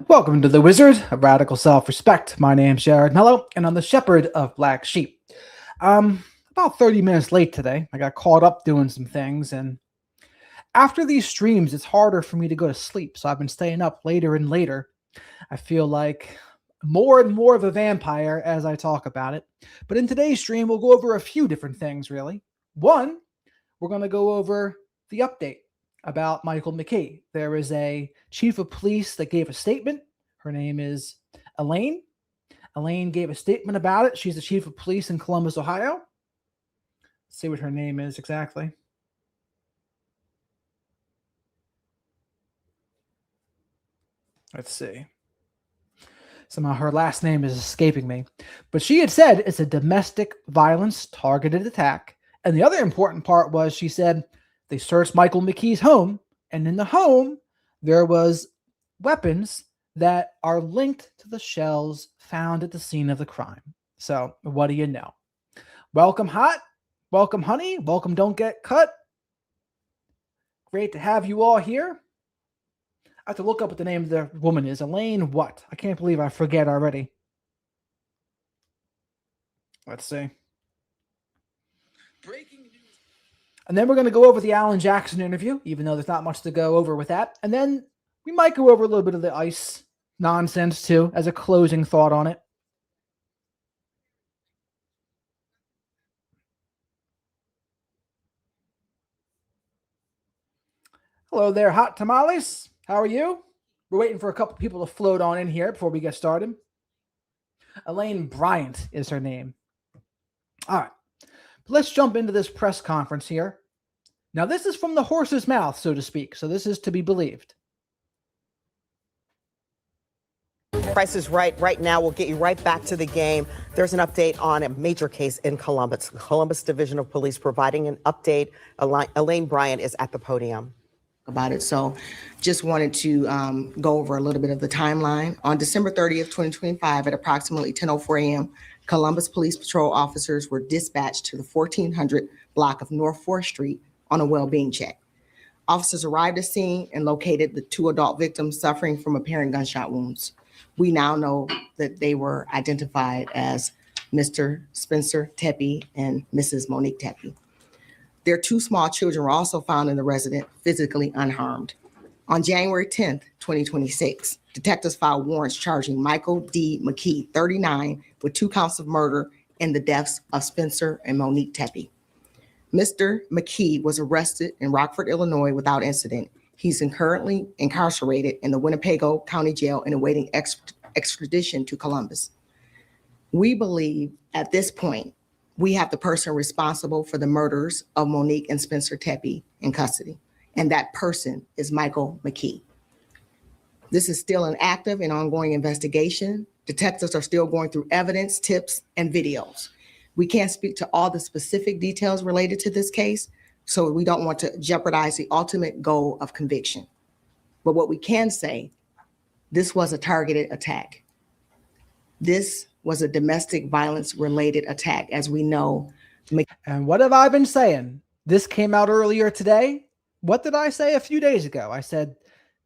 Welcome to the Wizard of Radical Self-Respect. My name's Jared Mello, and I'm the Shepherd of Black Sheep. About 30 minutes late today. I got caught up doing some things, and after these streams, it's harder for me to go to sleep, so I've been staying up later and later. I feel like more and more of a vampire as I talk about it. But in today's stream, we'll go over a few different things, really. One, we're going to go over the update about Michael McKee. There is a chief of police that gave a statement. Her name is Elaine. Elaine gave a statement about it. She's the chief of police in Columbus, Ohio. Let's see what her name is exactly. Let's see. Somehow her last name is escaping me. But she had said it's a domestic violence targeted attack. And the other important part was she said they searched Michael McKee's home, and in the home, there was weapons that are linked to the shells found at the scene of the crime. So what do you know? Welcome, Hot. Welcome, Honey. Welcome, Don't Get Cut. Great to have you all here. I have to look up what the name of the woman is. Elaine what? I can't believe I forget already. Let's see. Breaking news. And then we're going to go over the Alan Jackson interview, even though there's not much to go over with that. And then we might go over a little bit of the ICE nonsense, too, as a closing thought on it. Hello there, Hot Tamales. How are you? We're waiting for a couple people to float on in here before we get started. Elaine Bryant is her name. All right. Let's jump into this press conference here. Now, this is from the horse's mouth, so to speak, so this is to be believed. Price is right now. We'll get you right back to the game. There's an update on a major case in Columbus. Columbus Division of Police providing an update. Elaine Bryant is at the podium. About it. So just wanted to go over a little bit of the timeline. On December 30th, 2025, at approximately 10:04 a.m., Columbus Police Patrol officers were dispatched to the 1400 block of North 4th Street on a well-being check. Officers arrived at scene and located the two adult victims suffering from apparent gunshot wounds. We now know that they were identified as Mr. Spencer Tepe and Mrs. Monique Tepe. Their two small children were also found in the residence, physically unharmed. On January 10th, 2026, detectives filed warrants charging Michael D. McKee, 39, with 2 counts of murder in the deaths of Spencer and Monique Tepe. Mr. McKee was arrested in Rockford, Illinois, without incident. He's currently incarcerated in the Winnebago County Jail and awaiting extradition to Columbus. We believe at this point, we have the person responsible for the murders of Monique and Spencer Tepe in custody, and that person is Michael McKee. This is still an active and ongoing investigation. Detectives are still going through evidence, tips, and videos. We can't speak to all the specific details related to this case, so we don't want to jeopardize the ultimate goal of conviction. But what we can say, this was a targeted attack. This was a domestic violence related attack, as we know. And what have I been saying? This came out earlier today. What did I say a few days ago? I said,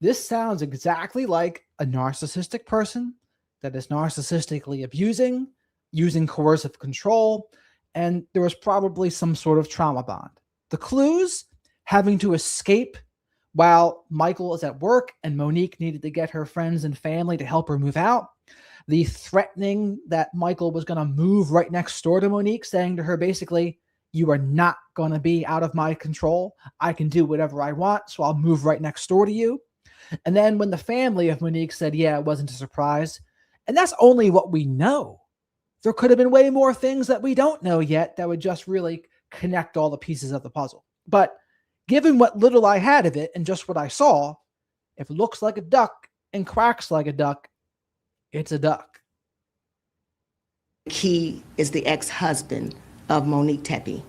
this sounds exactly like a narcissistic person that is narcissistically abusing, using coercive control, and there was probably some sort of trauma bond. The clues, having to escape while Michael is at work and Monique needed to get her friends and family to help her move out. The threatening that Michael was going to move right next door to Monique, saying to her, basically, you are not going to be out of my control. I can do whatever I want, so I'll move right next door to you. And then when the family of Monique said, yeah, it wasn't a surprise. And that's only what we know. There could have been way more things that we don't know yet that would just really connect all the pieces of the puzzle. But given what little I had of it and just what I saw, if it looks like a duck and quacks like a duck, it's a duck. He is the ex-husband of Monique Tepe.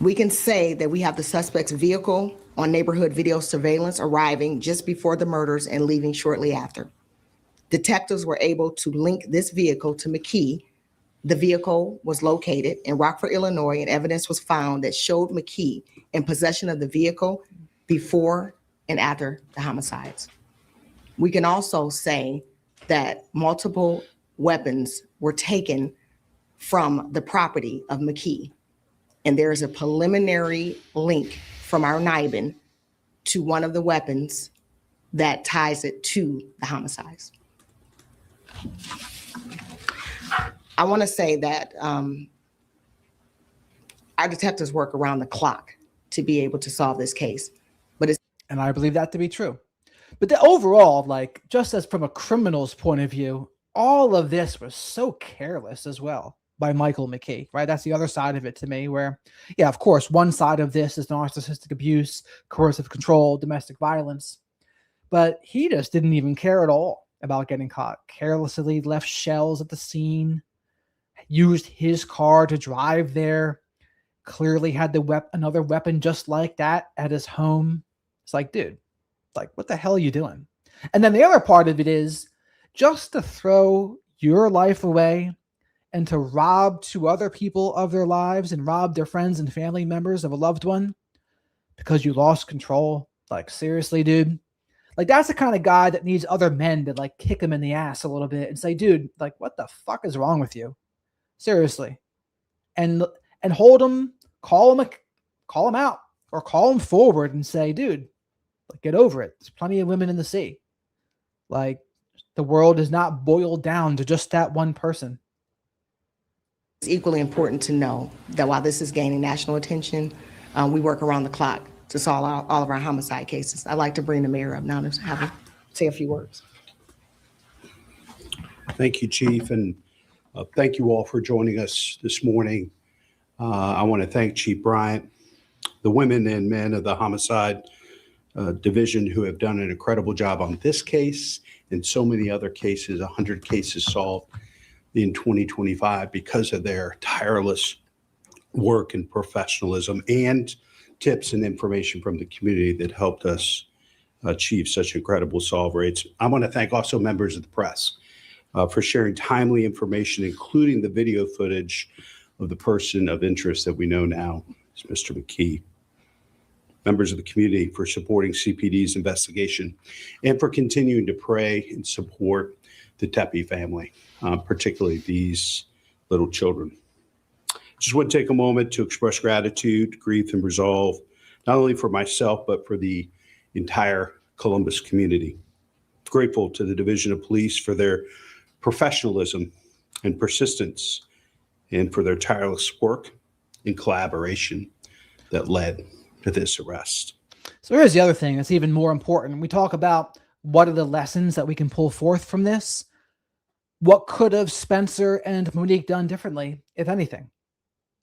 We can say that we have the suspect's vehicle on neighborhood video surveillance arriving just before the murders and leaving shortly after. Detectives were able to link this vehicle to McKee. The vehicle was located in Rockford, Illinois, and evidence was found that showed McKee in possession of the vehicle before and after the homicides. We can also say that multiple weapons were taken from the property of McKee. And there is a preliminary link from our NIBIN to one of the weapons that ties it to the homicides. I want to say that our detectives work around the clock to be able to solve this case. And I believe that to be true. But the overall, like, just as from a criminal's point of view, all of this was so careless as well by Michael McKee, right? That's the other side of it to me, where, yeah, of course, one side of this is narcissistic abuse, coercive control, domestic violence. But he just didn't even care at all about getting caught. Carelessly left shells at the scene, used his car to drive there, clearly had another weapon just like that at his home. It's like, dude, like, what the hell are you doing? And then the other part of it is just to throw your life away and to rob two other people of their lives and rob their friends and family members of a loved one because you lost control. Like, seriously, dude. Like, that's the kind of guy that needs other men to, like, kick him in the ass a little bit and say, dude, like, what the fuck is wrong with you? Seriously. And hold him, call him out, or call him forward and say, dude, like, get over it. There's plenty of women in the sea. Like, the world is not boiled down to just that one person. It's equally important to know that while this is gaining national attention, we work around the clock to solve all of our homicide cases. I'd like to bring the mayor up now to have him say a few words. Thank you, Chief, and thank you all for joining us this morning. I want to thank Chief Bryant, the women and men of the homicide division who have done an incredible job on this case and so many other cases, 100 cases solved in 2025 because of their tireless work and professionalism and tips and information from the community that helped us achieve such incredible solve rates. I want to thank also members of the press for sharing timely information, including the video footage of the person of interest that we know now is Mr. McKee. Members of the community for supporting CPD's investigation and for continuing to pray and support the Tepe family, particularly these little children. Just want to take a moment to express gratitude, grief, and resolve, not only for myself, but for the entire Columbus community. Grateful to the Division of Police for their professionalism and persistence and for their tireless work and collaboration that led to this arrest. So here's the other thing that's even more important. We talk about what are the lessons that we can pull forth from this. What could have Spencer and Monique done differently, if anything?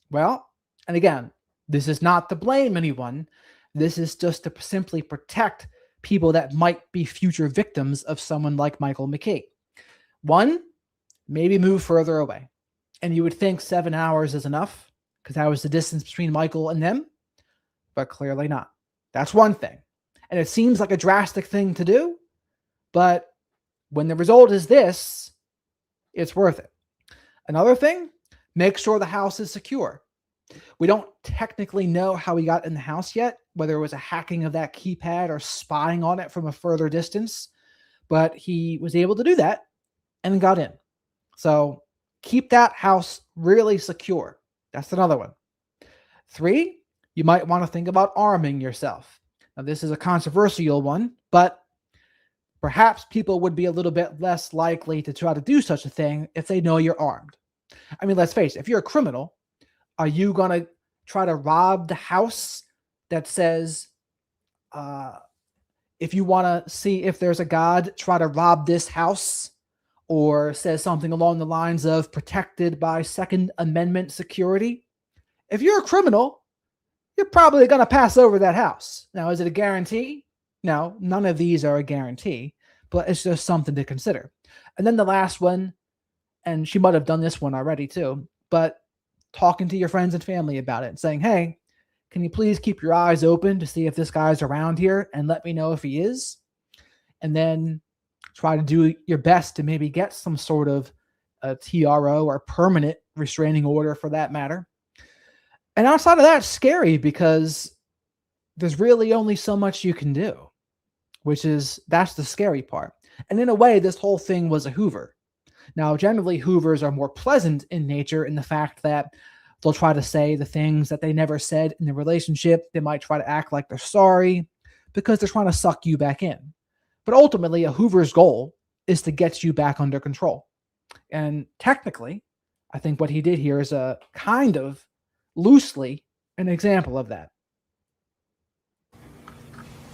Well, and again, this is not to blame anyone. This is just to simply protect people that might be future victims of someone like Michael McKee. One, maybe move further away. And you would think 7 hours is enough because that was the distance between Michael and them, but clearly not. That's one thing. And it seems like a drastic thing to do, but when the result is this, it's worth it. Another thing, make sure the house is secure. We don't technically know how he got in the house yet, whether it was a hacking of that keypad or spying on it from a further distance, but he was able to do that and got in. So keep that house really secure. That's another one. 3, you might want to think about arming yourself. Now, this is a controversial one, but perhaps people would be a little bit less likely to try to do such a thing if they know you're armed. I mean, let's face it, if you're a criminal, are you going to try to rob the house that says, if you want to see if there's a God, try to rob this house? Or says something along the lines of protected by Second Amendment security? If you're a criminal, you're probably going to pass over that house. Now, is it a guarantee? No, none of these are a guarantee, but it's just something to consider. And then the last one, and she might have done this one already too, but talking to your friends and family about it and saying, hey, can you please keep your eyes open to see if this guy's around here and let me know if he is? And then try to do your best to maybe get some sort of a TRO or permanent restraining order for that matter. And outside of that, it's scary because there's really only so much you can do, that's the scary part. And in a way, this whole thing was a Hoover. Now, generally, Hoovers are more pleasant in nature in the fact that they'll try to say the things that they never said in the relationship. They might try to act like they're sorry because they're trying to suck you back in. But ultimately, a Hoover's goal is to get you back under control. And technically, I think what he did here is a kind of loosely an example of that.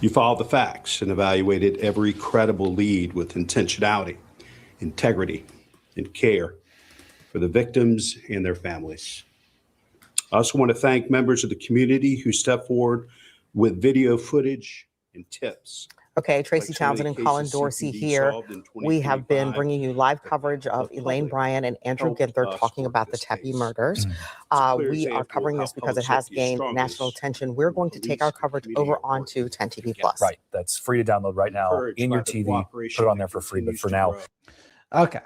You followed the facts and evaluated every credible lead with intentionality, integrity, and care for the victims and their families. I also want to thank members of the community who stepped forward with video footage and tips. Okay, Tracy Like so many Townsend and Colin cases Dorsey CPD here. solved in We have been 2025. bringing you live coverage of The Elaine public Bryant and Andrew helped Ginther us talking work about the this Tepe case. murders. It's a clear We example are of covering how this because it public has safety gained struggles national attention. We're when going to take our police and coverage community over are working onto 10 TV together. Plus. Right. That's free to download right now Encouraged in by your the TV. cooperation Put it on that there for free. But continues for to now, grow. Okay.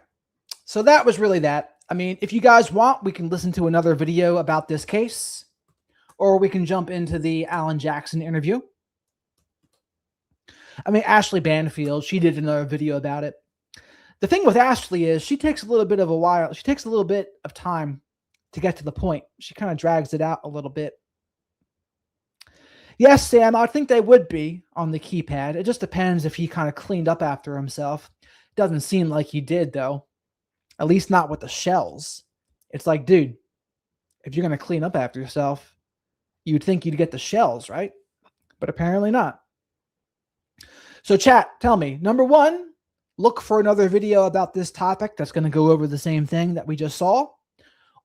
So that was really that. I mean, if you guys want, we can listen to another video about this case, or we can jump into the Alan Jackson interview. I mean, Ashley Banfield, she did another video about it. The thing with Ashley is she takes a little bit of a while. She takes a little bit of time to get to the point. She kind of drags it out a little bit. Yes, Sam, I think they would be on the keypad. It just depends if he kind of cleaned up after himself. Doesn't seem like he did, though. At least not with the shells. It's like, dude, if you're going to clean up after yourself, you'd think you'd get the shells, right? But apparently not. So chat, tell me, number one, look for another video about this topic that's going to go over the same thing that we just saw,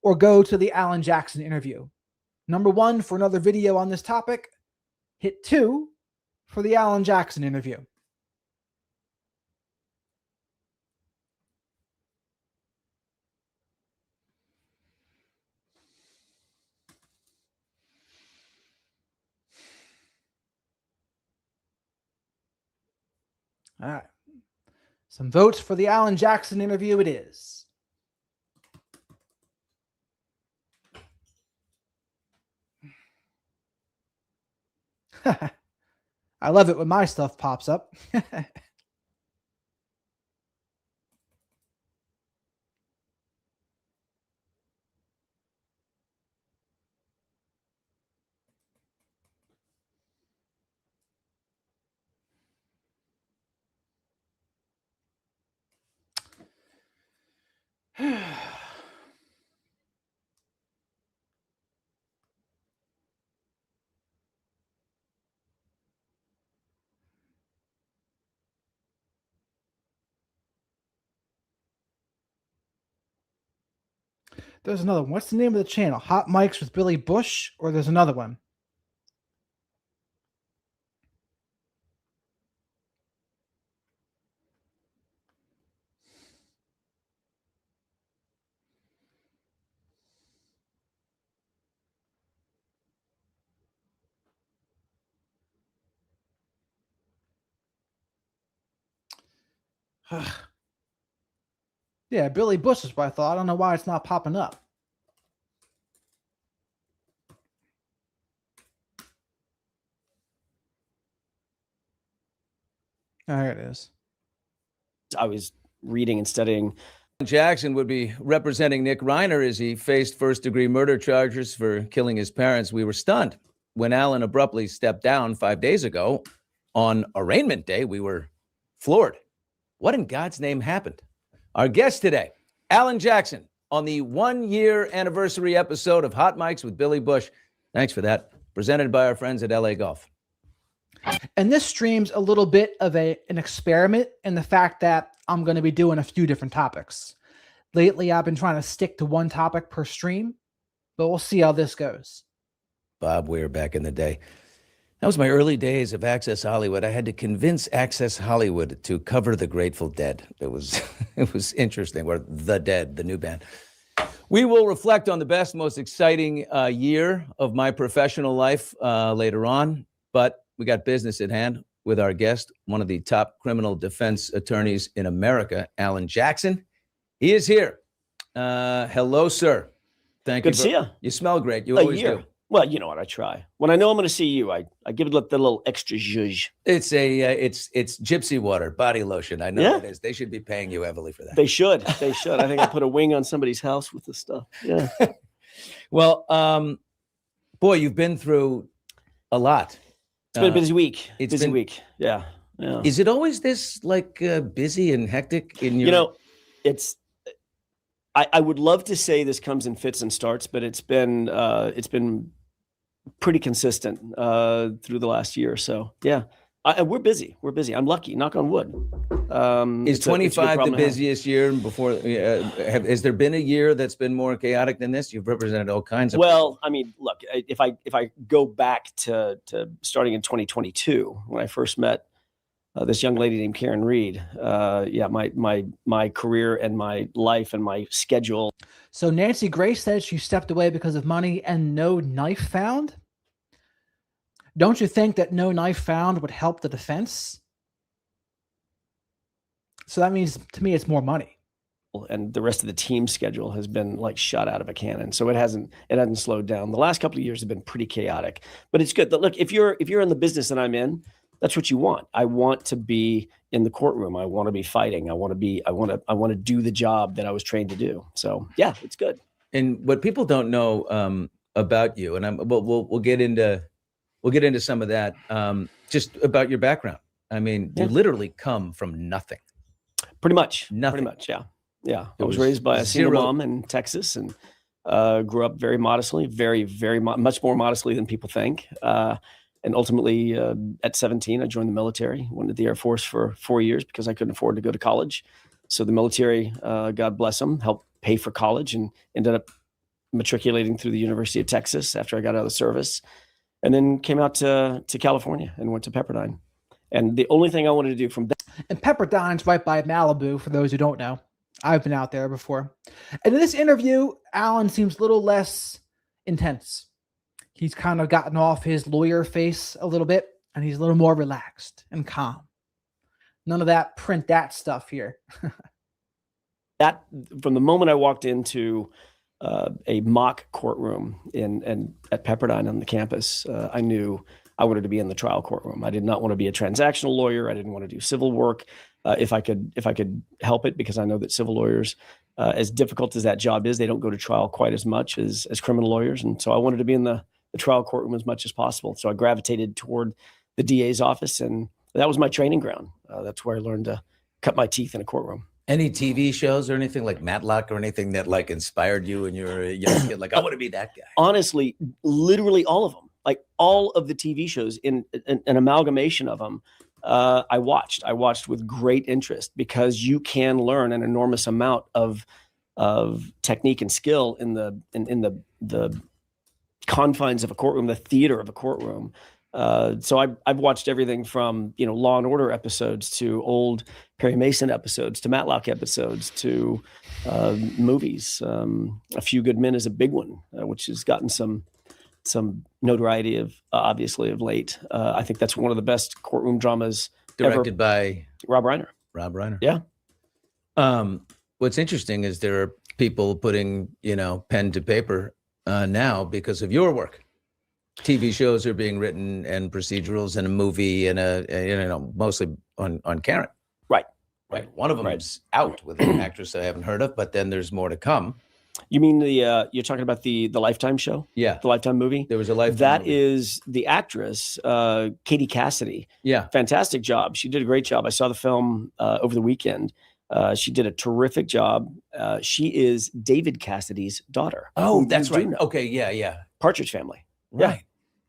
or go to the Alan Jackson interview. Number one, for another video on this topic, hit 2 for the Alan Jackson interview. All right. Some votes for the Alan Jackson interview it is. I love it when my stuff pops up. There's another one. What's the name of the channel? Hot Mics with Billy Bush, or there's another one? Yeah, Billy Bush is what I thought. I don't know why it's not popping up. Oh, here it is. I was reading and studying. Jackson would be representing Nick Reiner as he faced first-degree murder charges for killing his parents. We were stunned when Alan abruptly stepped down 5 days ago. On arraignment day, we were floored. What in God's name happened? Our guest today, Alan Jackson, on the 1-year anniversary episode of Hot Mics with Billy Bush. Thanks for that. Presented by our friends at LA Golf. And this stream's a little bit of an experiment in the fact that I'm going to be doing a few different topics. Lately, I've been trying to stick to one topic per stream, but we'll see how this goes. Bob Weir back in the day. That was my early days of Access Hollywood. I had to convince Access Hollywood to cover the Grateful Dead. It was interesting. Or The Dead, the new band. We will reflect on the best, most exciting year of my professional life later on, but we got business at hand with our guest, one of the top criminal defense attorneys in America, Alan Jackson. He is here. Hello, sir. Thank you. Good to see you. You smell great. You A always year. do. Well, you know what? I try. When I know I'm going to see you, I give it the little extra zhuzh. It's it's gypsy water, body lotion. I know Yeah. that is. They should be paying you heavily for that. They should. They should. I think I put a wing on somebody's house with this stuff. Yeah. Well, boy, you've been through a lot. It's been a busy week. it's Busy been- week. Yeah. Yeah. Is it always this like busy and hectic in your? You know, it's. I would love to say this comes in fits and starts, but it's been pretty consistent through the last year or so. Yeah, we're busy. We're busy. I'm lucky. Knock on wood. Is it's a good 25 the problem to have. busiest year before? Has there been a year that's been more chaotic than this? You've represented all kinds of. Well, I mean, look, if I go back to starting in 2022 when I first met this young lady named Karen Reed, yeah, my career and my life and my schedule. So Nancy Grace said she stepped away because of money and no knife found. Don't you think that no knife found would help the defense? So that means to me it's more money. And the rest of the team schedule has been like shot out of a cannon. So it hasn't slowed down. The last couple of years have been pretty chaotic, but it's good. Look, if you're in the business that I'm in, that's what you want. I want to be in the courtroom. I want to be fighting. I want to do the job that I was trained to do. So yeah, it's good. And what people don't know about you, and we'll get into some of that, just about your background. I mean, you literally come from nothing. Pretty much. Nothing. Pretty much. Yeah. Yeah. I It was was raised by a single zero- mom in Texas and grew up very modestly, much more modestly than people think. And ultimately, at 17, I joined the military, went to the Air Force for 4 years because I couldn't afford to go to college. So the military, God bless them, helped pay for college and ended up matriculating through the University of Texas after I got out of the service. And then came out to California and went to Pepperdine. And the only thing I wanted to do from And Pepperdine's right by Malibu, for those who don't know. I've been out there before. And in this interview, Alan seems a little less intense. He's kind of gotten off his lawyer face a little bit, and he's a little more relaxed and calm. None of that print that stuff here. that, from the moment I walked into a mock courtroom at Pepperdine on the campus, I knew I wanted to be in the trial courtroom. I did not want to be a transactional lawyer. I didn't want to do civil work if I could help it, because I know that civil lawyers, as difficult as that job is, they don't go to trial quite as much as criminal lawyers. And so I wanted to be in the trial courtroom as much as possible. So I gravitated toward the DA's office, and that was my training ground. That's where I learned to cut my teeth in a courtroom. Any TV shows or anything like Matlock or anything that like inspired you when you were a young kid? Like, I want to be that guy. Honestly, literally all of them, like all of the TV shows, in an amalgamation of them, I watched with great interest, because you can learn an enormous amount of technique and skill in the confines of a courtroom, the theater of a courtroom. So I've watched everything from, Law and Order episodes to old Perry Mason episodes to Matlock episodes to movies. A Few Good Men is a big one, which has gotten some notoriety obviously of late. I think that's one of the best courtroom dramas Directed ever. by Rob Reiner. Rob Reiner. Yeah. What's interesting is there are people putting, pen to paper now because of your work. TV shows are being written and procedurals and a movie and mostly on Karen. Right. One of them is out with an actress I haven't heard of, but then there's more to come. You mean you're talking about the Lifetime show? Yeah. The Lifetime movie? There was a Lifetime That movie. is the actress, Katie Cassidy. Yeah. Fantastic job. She did a great job. I saw the film over the weekend. She did a terrific job. She is David Cassidy's daughter. Oh, who that's you do right. know. Okay. Yeah. Partridge Family. Right.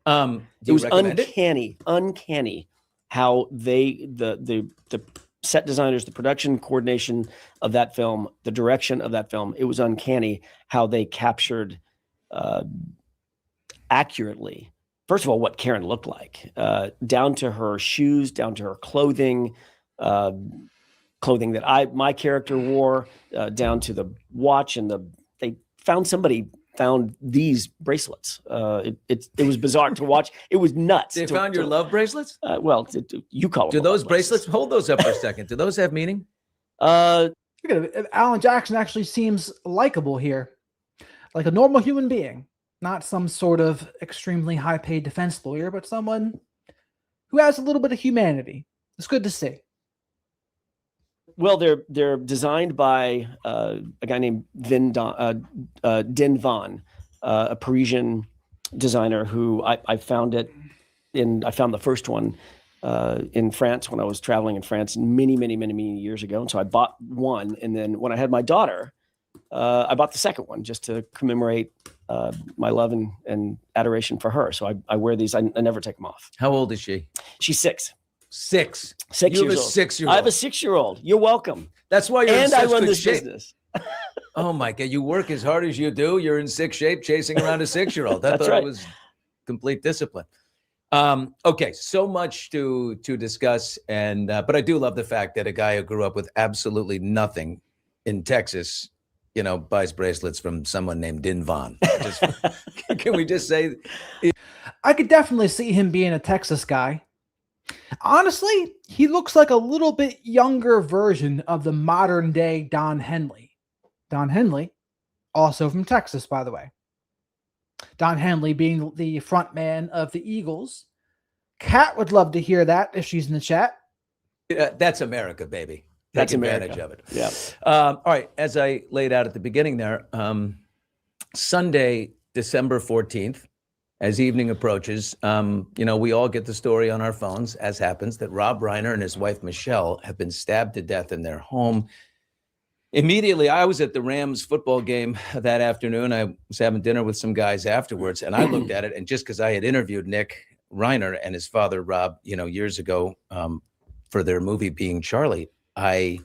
Do It you was recommend it? uncanny how the set designers, the production coordination of that film, the direction of that film, it was uncanny how they captured accurately, first of all, what Karen looked like, down to her shoes, down to her clothing that my character wore, down to the watch, and somebody found these bracelets. It was bizarre to watch. It was nuts. They found your love bracelets? Well, you call them. Do those bracelets, hold those up for a second. Do those have meaning? Look at it. Alan Jackson actually seems likable here, like a normal human being. Not some sort of extremely high paid defense lawyer, but someone who has a little bit of humanity. It's good to see. Well, they're designed by a guy named Din Van, a Parisian designer who I found the first one in France when I was traveling in France many years ago. And so I bought one, and then when I had my daughter, I bought the second one just to commemorate my love and adoration for her. So I wear these. I never take them off. How old is she? She's 6. 6. 6 You years have a old. 6-year-old. I have a 6-year-old. You're welcome. That's why you're in And such I run good this shape. business. Oh my God, you work as hard as you do. You're in sick shape chasing around a 6-year-old. I That's thought right. it was complete discipline. Okay, so much to discuss, and but I do love the fact that a guy who grew up with absolutely nothing in Texas, buys bracelets from someone named Din Van. Can we just say? I could definitely see him being a Texas guy. Honestly, he looks like a little bit younger version of the modern day Don Henley. Don Henley, also from Texas, by the way. Don Henley being the front man of the Eagles. Kat would love to hear that if she's in the chat. That's America, baby. That's Take advantage America. of it. Yeah. All right. As I laid out at the beginning there, Sunday, December 14th, as evening approaches, we all get the story on our phones, as happens, that Rob Reiner and his wife, Michelle, have been stabbed to death in their home. Immediately, I was at the Rams football game that afternoon. I was having dinner with some guys afterwards, and I looked at it, and just because I had interviewed Nick Reiner and his father, Rob, years ago for their movie Being Charlie, I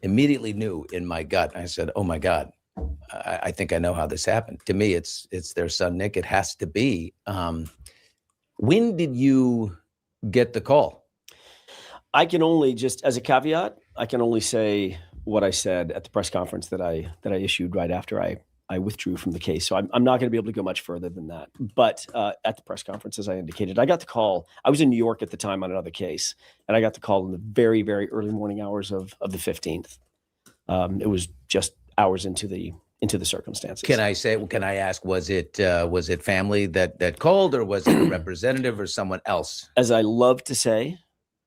immediately knew in my gut. I said, "Oh my God, I think I know how this happened." To me, it's their son Nick. It has to be. When did you get the call? I can only, just as a caveat, I can only say what I said at the press conference that I issued right after I withdrew from the case. So I'm not going to be able to go much further than that. But at the press conference, as I indicated, I got the call. I was in New York at the time on another case, and I got the call in the very, very early morning hours of the 15th. It was just hours into the circumstances. Can I ask, was it family that called, or was it a representative or someone else? As I love to say,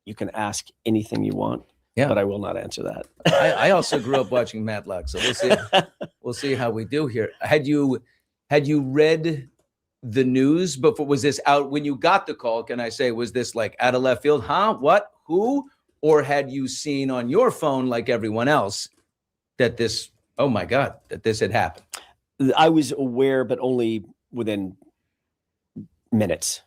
you can ask anything you want. Yeah. But I will not answer that. I also grew up watching Matlock, so we'll see how we do here. Had you read the news before? Was this out when you got the call? Can I say, was this like out of left field? Huh? What? Who? Or had you seen on your phone, like everyone else, that this? Oh my God, that this had happened? I was aware, but only within minutes.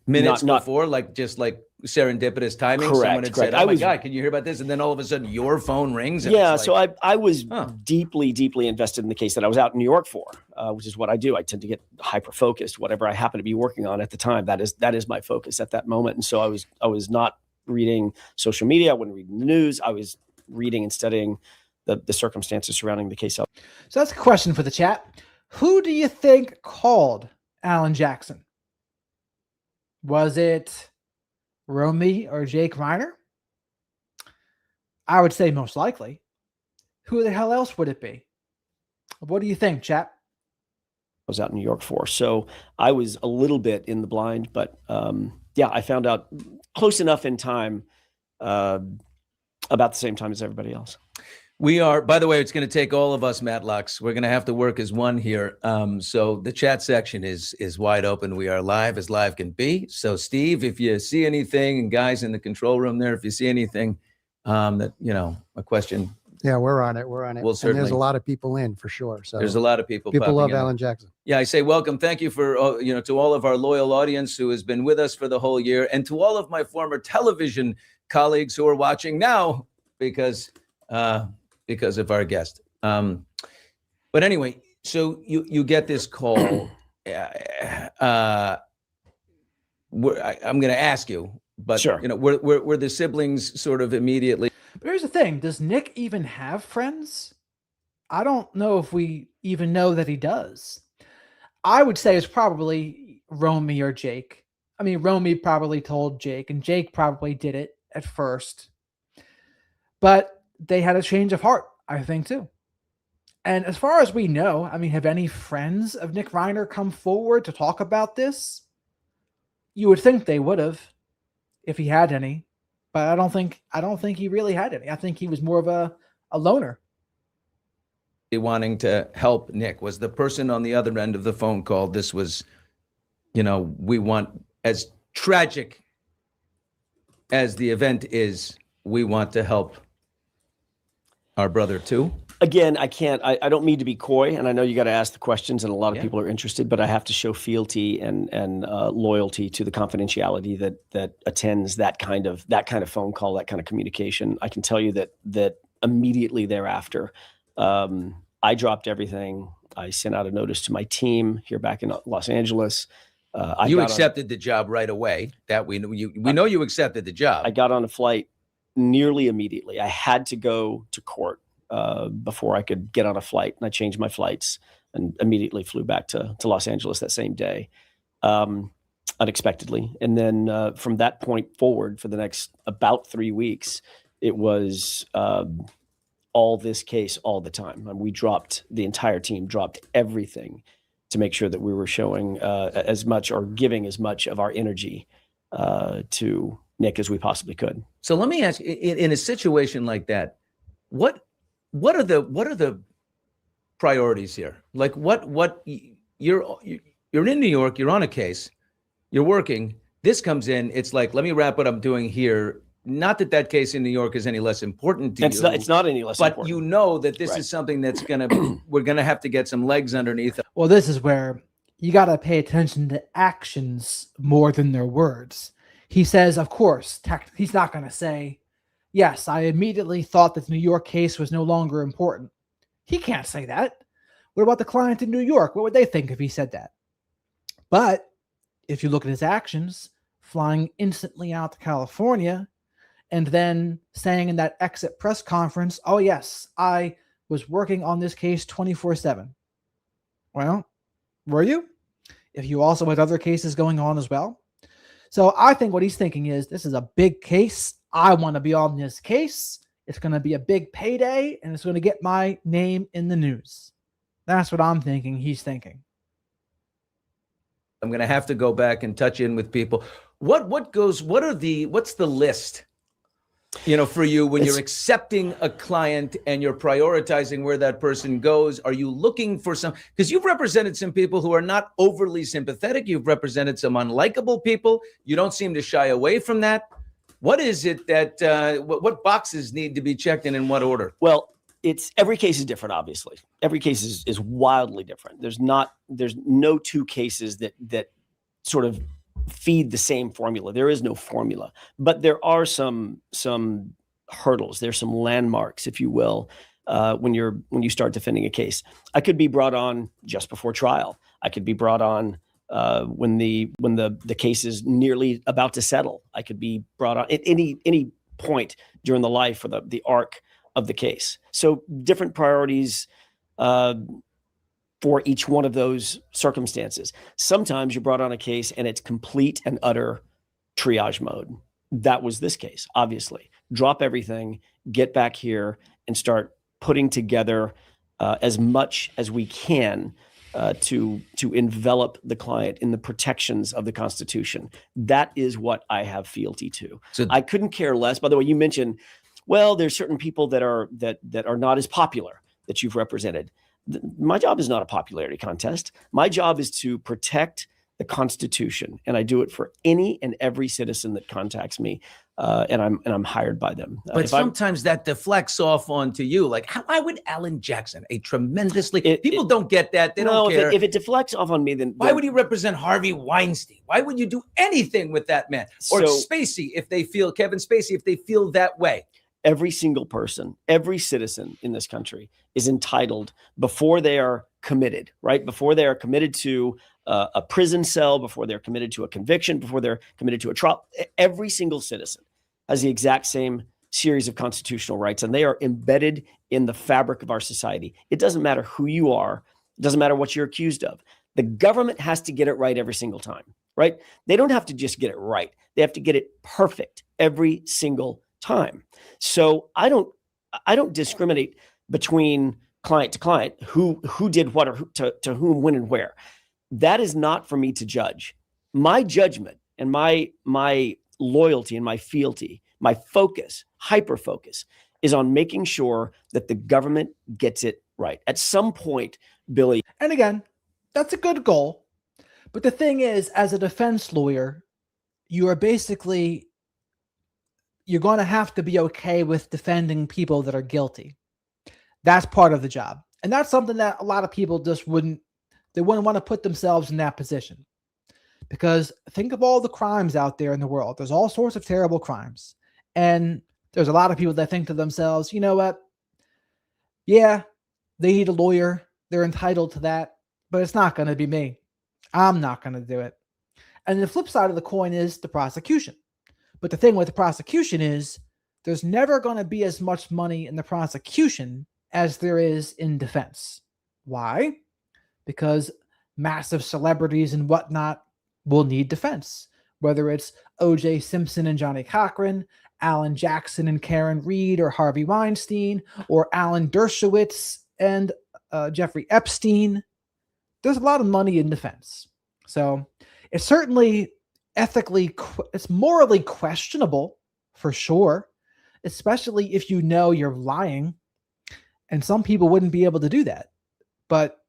Minutes not before, just like serendipitous timing. Correct, Someone had correct. said, "Oh my God, can you hear about this?" And then all of a sudden, your phone rings. And Yeah, it's so like, I was deeply invested in the case that I was out in New York for, which is what I do. I tend to get hyper focused. Whatever I happen to be working on at the time, that is my focus at that moment. And so I was not reading social media. I wasn't reading the news. I was reading and studying the circumstances surrounding the case. So that's a question for the chat. Who do you think called Alan Jackson? Was it Romy or Jake Reiner? I would say most likely. Who the hell else would it be? What do you think, chat? I was out in New York for. So I was a little bit in the blind, but I found out close enough in time, about the same time as everybody else. We are, by the way, it's going to take all of us, Matlocks. We're going to have to work as one here. So the chat section is wide open. We are live as live can be. So Steve, if you see anything, and guys in the control room there, if you see anything that, a question. Yeah, we're on it. We'll And certainly. There's a lot of people in for sure. So there's a lot of people. People love in. Alan Jackson. Yeah, I say welcome. Thank you for, to all of our loyal audience who has been with us for the whole year, and to all of my former television colleagues who are watching now because of our guest. But anyway, so you get this call. I'm going to ask you, but Sure. were the siblings sort of immediately? But here's the thing. Does Nick even have friends? I don't know if we even know that he does. I would say it's probably Romy or Jake. I mean, Romy probably told Jake, and Jake probably did it at first. But they had a change of heart, I think, too. And as far as we know, I mean, have any friends of Nick Reiner come forward to talk about this? You would think they would have if he had any, but I don't think he really had any. I think he was more of a loner. Wanting to help Nick? Was the person on the other end of the phone call, this was, we want, as tragic as the event is, we want to help our brother too? Again, I don't mean to be coy, and I know you got to ask the questions, and a lot of Yeah. people are interested, but I have to show fealty and loyalty to the confidentiality that attends that kind of phone call, that kind of communication. I can tell you that immediately thereafter, I dropped everything. I sent out a notice to my team here back in Los Angeles. You accepted the job right away. That we know you accepted the job. I got on a flight nearly immediately. I had to go to court before I could get on a flight, and I changed my flights and immediately flew back to Los Angeles that same day, unexpectedly. And then from that point forward, for the next about 3 weeks, it was all this case all the time. And the entire team dropped everything to make sure that we were showing as much or giving as much of our energy to Nick as we possibly could. So let me ask, in a situation like that, what are the priorities here? Like what you're in New York, you're on a case, you're working, this comes in, it's like, let me wrap what I'm doing here. Not that case in New York is any less important to you. It's not any less but important. you know that this Right. is something that's we're gonna have to get some legs underneath. Well, this is where you got to pay attention to actions more than their words. He says, of course, he's not going to say, yes, I immediately thought that the New York case was no longer important. He can't say that. What about the client in New York? What would they think if he said that? But if you look at his actions, flying instantly out to California and then saying in that exit press conference, oh, yes, I was working on this case 24/7. Well, were you? If you also had other cases going on as well. So I think what he's thinking is, this is a big case. I want to be on this case. It's going to be a big payday, and it's going to get my name in the news. That's what I'm thinking he's thinking. I'm going to have to go back and touch in with people. What's the list, for you when you're accepting a client and you're prioritizing where that person goes? Are you looking for because you've represented some people who are not overly sympathetic. You've represented some unlikable people. You don't seem to shy away from that. What is it that, what boxes need to be checked in what order? Well, every case is different, obviously. Every case is wildly different. There's no two cases that sort of feed the same formula. There is no formula, but there are some hurdles. There's some landmarks, if you will, when you start defending a case. I could be brought on just before trial. I could be brought on when the case is nearly about to settle. I could be brought on at any point during the life or the arc of the case. So different priorities for each one of those circumstances. Sometimes you're brought on a case and it's complete and utter triage mode. That was this case, obviously. Drop everything, get back here, and start putting together as much as we can to envelop the client in the protections of the Constitution. That is what I have fealty to. So I couldn't care less. By the way, you mentioned, well, there's certain people that are not as popular that you've represented. My job is not a popularity contest. My job is to protect the Constitution, and I do it for any and every citizen that contacts me, and I'm hired by them. But sometimes that deflects off onto you. Like, why would Alan Jackson, people don't get that. They don't care. If it deflects off on me, then why would you represent Harvey Weinstein? Why would you do anything with that man? Or Spacey, Kevin Spacey, if they feel that way. Every single person, every citizen in this country is entitled, before they are committed, right? Before they are committed to a prison cell, before they're committed to a conviction, before they're committed to a trial, every single citizen has the exact same series of constitutional rights, and they are embedded in the fabric of our society. It doesn't matter who you are. It doesn't matter what you're accused of. The government has to get it right every single time, right? They don't have to just get it right. They have to get it perfect every single time. So I don't discriminate between client to client, who did what, or to whom, when, and where. That is not for me to judge. My judgment and my loyalty and my fealty, my focus, hyper focus, is on making sure that the government gets it right. At some point, Billy. And again, that's a good goal. But the thing is, as a defense lawyer, you're going to have to be okay with defending people that are guilty. That's part of the job. And that's something that a lot of people just wouldn't want to put themselves in that position. Because think of all the crimes out there in the world. There's all sorts of terrible crimes. And there's a lot of people that think to themselves, you know what? Yeah, they need a lawyer. They're entitled to that. But it's not going to be me. I'm not going to do it. And the flip side of the coin is the prosecution. But the thing with the prosecution is there's never going to be as much money in the prosecution as there is in defense. Why? Because massive celebrities and whatnot will need defense, whether it's O.J. Simpson and Johnny Cochran, Alan Jackson and Karen Reed, or Harvey Weinstein, or Alan Dershowitz and Jeffrey Epstein. There's a lot of money in defense. So it's certainly it's morally questionable for sure, especially if you know you're lying. And some people wouldn't be able to do that. But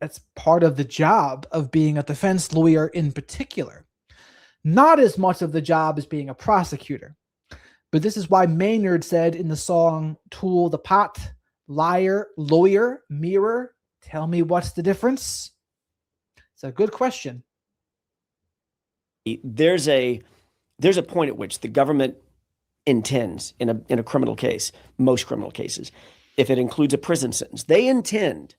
that's part of the job of being a defense lawyer in particular. Not as much of the job as being a prosecutor. But this is why Maynard said in the song Tool the Pot, liar, lawyer, mirror, tell me what's the difference? It's a good question. There's a point at which the government intends in a criminal case, most criminal cases, if it includes a prison sentence, they intend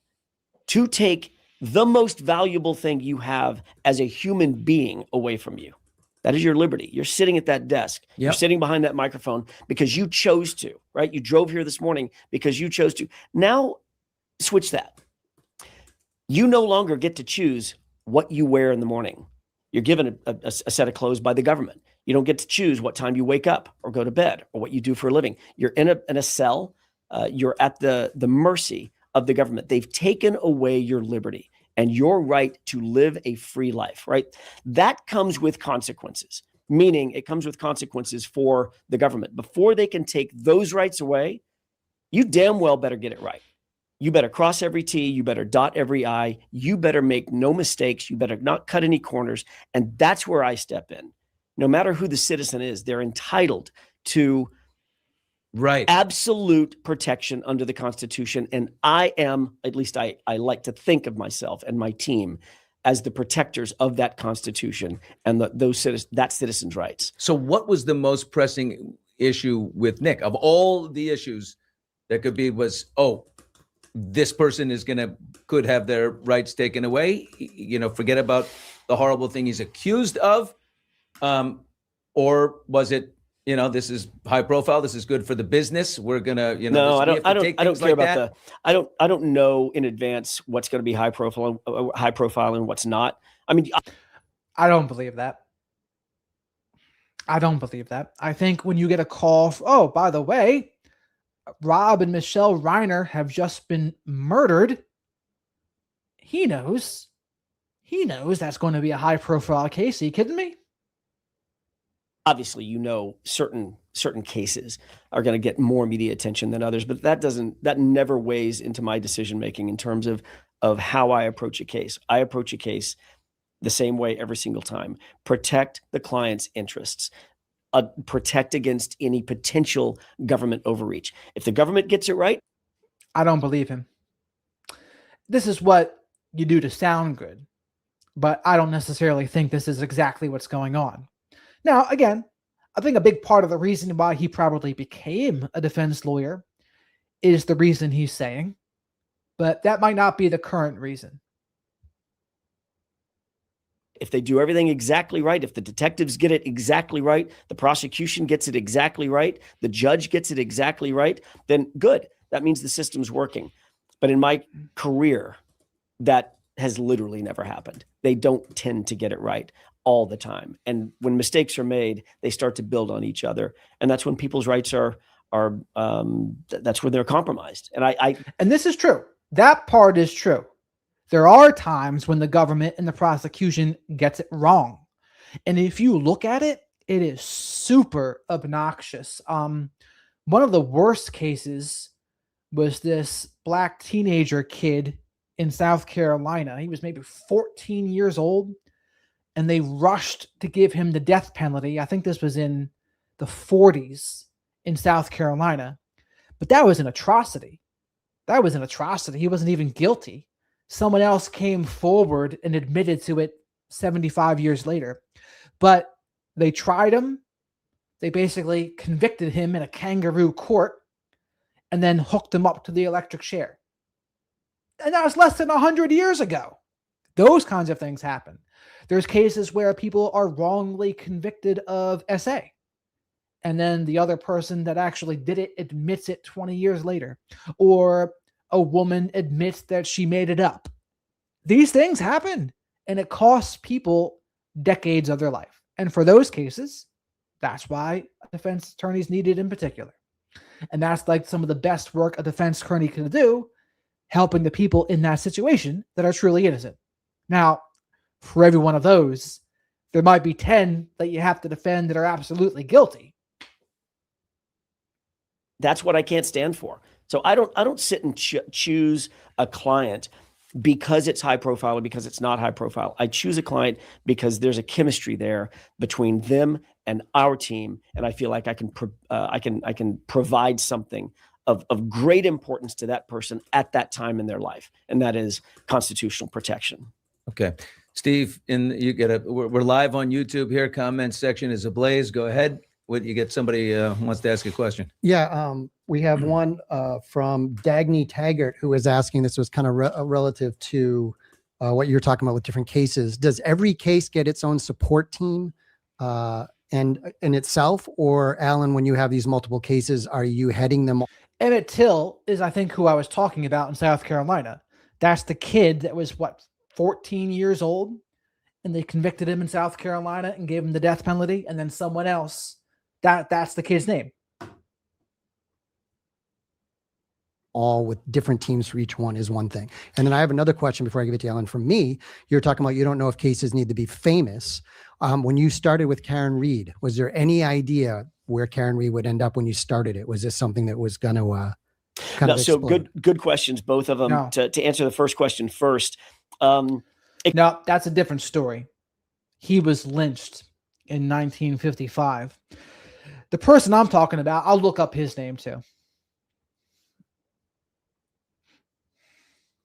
to take the most valuable thing you have as a human being away from you. That is your liberty. You're sitting at that desk. Yep. You're sitting behind that microphone because you chose to, right? You drove here this morning because you chose to. Now, switch that. You no longer get to choose what you wear in the morning. You're given a set of clothes by the government. You don't get to choose what time you wake up or go to bed or what you do for a living. You're in a cell. You're at the mercy of the government. They've taken away your liberty and your right to live a free life, right? That comes with consequences, meaning it comes with consequences for the government. Before they can take those rights away, you damn well better get it right. You better cross every T, you better dot every I, you better make no mistakes, you better not cut any corners. And that's where I step in. No matter who the citizen is, they're entitled to absolute protection under the Constitution. And I am, at least I like to think of myself and my team as the protectors of that Constitution and that citizens' rights. So what was the most pressing issue with Nick? Of all the issues that could be was, this person could have their rights taken away, forget about the horrible thing he's accused of. Or was it, this is high profile, this is good for the business, we're gonna, no, I don't care about I don't know in advance what's going to be high profile and what's not. I mean, I don't believe that. I think when you get a call, by the way, Rob and Michelle Reiner have just been murdered. He knows that's going to be a high profile case. Are you kidding me? Obviously, certain cases are going to get more media attention than others, but that never weighs into my decision making in terms of how I approach a case. I approach a case the same way every single time. Protect the client's interests. Protect against any potential government overreach. If the government gets it right, I don't believe him. This is what you do to sound good, but I don't necessarily think this is exactly what's going on. Now, again, I think a big part of the reason why he probably became a defense lawyer is the reason he's saying, but that might not be the current reason. If they do everything exactly right, if the detectives get it exactly right, the prosecution gets it exactly right, the judge gets it exactly right, then good. That means the system's working. But in my career, that has literally never happened. They don't tend to get it right all the time. And when mistakes are made, they start to build on each other. And that's when people's rights are that's where they're compromised. And and this is true. That part is true. There are times when the government and the prosecution gets it wrong. And if you look at it, it is super obnoxious. One of the worst cases was this black teenager kid in South Carolina. He was maybe 14 years old, and they rushed to give him the death penalty. I think this was in the 40s in South Carolina. But that was an atrocity. That was an atrocity. He wasn't even guilty. Someone else came forward and admitted to it 75 years later. But they tried him. They basically convicted him in a kangaroo court and then hooked him up to the electric chair. And that was less than 100 years ago. Those kinds of things happen. There's cases where people are wrongly convicted of SA. And then the other person that actually did it admits it 20 years later. Or a woman admits that she made it up. These things happen, and it costs people decades of their life. And for those cases, that's why defense attorneys needed in particular. And that's like some of the best work a defense attorney can do, helping the people in that situation that are truly innocent. Now, for every one of those, there might be 10 that you have to defend that are absolutely guilty. That's what I can't stand for. So I don't sit and choose a client because it's high profile or because it's not high profile. I choose a client because there's a chemistry there between them and our team, and I feel like I can provide something of great importance to that person at that time in their life, and that is constitutional protection. Okay, Steve, we're live on YouTube here. Comment section is ablaze. Go ahead. You get somebody who wants to ask a question. Yeah, we have one from Dagny Taggart who is asking, this was kind of relative to what you're talking about with different cases. Does every case get its own support team and in itself? Or Alan, when you have these multiple cases, are you heading them? Emmett Till is, I think, who I was talking about in South Carolina. That's the kid that was, 14 years old? And they convicted him in South Carolina and gave him the death penalty. And then someone else, that's the kid's name. All with different teams for each one is one thing. And then I have another question before I give it to Ellen. From me, you're talking about you don't know if cases need to be famous. When you started with Karen Reed, was there any idea where Karen Reed would end up when you started it? Was this something that was going to kind of so explode? good questions, both of them. No. To answer the first question first. No, that's a different story. He was lynched in 1955. The person I'm talking about, I'll look up his name too.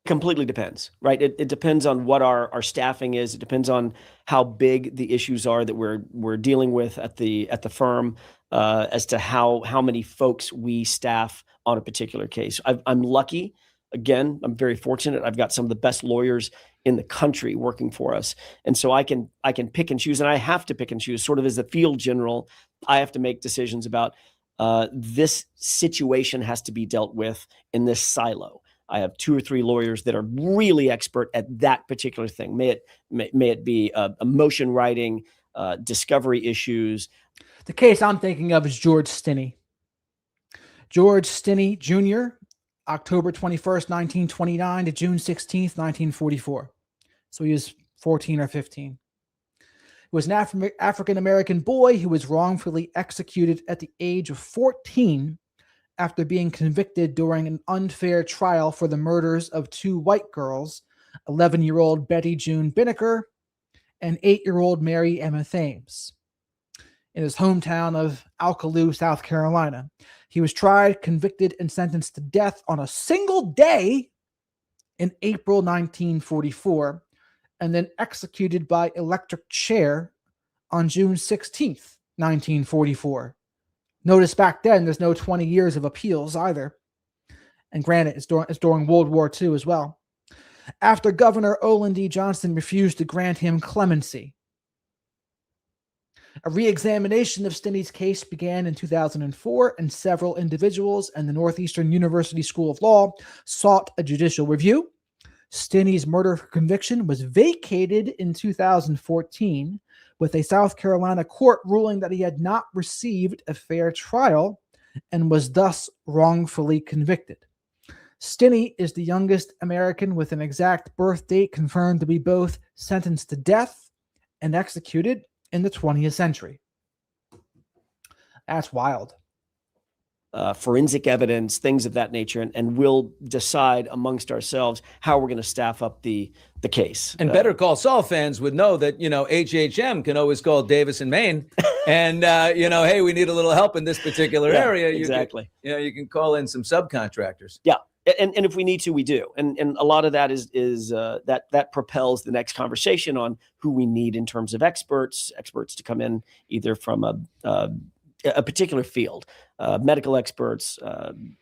Completely depends, right? It depends on what our staffing is. It depends on how big the issues are that we're dealing with at the firm, as to how many folks we staff on a particular case. I'm lucky. Again, I'm very fortunate. I've got some of the best lawyers in the country working for us, and so I can pick and choose, and I have to pick and choose. Sort of as a field general, I have to make decisions about this situation has to be dealt with in this silo. I have 2 or 3 lawyers that are really expert at that particular thing. May it be a motion writing, discovery issues. The case I'm thinking of is George Stinney. George Stinney Jr., October 21st, 1929 to June 16th, 1944. So he was 14 or 15. He was an African-American boy who was wrongfully executed at the age of 14 after being convicted during an unfair trial for the murders of 2 white girls, 11-year-old Betty June Binnicker and 8-year-old Mary Emma Thames, in his hometown of Alcaloo, South Carolina. He was tried, convicted, and sentenced to death on a single day in April 1944, and then executed by electric chair on June 16th, 1944. Notice back then, there's no 20 years of appeals either. And granted, it's during World War II as well. After Governor Olin D. Johnson refused to grant him clemency. A re-examination of Stinney's case began in 2004, and several individuals and the Northeastern University School of Law sought a judicial review. Stinney's murder conviction was vacated in 2014, with a South Carolina court ruling that he had not received a fair trial and was thus wrongfully convicted. Stinney is the youngest American with an exact birth date confirmed to be both sentenced to death and executed in the 20th century. That's wild. Forensic evidence, things of that nature, and we'll decide amongst ourselves how we're going to staff up the case. And Better Call Saul fans would know that, HHM can always call Davis and Maine and, hey, we need a little help in this particular area. Exactly. You can call in some subcontractors. Yeah. And if we need to, we do. And a lot of that is that propels the next conversation on who we need in terms of experts to come in either from a particular field, medical experts,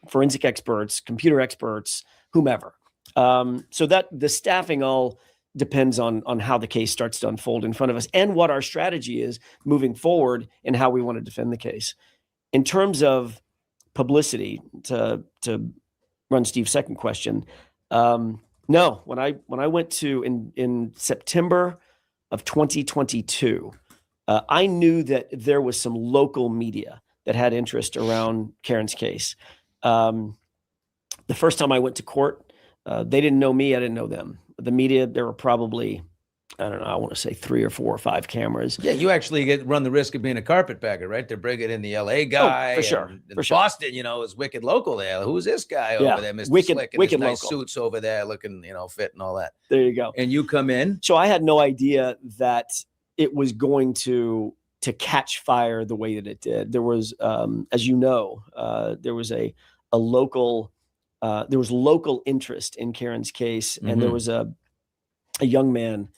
forensic experts, computer experts, whomever. So that the staffing all depends on how the case starts to unfold in front of us and what our strategy is moving forward and how we want to defend the case. In terms of publicity, to run Steve's second question, no, when I went to in September of 2022, I knew that there was some local media that had interest around Karen's case. The first time I went to court, they didn't know me, I didn't know them. The media, there were probably, I don't know, I want to say 3 or 4 or 5 cameras. Yeah, you actually run the risk of being a carpetbagger, right? They're bringing in the LA guy. For sure. And Boston, is wicked local there. Who's this guy over there, Mr. Slick, and his nice local suits over there looking, fit and all that. There you go. And you come in. So I had no idea that it was going to catch fire the way that it did. There was, as you know, there was a local, there was local interest in Karen's case, and there was a young man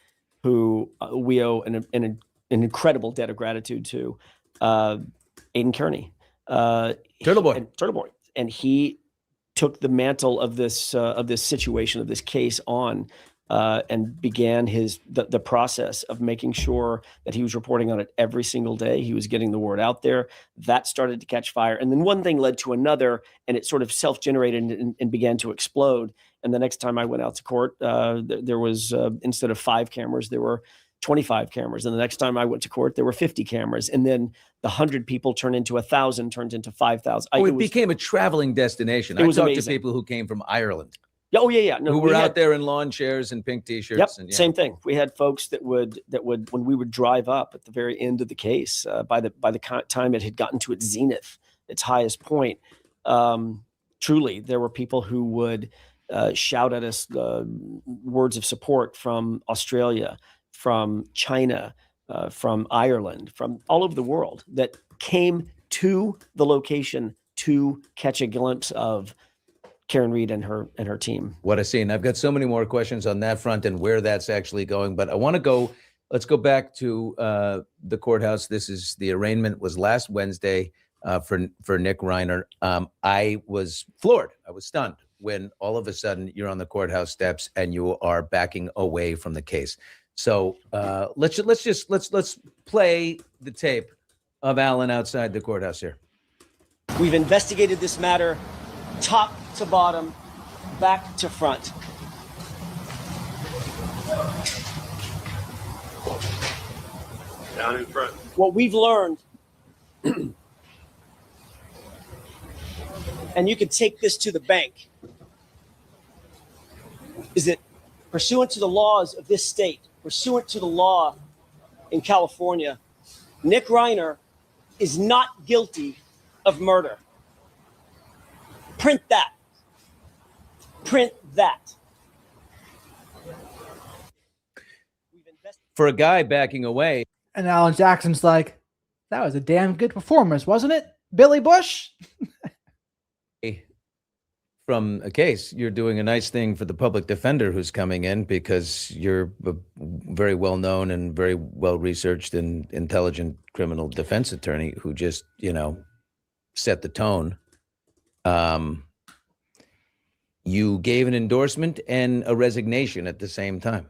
who we owe an incredible debt of gratitude to, Aiden Kearney, Turtle Boy, and he took the mantle of this situation, of this case on. And began the process of making sure that he was reporting on it every single day. He was getting the word out there. That started to catch fire. And then one thing led to another, and it sort of self-generated and began to explode. And the next time I went out to court, there was, instead of 5 cameras, there were 25 cameras. And the next time I went to court, there were 50 cameras. And then the 100 people turned into 1,000, turned into 5,000. It became a traveling destination. I talked to people who came from Ireland. Oh yeah. No, who were out there in lawn chairs and pink T-shirts. Yep, and, same thing. We had folks that would when we would drive up at the very end of the case, by the time it had gotten to its zenith, its highest point, truly there were people who would shout at us words of support from Australia, from China, from Ireland, from all over the world that came to the location to catch a glimpse of Karen Reed and her team. What a scene. I've got so many more questions on that front and where that's actually going, but let's go back to the courthouse. The arraignment was last Wednesday for Nick Reiner. I was floored. I was stunned when all of a sudden you're on the courthouse steps and you are backing away from the case. So let's play the tape of Alan outside the courthouse here. We've investigated this matter top to bottom, back to front. Down in front. What we've learned, and you can take this to the bank, is that pursuant to the laws of this state, pursuant to the law in California, Nick Reiner is not guilty of murder. Print that. Print that. For a guy backing away. And Alan Jackson's like, that was a damn good performance, wasn't it, Billy Bush? From a case, you're doing a nice thing for the public defender who's coming in because you're a very well-known and very well-researched and intelligent criminal defense attorney who just, set the tone. You gave an endorsement and a resignation at the same time.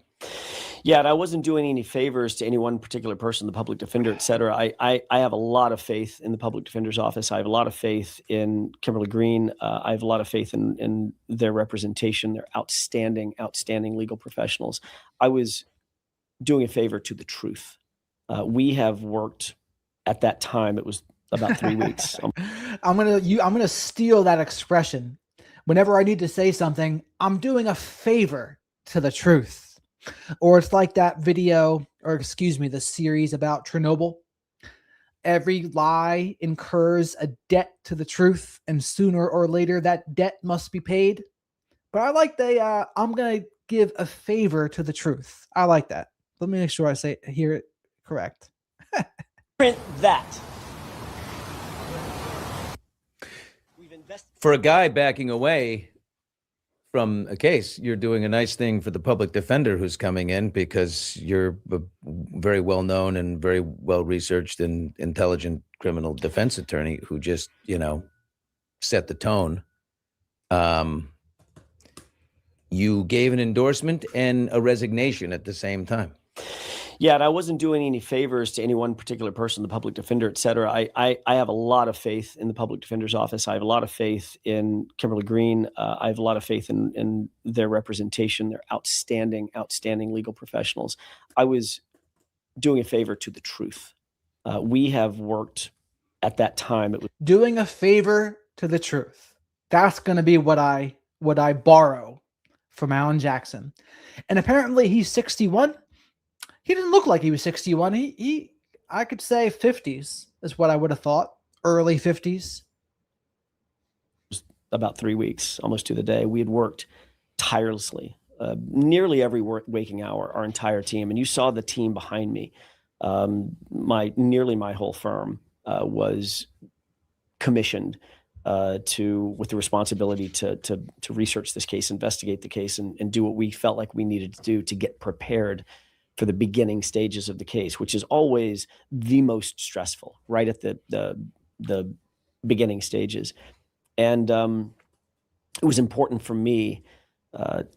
Yeah, and I wasn't doing any favors to any one particular person, the public defender, et cetera. I have a lot of faith in the public defender's office. I have a lot of faith in Kimberly Green. I have a lot of faith in their representation. They're outstanding legal professionals. I was doing a favor to the truth. We have worked at that time. It was About 3 weeks. I'm gonna steal that expression. Whenever I need to say something, I'm doing a favor to the truth. Or it's like that video, or excuse me, the series about Chernobyl. Every lie incurs a debt to the truth, and sooner or later that debt must be paid. But I like I'm gonna give a favor to the truth. I like that. Let me make sure I hear it correct. Print that. For a guy backing away from a case, you're doing a nice thing for the public defender who's coming in, because you're a very well-known and very well-researched and intelligent criminal defense attorney who just, set the tone. You gave an endorsement and a resignation at the same time. Yeah, and I wasn't doing any favors to any one particular person, the public defender, et cetera. I have a lot of faith in the public defender's office. I have a lot of faith in Kimberly Green. I have a lot of faith in their representation. They're outstanding legal professionals. I was doing a favor to the truth. We have worked at that time. It was doing a favor to the truth. That's going to be what I borrow from Alan Jackson. And apparently he's 61. He didn't look like he was 61. I could say 50s is what I would have thought. Early 50s. About 3 weeks, almost to the day. We had worked tirelessly, nearly every waking hour, our entire team. And you saw the team behind me. Nearly my whole firm was commissioned with the responsibility to research this case, investigate the case, and do what we felt like we needed to do to get prepared for the beginning stages of the case, which is always the most stressful, right at the beginning stages. And it was important for me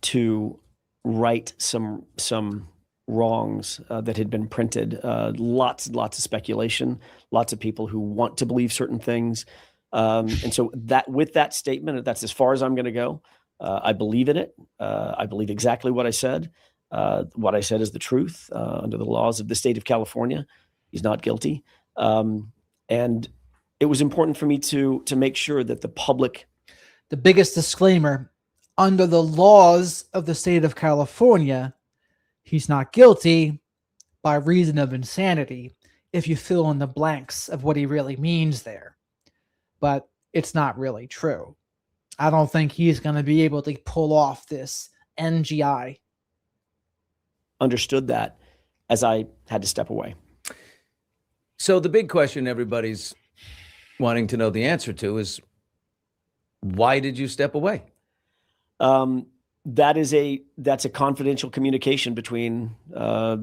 to right some wrongs that had been printed. Lots of speculation, lots of people who want to believe certain things. And so with that statement, that's as far as I'm going to go. I believe in it. I believe exactly what I said. What I said is the truth under the laws of the state of California. He's not guilty. And it was important for me to make sure that the public. The biggest disclaimer, under the laws of the state of California, he's not guilty by reason of insanity, if you fill in the blanks of what he really means there. But it's not really true. I don't think he's going to be able to pull off this NGI. Understood that as I had to step away. So the big question everybody's wanting to know the answer to is, why did you step away? That's a confidential communication between a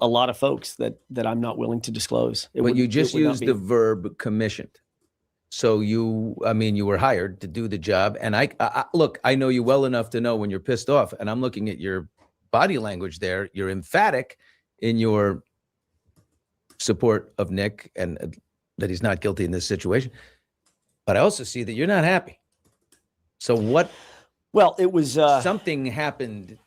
lot of folks that I'm not willing to disclose. But you just used the verb commissioned. So you were hired to do the job. And I look, I know you well enough to know when you're pissed off, and I'm looking at your body language there. You're emphatic in your support of Nick and that he's not guilty in this situation. But I also see that you're not happy. So what? Well, it was something happened.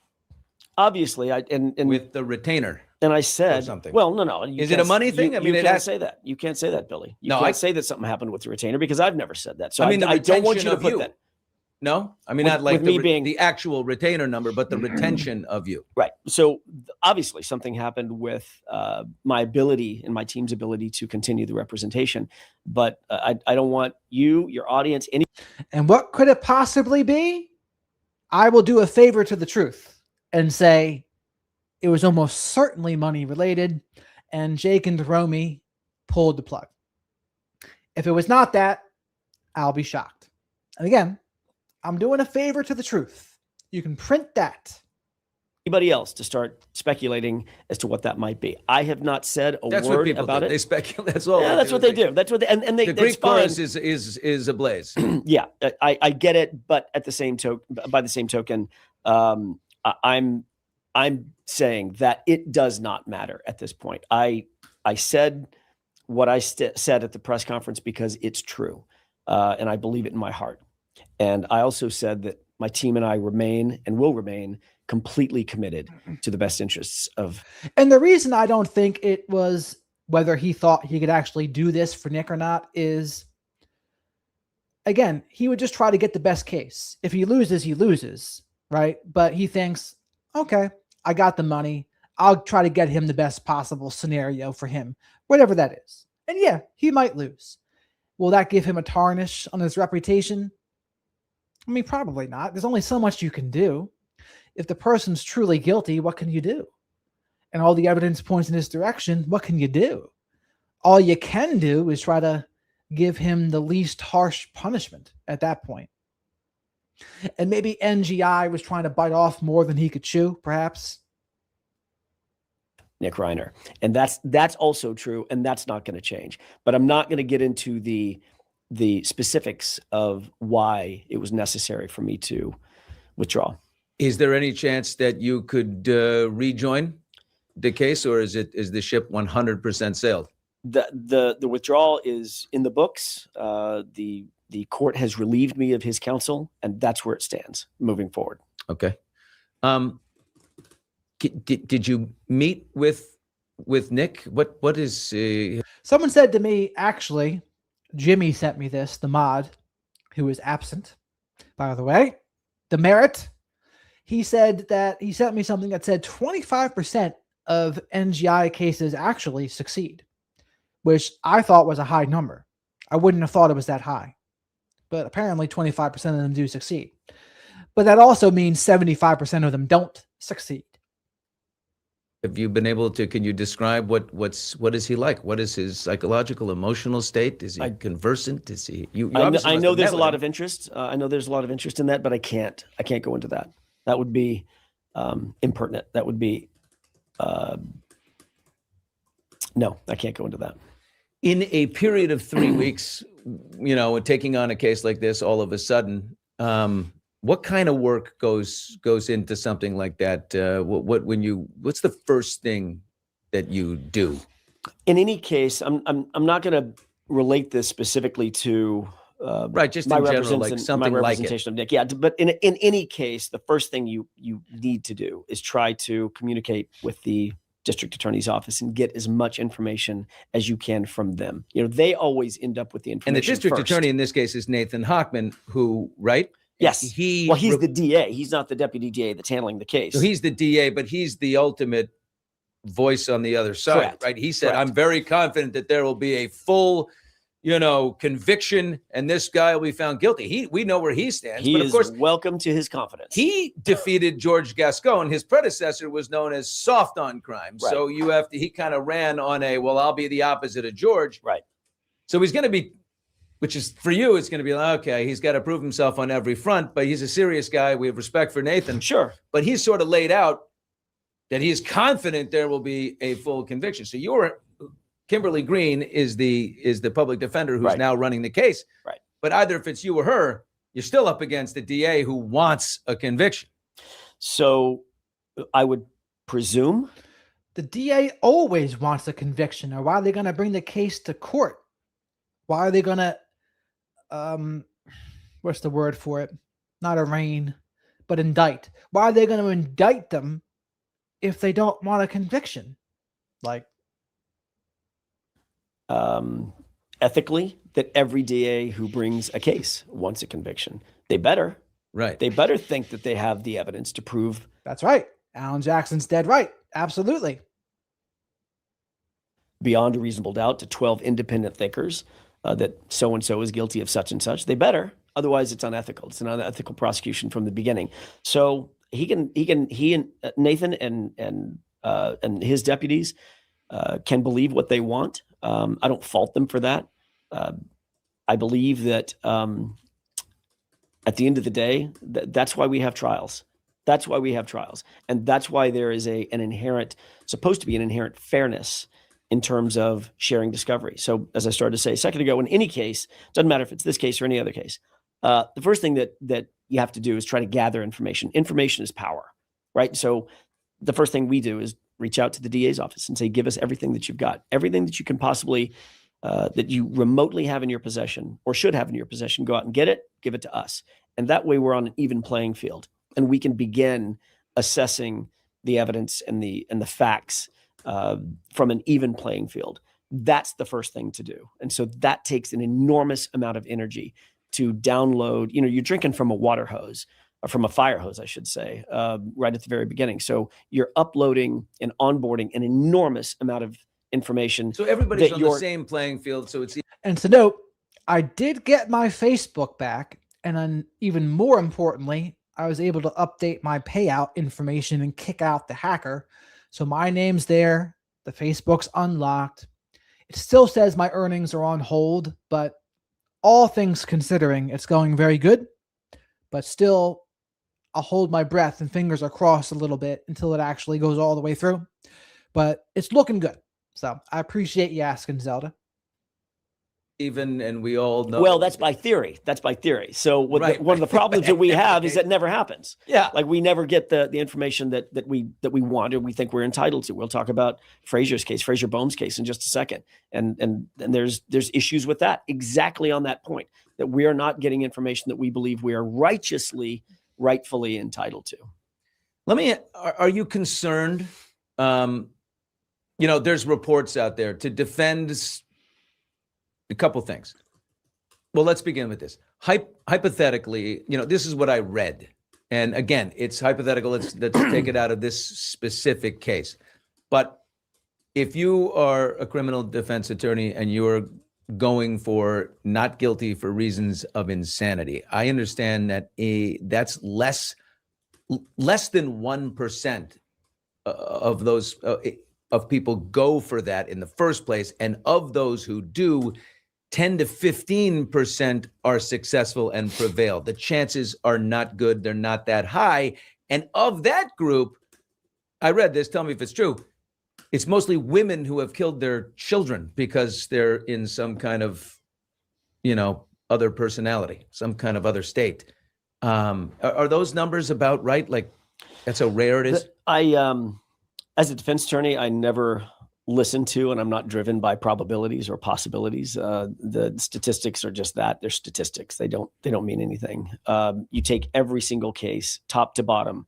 Obviously, with the retainer. And I said, something. Well, no. Is it a money thing? You can't say that. You can't say that, Billy. You can't say that something happened with the retainer, because I've never said that. So I don't want you to put that. No, I mean, not like the actual retainer number, but the retention of you. Right. So obviously something happened with my ability and my team's ability to continue the representation. But I don't want you, your audience, any. And what could it possibly be? I will do a favor to the truth and say it was almost certainly money related, and Jake and Romy pulled the plug. If it was not that, I'll be shocked. And again, I'm doing a favor to the truth. You can print that. Anybody else to start speculating as to what that might be. I have not said a word about it. They speculate. That's all. Yeah, that's what they do. That's what they, and they. The Greek chorus is ablaze. Yeah, I get it, but at the same by the same token, I'm saying that it does not matter at this point. I said what I said at the press conference because it's true, and I believe it in my heart. And I also said that my team and I remain and will remain completely committed to the best interests of. And the reason I don't think it was whether he thought he could actually do this for Nick or not is, again, he would just try to get the best case. If he loses, he loses, right? But he thinks, okay, I got the money. I'll try to get him the best possible scenario for him, whatever that is. And yeah, he might lose. Will that give him a tarnish on his reputation? I mean, probably not. There's only so much you can do. If the person's truly guilty, what can you do? And all the evidence points in this direction, what can you do? All you can do is try to give him the least harsh punishment at that point. And maybe NGI was trying to bite off more than he could chew, perhaps. Nick Reiner. And that's also true, and that's not going to change. But I'm not going to get into the specifics of why it was necessary for me to withdraw. Is there any chance that you could rejoin the case, or is the ship 100% sailed? The withdrawal is in the books. The court has relieved me of his counsel, and that's where it stands moving forward. Okay. Did you meet with Nick? What is? Someone said to me, actually, Jimmy sent me this, the mod, who is absent, by the way, the merit. He said that he sent me something that said 25% of NGI cases actually succeed, which I thought was a high number. I wouldn't have thought it was that high, but apparently 25% of them do succeed. But that also means 75% of them don't succeed. Have you been able to? Can you describe what is he like? What is his psychological, emotional state? Is he conversant? Is he? I know there's a lot of interest. I know there's a lot of interest in that, but I can't go into that. That would be impertinent. That would be no. I can't go into that. In a period of 3 weeks, taking on a case like this, all of a sudden. What kind of work goes into something like that? What's the first thing that you do? In any case, I'm not going to relate this specifically to right, just in general, like something my like it. representation of Nick. Yeah, but in any case, the first thing you need to do is try to communicate with the district attorney's office and get as much information as you can from them. They always end up with the information. And the district first. attorney in this case is Nathan Hochman, who, right? Yes. He's the DA. He's not the deputy DA that's handling the case. So he's the DA, but he's the ultimate voice on the other side, Correct. right? He said, Correct. I'm very confident that there will be a full, conviction, and this guy will be found guilty. We know where he stands. He but of course, welcome to his confidence. He defeated George Gascon. His predecessor was known as soft on crime. Right. So he kind of ran on I'll be the opposite of George. Right. So he's going to be, which is for you, it's going to be like, okay, he's got to prove himself on every front, but he's a serious guy. We have respect for Nathan. Sure. But he's sort of laid out that he is confident there will be a full conviction. So Kimberly Green is the public defender who's Right. now running the case. Right. But either if it's you or her, you're still up against the DA who wants a conviction. So I would presume The DA always wants a conviction, or why are they going to bring the case to court? Why are they going to, what's the word for it? Not arraign, but indict. Why are they going to indict them if they don't want a conviction? Like, ethically, that every DA who brings a case wants a conviction. They better. Right. They better think that they have the evidence to prove. that's right. Alan Jackson's dead right. Absolutely. Beyond a reasonable doubt to 12 independent thinkers that so-and-so is guilty of such and such. They better. Otherwise, it's unethical. It's an unethical prosecution from the beginning. So he and Nathan and his deputies can believe what they want. I don't fault them for that. I believe that at the end of the day, that's why we have trials. That's why we have trials. And that's why there is supposed to be an inherent fairness in terms of sharing discovery. So as I started to say a second ago, in any case, doesn't matter if it's this case or any other case, the first thing that you have to do is try to gather information. Information is power, right? So the first thing we do is reach out to the DA's office and say, give us everything that you've got, everything that you can possibly, that you remotely have in your possession or should have in your possession. Go out and get it, give it to us. And that way we're on an even playing field and we can begin assessing the evidence and the facts from an even playing field. That's the first thing to do. And so that takes an enormous amount of energy to download. You're drinking from a water hose, or from a fire hose, I should say, right at the very beginning. So you're uploading and onboarding an enormous amount of information. So everybody's on the same playing field. So it's And to note, I did get my Facebook back, and then even more importantly, I was able to update my payout information and kick out the hacker. So my name's there. The Facebook's unlocked. It still says my earnings are on hold, but all things considering, it's going very good. But still, I'll hold my breath and fingers are crossed a little bit until it actually goes all the way through. But it's looking good. So I appreciate you asking, Zelda. and we all know. Well, that's by theory. So one of the problems that we have is that never happens. Yeah. Like we never get the information that we want, or we think we're entitled to. We'll talk about Frazier Bohm's case in just a second. And there's issues with that, exactly on that point, that we are not getting information that we believe we are rightfully entitled to. Are you concerned? There's reports out there to defend a couple things. Well, let's begin with this. Hypothetically, this is what I read. And again, it's hypothetical. Let's take it out of this specific case. But if you are a criminal defense attorney and you're going for not guilty for reasons of insanity, I understand that that's less than 1% of those of people go for that in the first place. And of those who do, 10 to 15% are successful and prevail. The chances are not good. They're not that high. And of that group, I read this, tell me if it's true, it's mostly women who have killed their children because they're in some kind of, other personality, some kind of other state. Are those numbers about right? Like, that's how rare it is? As a defense attorney, I never listen to, and I'm not driven by probabilities or possibilities. The statistics are just that. They're statistics. They don't mean anything. You take every single case, top to bottom,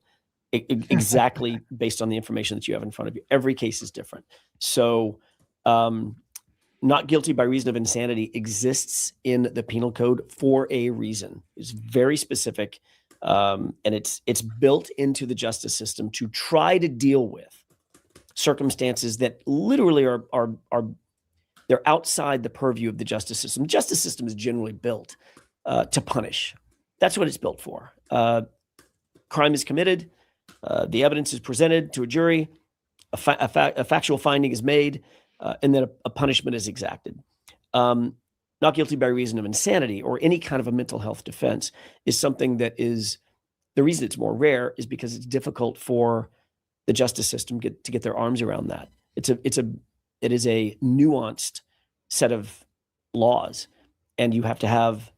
exactly based on the information that you have in front of you. Every case is different. So not guilty by reason of insanity exists in the penal code for a reason. It's very specific, and it's built into the justice system to try to deal with circumstances that literally are they're outside the purview of the justice system. The justice system is generally built to punish. That's what it's built for. Crime is committed. The evidence is presented to a jury. A factual finding is made, and then a punishment is exacted. Not guilty by reason of insanity or any kind of a mental health defense is something that is, the reason it's more rare is because it's difficult for the justice system to get their arms around that. It is a nuanced set of laws, and you have to have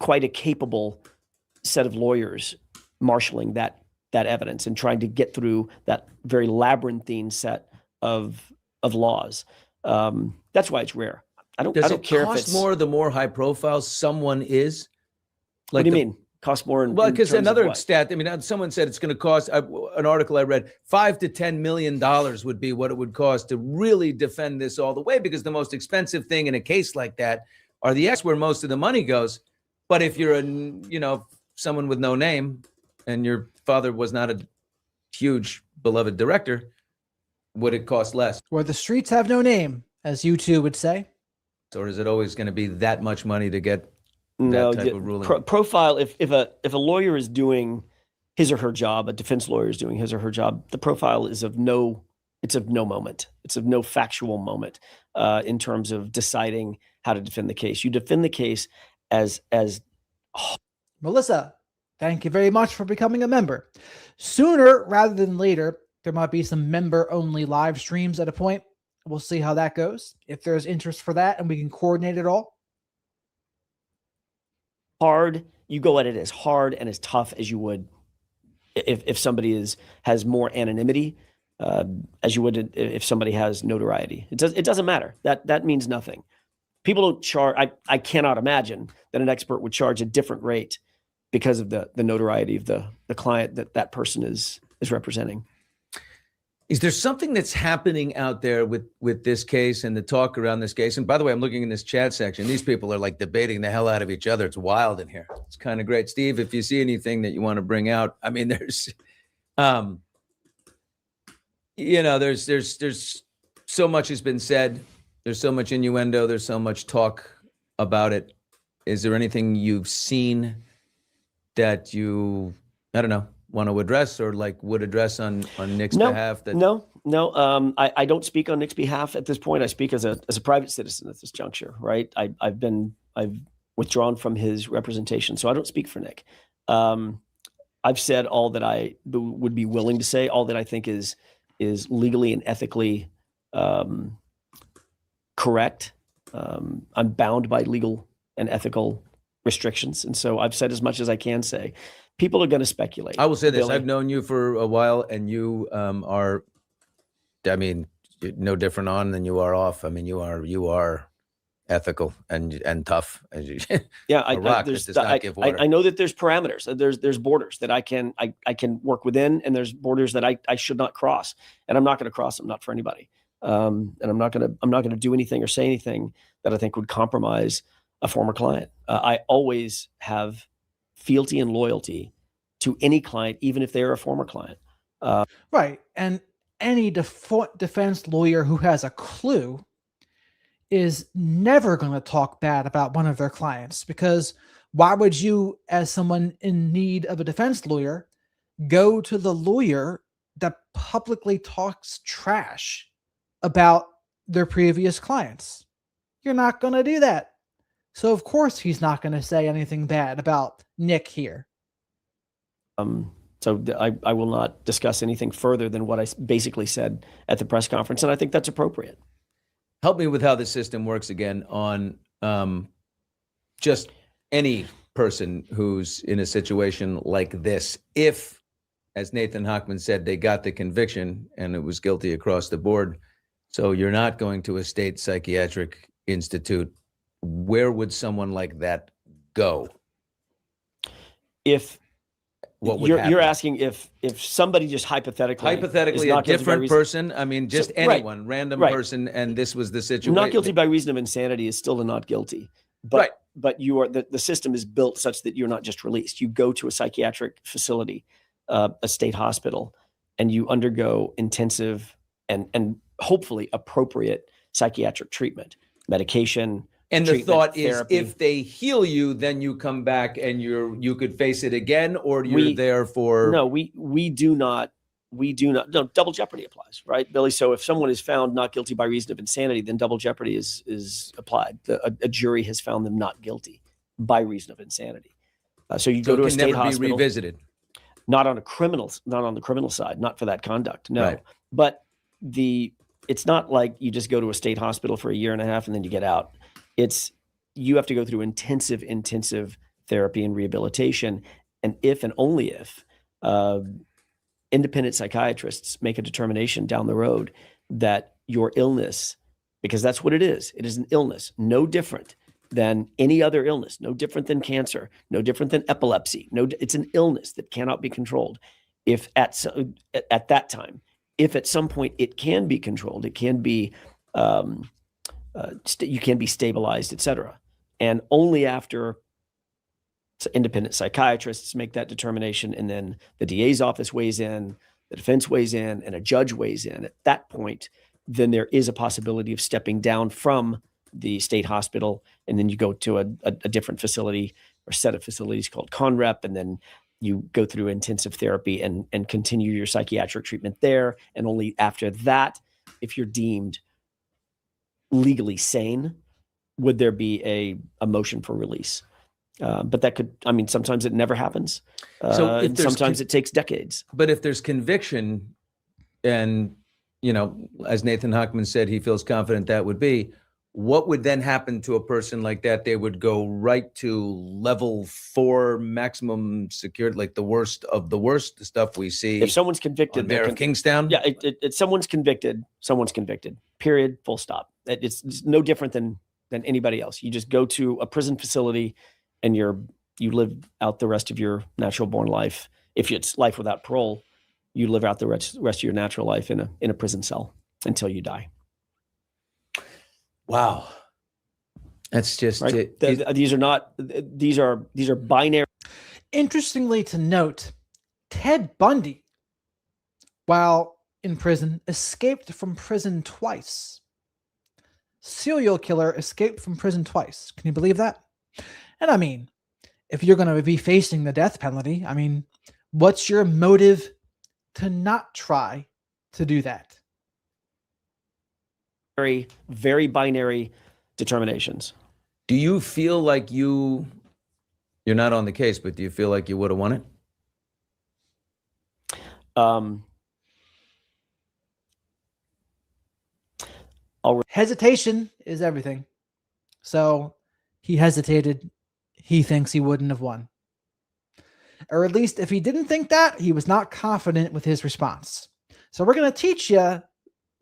quite a capable set of lawyers marshaling that evidence and trying to get through that very labyrinthine set of laws. That's why it's rare. I don't care if it's. Does it cost more the more high profile someone is? What do you mean? Cost more? Well, because another stat, someone said it's going to cost, an article I read, $5 to $10 million would be what it would cost to really defend this all the way, because the most expensive thing in a case like that are the where most of the money goes. But if you're someone with no name and your father was not a huge beloved director, would it cost less? Where the streets have no name, as you two would say. Or is it always going to be that much money to get that type of ruling? Profile, if a lawyer is doing his or her job, a defense lawyer is doing his or her job, the profile is of no moment. It's of no factual moment in terms of deciding how to defend the case. You defend the case as Melissa, thank you very much for becoming a member. Sooner rather than later, there might be some member-only live streams at a point. We'll see how that goes. If there's interest for that and we can coordinate it all. Hard, you go at it as hard and as tough as you would if somebody has more anonymity, as you would if somebody has notoriety. It doesn't matter. That means nothing. People don't charge. I cannot imagine that an expert would charge a different rate because of the notoriety of the client that person is representing. Is there something that's happening out there with this case and the talk around this case? And by the way, I'm looking in this chat section. These people are like debating the hell out of each other. It's wild in here. It's kind of great. Steve, if you see anything that you want to bring out, I mean, there's so much has been said. There's so much innuendo. There's so much talk about it. Is there anything you've seen that you, I don't know, want to address or like would address on Nick's behalf? No. I don't speak on Nick's behalf at this point. I speak as a private citizen at this juncture, right? I've withdrawn from his representation, so I don't speak for Nick. I've said all that I would be willing to say, all that I think is legally and ethically correct. I'm bound by legal and ethical restrictions, and so I've said as much as I can say. People are going to speculate. I will say this: Billy. I've known you for a while, and you are, I mean, no different on than you are off. I mean, you are ethical and tough. Yeah, I know that there's parameters. There's borders that I can work within, and there's borders that I should not cross, and I'm not going to cross them, not for anybody. And I'm not going to do anything or say anything that I think would compromise a former client. I always have fealty and loyalty to any client, even if they are a former client. Right. And any defense lawyer who has a clue is never going to talk bad about one of their clients, because why would you, as someone in need of a defense lawyer, go to the lawyer that publicly talks trash about their previous clients? You're not going to do that. So of course he's not going to say anything bad about Nick here. So I will not discuss anything further than what I basically said at the press conference, and I think that's appropriate. Help me with how the system works again on just any person who's in a situation like this. If, as Nathan Hochman said, they got the conviction and it was guilty across the board, so you're not going to a state psychiatric institute, where would someone like that go? If what would you're asking if somebody just hypothetically a different person, I mean, just anyone, random person, and this was the situation. Not guilty by reason of insanity is still a not guilty. But you are the system is built such that you're not just released. You go to a psychiatric facility, a state hospital, and you undergo intensive and hopefully appropriate psychiatric treatment, medication. And the thought therapy. Is if they heal you, then you come back and you could face it again, or you're there for... No, we do not. No, double jeopardy applies, right, Billy? So if someone is found not guilty by reason of insanity, then double jeopardy is applied. A jury has found them not guilty by reason of insanity. So you go to a state hospital. Be revisited. Not on the criminal side, not for that conduct. No, right. But it's not like you just go to a state hospital for a year and a half and then you get out. You have to go through intensive therapy and rehabilitation. And if and only if independent psychiatrists make a determination down the road that your illness, because that's what it is an illness, no different than any other illness, no different than cancer, no different than epilepsy. It's an illness that cannot be controlled. If at that time, if at some point it can be controlled, it can be you can be stabilized, etc. And only after independent psychiatrists make that determination, and then the DA's office weighs in, the defense weighs in, and a judge weighs in. At that point, then there is a possibility of stepping down from the state hospital, and then you go to a different facility or set of facilities called ConRep, and then you go through intensive therapy and continue your psychiatric treatment there. And only after that, if you're deemed legally sane, would there be a motion for release. But that could, sometimes it never happens. So sometimes it takes decades. But if there's conviction and, as Nathan Hochman said, he feels confident that would be, what would then happen to a person like that? They would go right to level 4 maximum security, like the worst of the worst, the stuff we see. If someone's convicted, Mayor of Kingstown. Yeah, it's someone's convicted. Someone's convicted. Period. Full stop. It's no different than anybody else. You just go to a prison facility, and you live out the rest of your natural born life. If it's life without parole, you live out the rest of your natural life in a prison cell until you die. Wow. That's just Right. These are binary. Interestingly to note, Ted Bundy, while in prison, escaped from prison twice. Serial killer escaped from prison twice. Can you believe that? And I mean, if you're going to be facing the death penalty, I mean, what's your motive to not try to do that? Very, very binary determinations. Do you feel like you're not on the case, but do you feel like you would have won it? Hesitation is everything. So he hesitated. He thinks he wouldn't have won. Or at least if he didn't think that, he was not confident with his response. So we're going to teach you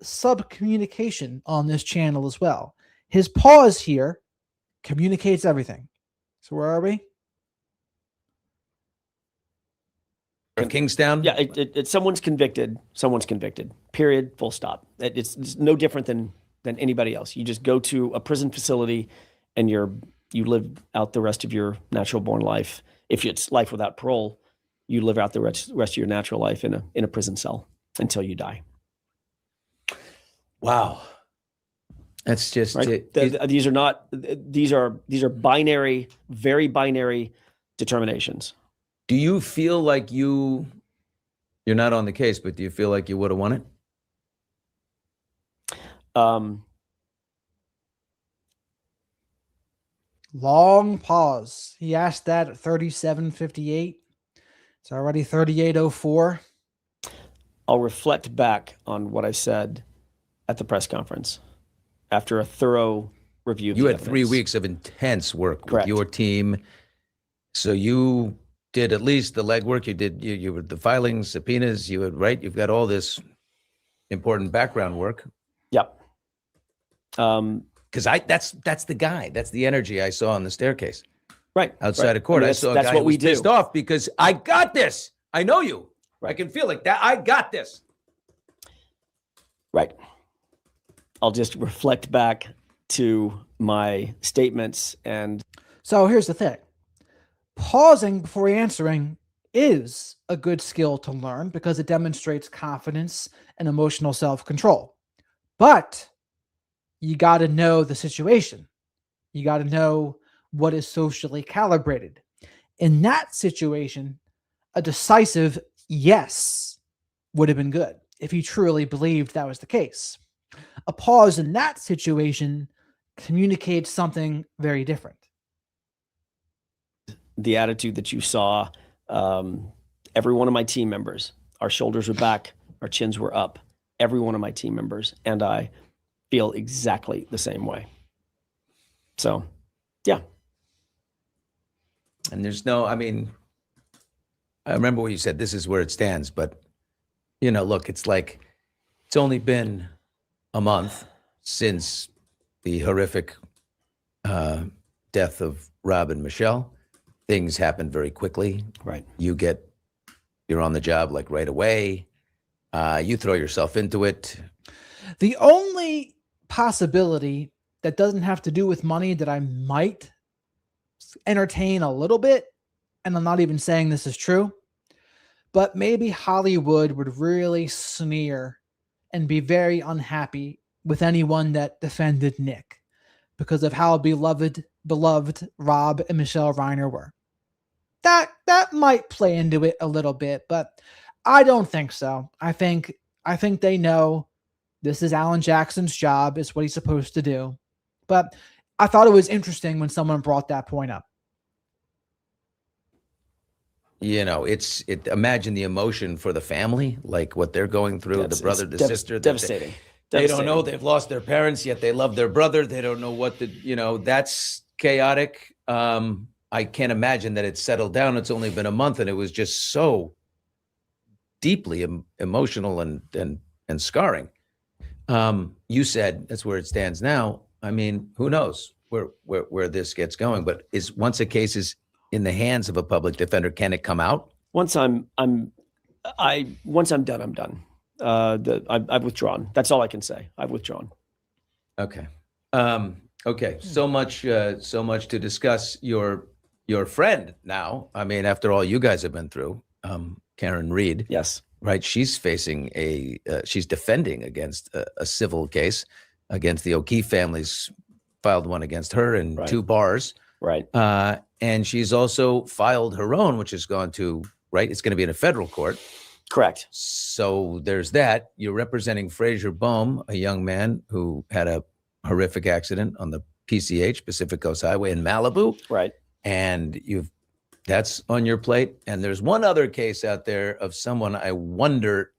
sub-communication on this channel as well. His pause here communicates everything. So where are we? Kingstown? Yeah, it's someone's convicted. Someone's convicted. Period. Full stop. It's no different than anybody else. You just go to a prison facility, and you live out the rest of your natural born life. If it's life without parole, you live out the rest of your natural life in a prison cell until you die. Wow. That's just right. These are binary, very binary determinations. Do you feel like you're not on the case, but do you feel like you would have won it? Long pause. He asked that at 37:58. It's already 38:04. I'll reflect back on what I said at the press conference after a thorough review. You had 3 weeks of intense work Correct. with your team. So you did at least the legwork. You were the filings, subpoenas, you've got all this important background work. Yep. Because that's the guy. That's the energy I saw on the staircase. Right. Outside of court. I saw a guy who was pissed off because I got this. I know you. Right. I can feel like that. I got this. Right. I'll just reflect back to my statements. And so here's the thing. Pausing before answering is a good skill to learn because it demonstrates confidence and emotional self-control. But you got to know the situation. You got to know what is socially calibrated. In that situation, a decisive yes would have been good if he truly believed that was the case. A pause in that situation communicates something very different. The attitude that you saw, every one of my team members, our shoulders were back, our chins were up, every one of my team members, and I feel exactly the same way. So, yeah. And there's I remember what you said, this is where it stands, but, look, it's like, it's only been a month since the horrific death of Rob and Michelle. Things happen very quickly. Right. You're on the job like right away. You throw yourself into it. The only possibility that doesn't have to do with money that I might entertain a little bit, and I'm not even saying this is true, but maybe Hollywood would really sneer and be very unhappy with anyone that defended Nick because of how beloved Rob and Michelle Reiner were. That might play into it a little bit, but I don't think so. I think they know this is Alan Jackson's job. It's what he's supposed to do. But I thought it was interesting when someone brought that point up. Imagine the emotion for the family, like what they're going through, the brother, the sister. Devastating. They don't know they've lost their parents, yet they love their brother. They don't know that's chaotic. I can't imagine that it's settled down. It's only been a month, and it was just so deeply emotional and scarring. You said that's where it stands now. Who knows where this gets going? But once a case is in the hands of a public defender, can it come out? Once I'm Once I'm done, I'm done. I've withdrawn. That's all I can say. I've withdrawn. Okay. Okay. So much to discuss. Your friend now. I mean, after all you guys have been through, Karen Reed. Yes. Right. She's facing she's defending against a civil case against the O'Keefe families. Filed one against her and Right. 2 bars. Right. And she's also filed her own, which has gone to, right? It's going to be in a federal court. Correct. So there's that. You're representing Fraser Boehm, a young man who had a horrific accident on the PCH, Pacific Coast Highway in Malibu. Right. And that's on your plate. And there's one other case out there of someone I wonder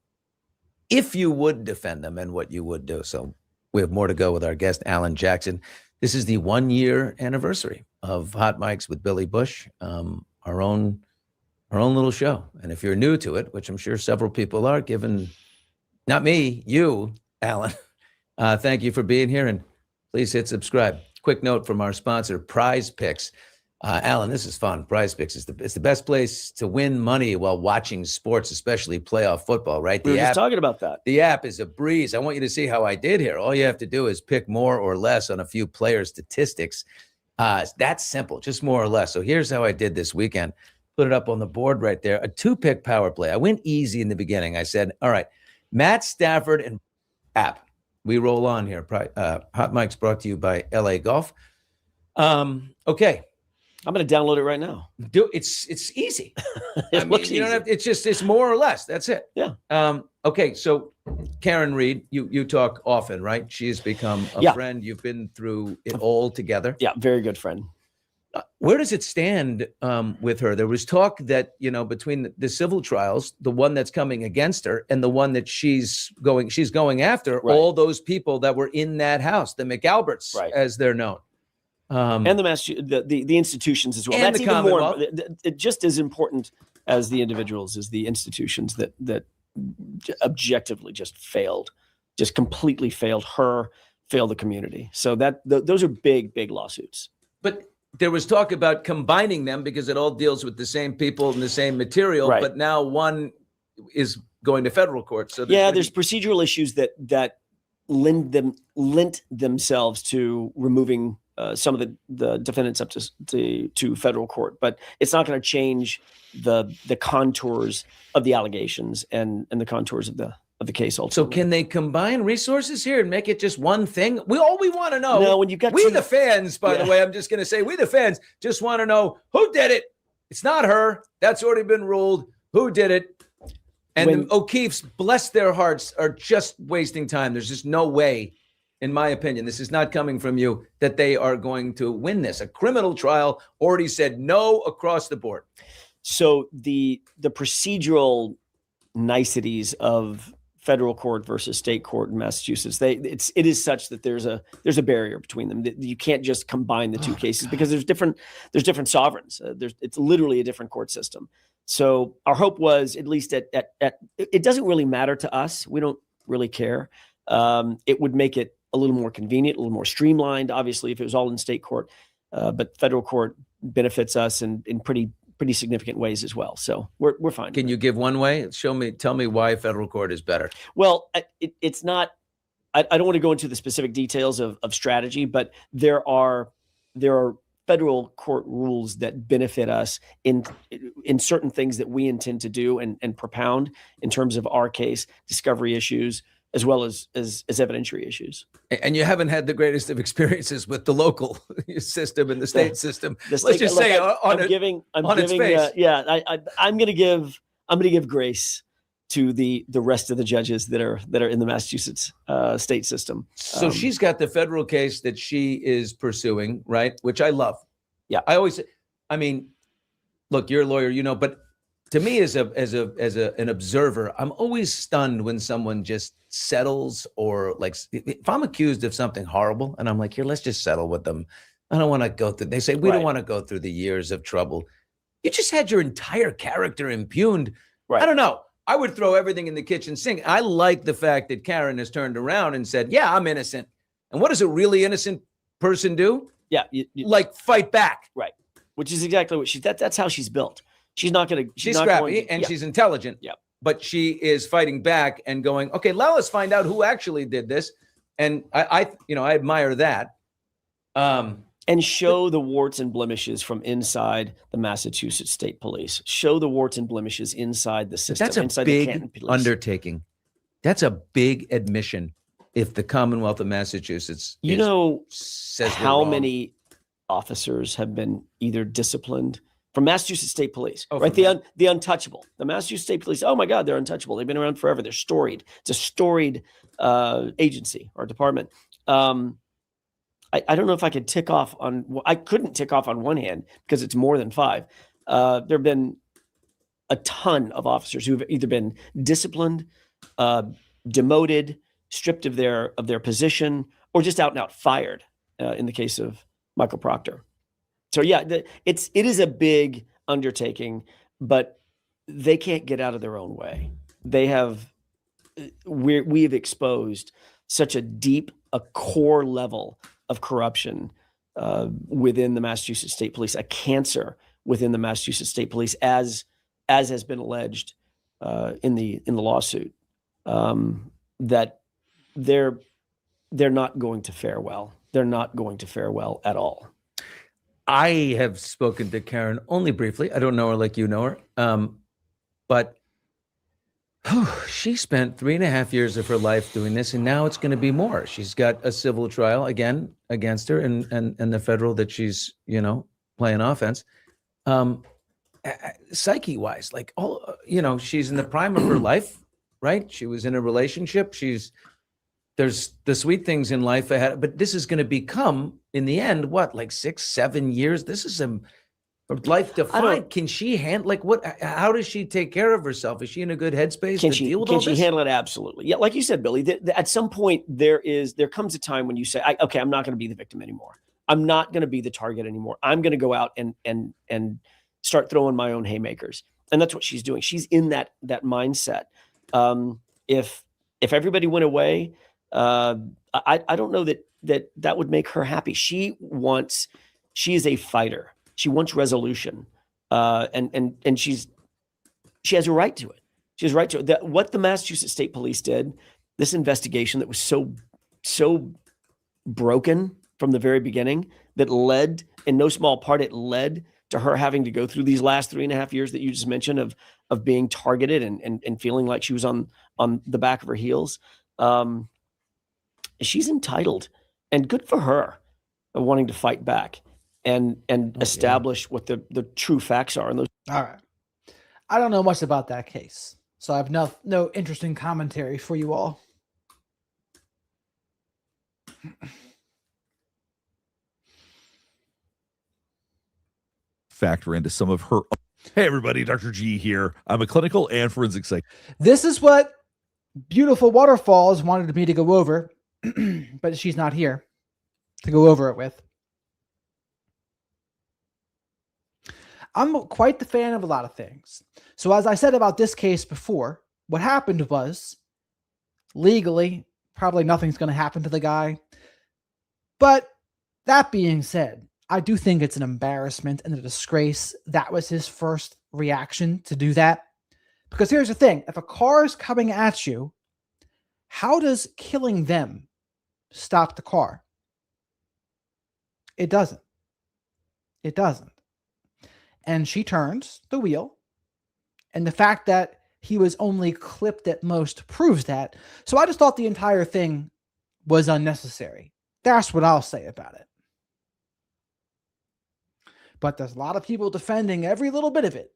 if you would defend them and what you would do. So we have more to go with our guest, Alan Jackson. This is the 1-year anniversary of Hot Mics with Billy Bush, our own little show. And if you're new to it, which I'm sure several people are, given not me, you, Alan, thank you for being here, and please hit subscribe. Quick note from our sponsor, Prize Picks. Alan, this is fun. Prize Picks is it's the best place to win money while watching sports, especially playoff football, right? We were just talking about that. The app is a breeze. I want you to see how I did here. All you have to do is pick more or less on a few player statistics. That's simple, just more or less. So here's how I did this weekend. Put it up on the board right there. A 2-pick power play. I went easy in the beginning. I said, all right, Matt Stafford and app. We roll on here. Hot Mics brought to you by LA Golf. Okay. I'm going to download it right now. It's easy. It looks you don't easy. have, it's more or less. That's it. Yeah. Okay. So Karen Reed, you talk often, right? She has become a friend. You've been through it all together. Yeah. Very good friend. Where does it stand with her? There was talk that, between the civil trials, the one that's coming against her and the one that she's going after, Right. all those people that were in that house, the McAlberts, Right. as they're known. And the institutions as well. And That's the even more. Commonwealth. It just as important as the individuals is the institutions that objectively just failed, just completely failed her, failed the community. So those are big lawsuits. But there was talk about combining them because it all deals with the same people and the same material. Right. But now one is going to federal court. So there's procedural issues that lent themselves to removing some of the defendants up to federal court, but it's not going to change the contours of the allegations and the contours of the case ultimately. So can they combine resources here and make it just one thing? We want to know. No, when you get the fans, by the way, I'm just going to say, we the fans just want to know who did it. It's not her. That's already been ruled. Who did it? And the O'Keefes, bless their hearts, are just wasting time. There's just no way, in my opinion, this is not coming from you, that they are going to win this. A criminal trial already said no across the board. So the procedural niceties of federal court versus state court in Massachusetts, it is such that there's a barrier between them. You can't just combine the two cases because there's different sovereigns. It's literally a different court system. So our hope was, at least at it doesn't really matter to us. We don't really care. It would make it a little more convenient, a little more streamlined, obviously, if it was all in state court. But federal court benefits us in pretty significant ways as well. So we're fine. Can you give one way? Tell me why federal court is better. Well, it's not. I don't want to go into the specific details of strategy, but there are federal court rules that benefit us in certain things that we intend to do and propound in terms of our case, discovery issues, as well as evidentiary issues. And you haven't had the greatest of experiences with the local system and the state system. Let's just say I'm giving grace to the rest of the judges that are in the Massachusetts state system. So she's got the federal case that she is pursuing, right? Which I love. Yeah. I mean, look, you're a lawyer, but to me as an observer, I'm always stunned when someone just settles, or like, if I'm accused of something horrible and I'm like, here, let's just settle with them. I don't want to go through. They say, we don't want to go through the years of trouble. You just had your entire character impugned. Right. I don't know. I would throw everything in the kitchen sink. I like the fact that Karen has turned around and said, yeah, I'm innocent. And what does a really innocent person do? Yeah. Like fight back. Right. Which is exactly what that's how she's built. She's not going to. She's scrappy and she's intelligent. Yeah. but she is fighting back and going, okay, now let's find out who actually did this. And I admire that. And show the warts and blemishes from inside the Massachusetts State Police. Show the warts and blemishes inside the system. That's a inside the Canton big Police. undertaking. That's a big admission. If the Commonwealth of Massachusetts, says how many officers have been either disciplined from Massachusetts State Police, right? The untouchable, the Massachusetts State Police. Oh my God, they're untouchable. They've been around forever. They're storied. It's a storied agency or department. I don't know if I could tick off on. I couldn't tick off on one hand because it's more than 5. There have been a ton of officers who have either been disciplined, demoted, stripped of their position, or just out and out fired. In the case of Michael Proctor. So yeah, it is a big undertaking, but they can't get out of their own way. We have exposed such a core level of corruption within the Massachusetts State Police, a cancer within the Massachusetts State Police, as has been alleged in the lawsuit, that they're not going to fare well. They're not going to fare well at all. I have spoken to Karen only briefly. I don't know her like you know her. But she spent 3.5 years of her life doing this, and now it's going to be more. She's got a civil trial again against her, and the federal that she's, playing offense. Psyche-wise, like she's in the prime of her life, right? She was in a relationship. There's the sweet things in life ahead, but this is going to become, in the end, what, like 6-7 years? This is a life defined. Can she handle, like, what? How does she take care of herself? Is she in a good headspace to deal with all this? Can she handle it? Absolutely. Yeah, like you said, Billy. At some point, there comes a time when you say, "Okay, I'm not going to be the victim anymore. I'm not going to be the target anymore. I'm going to go out and start throwing my own haymakers." And that's what she's doing. She's in that mindset. If everybody went away. I don't know that would make her happy. She is a fighter. She wants resolution. And she has a right to it. She has a right to it. What the Massachusetts State Police did, this investigation that was so broken from the very beginning, that led, in no small part, it led to her having to go through these last 3.5 years that you just mentioned of being targeted and feeling like she was on the back of her heels. She's entitled, and good for her, of wanting to fight back and establish what the true facts are. And those. All right. I don't know much about that case, so I have no interesting commentary for you all. Factor into some of her. Hey, everybody, Dr. G here. I'm a clinical and forensic psychologist. This is what Beautiful Waterfalls wanted me to go over, but she's not here to go over it with. I'm quite the fan of a lot of things. So as I said about this case before, what happened was, legally, probably nothing's going to happen to the guy. But that being said, I do think it's an embarrassment and a disgrace. That was his first reaction to do that. Because here's the thing. If a car is coming at you, how does killing them stop the car? It doesn't. It doesn't. And she turns the wheel. And the fact that he was only clipped at most proves that. So I just thought the entire thing was unnecessary. That's what I'll say about it. But there's a lot of people defending every little bit of it.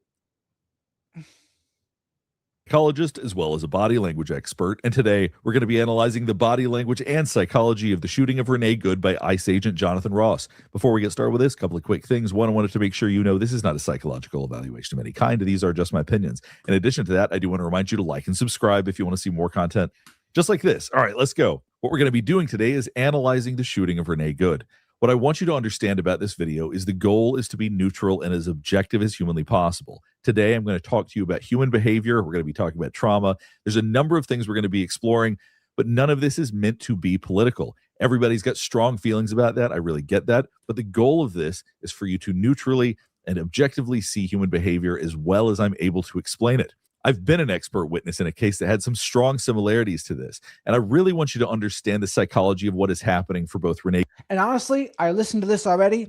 Psychologist as well as a body language expert, and today we're going to be analyzing the body language and psychology of the shooting of Renee Good by ICE agent Jonathan Ross. Before we get started with this, a couple of quick things. One, I wanted to make sure you know this is not a psychological evaluation of any kind. These are just my opinions. In addition to that, I do want to remind you to like and subscribe if you want to see more content just like this. All right, let's go. What we're going to be doing today is analyzing the shooting of Renee Good. What I want you to understand about this video is the goal is to be neutral and as objective as humanly possible. Today, I'm going to talk to you about human behavior. We're going to be talking about trauma. There's a number of things we're going to be exploring, but none of this is meant to be political. Everybody's got strong feelings about that. I really get that. But the goal of this is for you to neutrally and objectively see human behavior as well as I'm able to explain it. I've been an expert witness in a case that had some strong similarities to this, and I really want you to understand the psychology of what is happening for both Renee. And honestly, I listened to this already.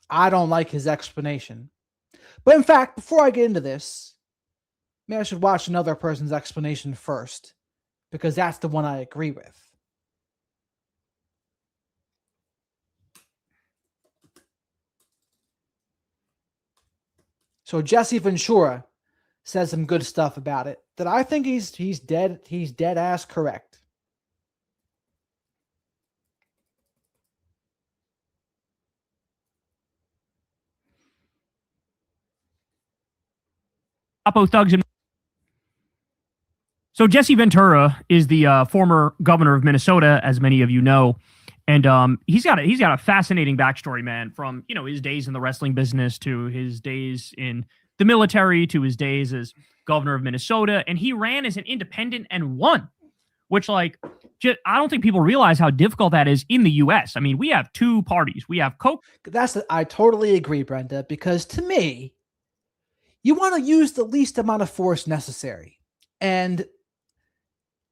I don't like his explanation. But in fact, before I get into this, maybe I should watch another person's explanation first, because that's the one I agree with. So Jesse Ventura says some good stuff about it that I think he's dead ass correct. Chapo thugs. So Jesse Ventura is the former governor of Minnesota, as many of you know, and he's got a fascinating backstory, man. From his days in the wrestling business to his days in the military to his days as governor of Minnesota, and he ran as an independent and won, which I don't think people realize how difficult that is in the U.S. I mean, we have two parties. We have I totally agree, Brenda, because to me, you want to use the least amount of force necessary. And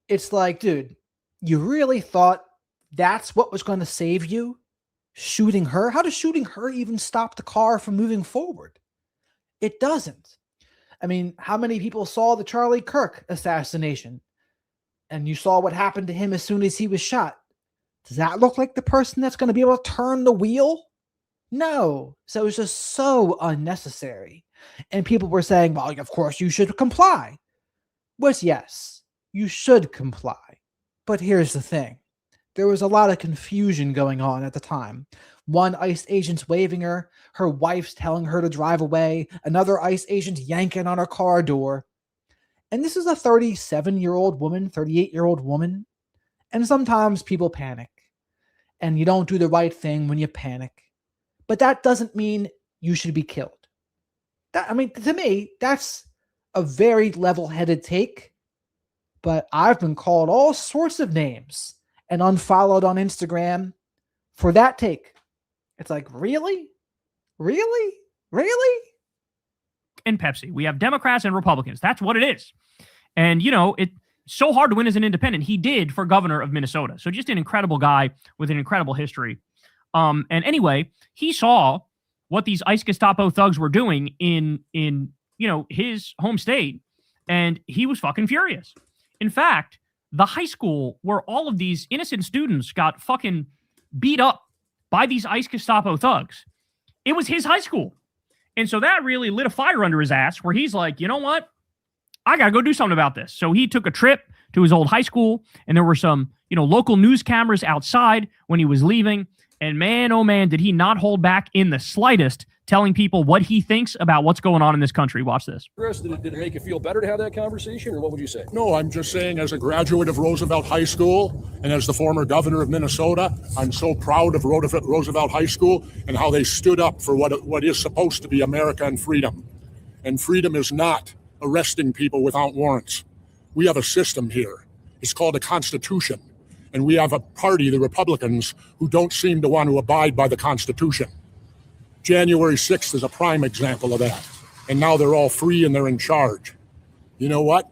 it's like, dude, you really thought that's what was going to save you? Shooting her? How does shooting her even stop the car from moving forward? It doesn't. I mean, how many people saw the Charlie Kirk assassination? And you saw what happened to him as soon as he was shot. Does that look like the person that's going to be able to turn the wheel? No. So it was just so unnecessary. And people were saying, well, of course you should comply. Which, yes, you should comply. But here's the thing. There was a lot of confusion going on at the time. One ICE agent's waving her wife's telling her to drive away, another ICE agent yanking on her car door. And this is a 37-year-old woman, 38-year-old woman. And sometimes people panic. And you don't do the right thing when you panic. But that doesn't mean you should be killed. To me, that's a very level-headed take. But I've been called all sorts of names and unfollowed on Instagram for that take. It's like, really? Really? Really? And Pepsi. We have Democrats and Republicans. That's what it is. And, it's so hard to win as an independent. He did for governor of Minnesota. So just an incredible guy with an incredible history. And anyway, he saw what these ICE Gestapo thugs were doing in his home state, and he was fucking furious. In fact, the high school where all of these innocent students got fucking beat up by these ICE Gestapo thugs, it was his high school. And so that really lit a fire under his ass where he's like, you know what? I got to go do something about this. So he took a trip to his old high school, and there were some, local news cameras outside when he was leaving. And man, oh man, did he not hold back in the slightest, telling people what he thinks about what's going on in this country. Watch this. Chris, did it make you feel better to have that conversation, or what would you say? No, I'm just saying, as a graduate of Roosevelt High School and as the former governor of Minnesota, I'm so proud of Roosevelt High School and how they stood up for what is supposed to be America and freedom. And freedom is not arresting people without warrants. We have a system here. It's called a Constitution. And we have a party, the Republicans, who don't seem to want to abide by the Constitution. January 6th is a prime example of that. And now they're all free and they're in charge. You know what?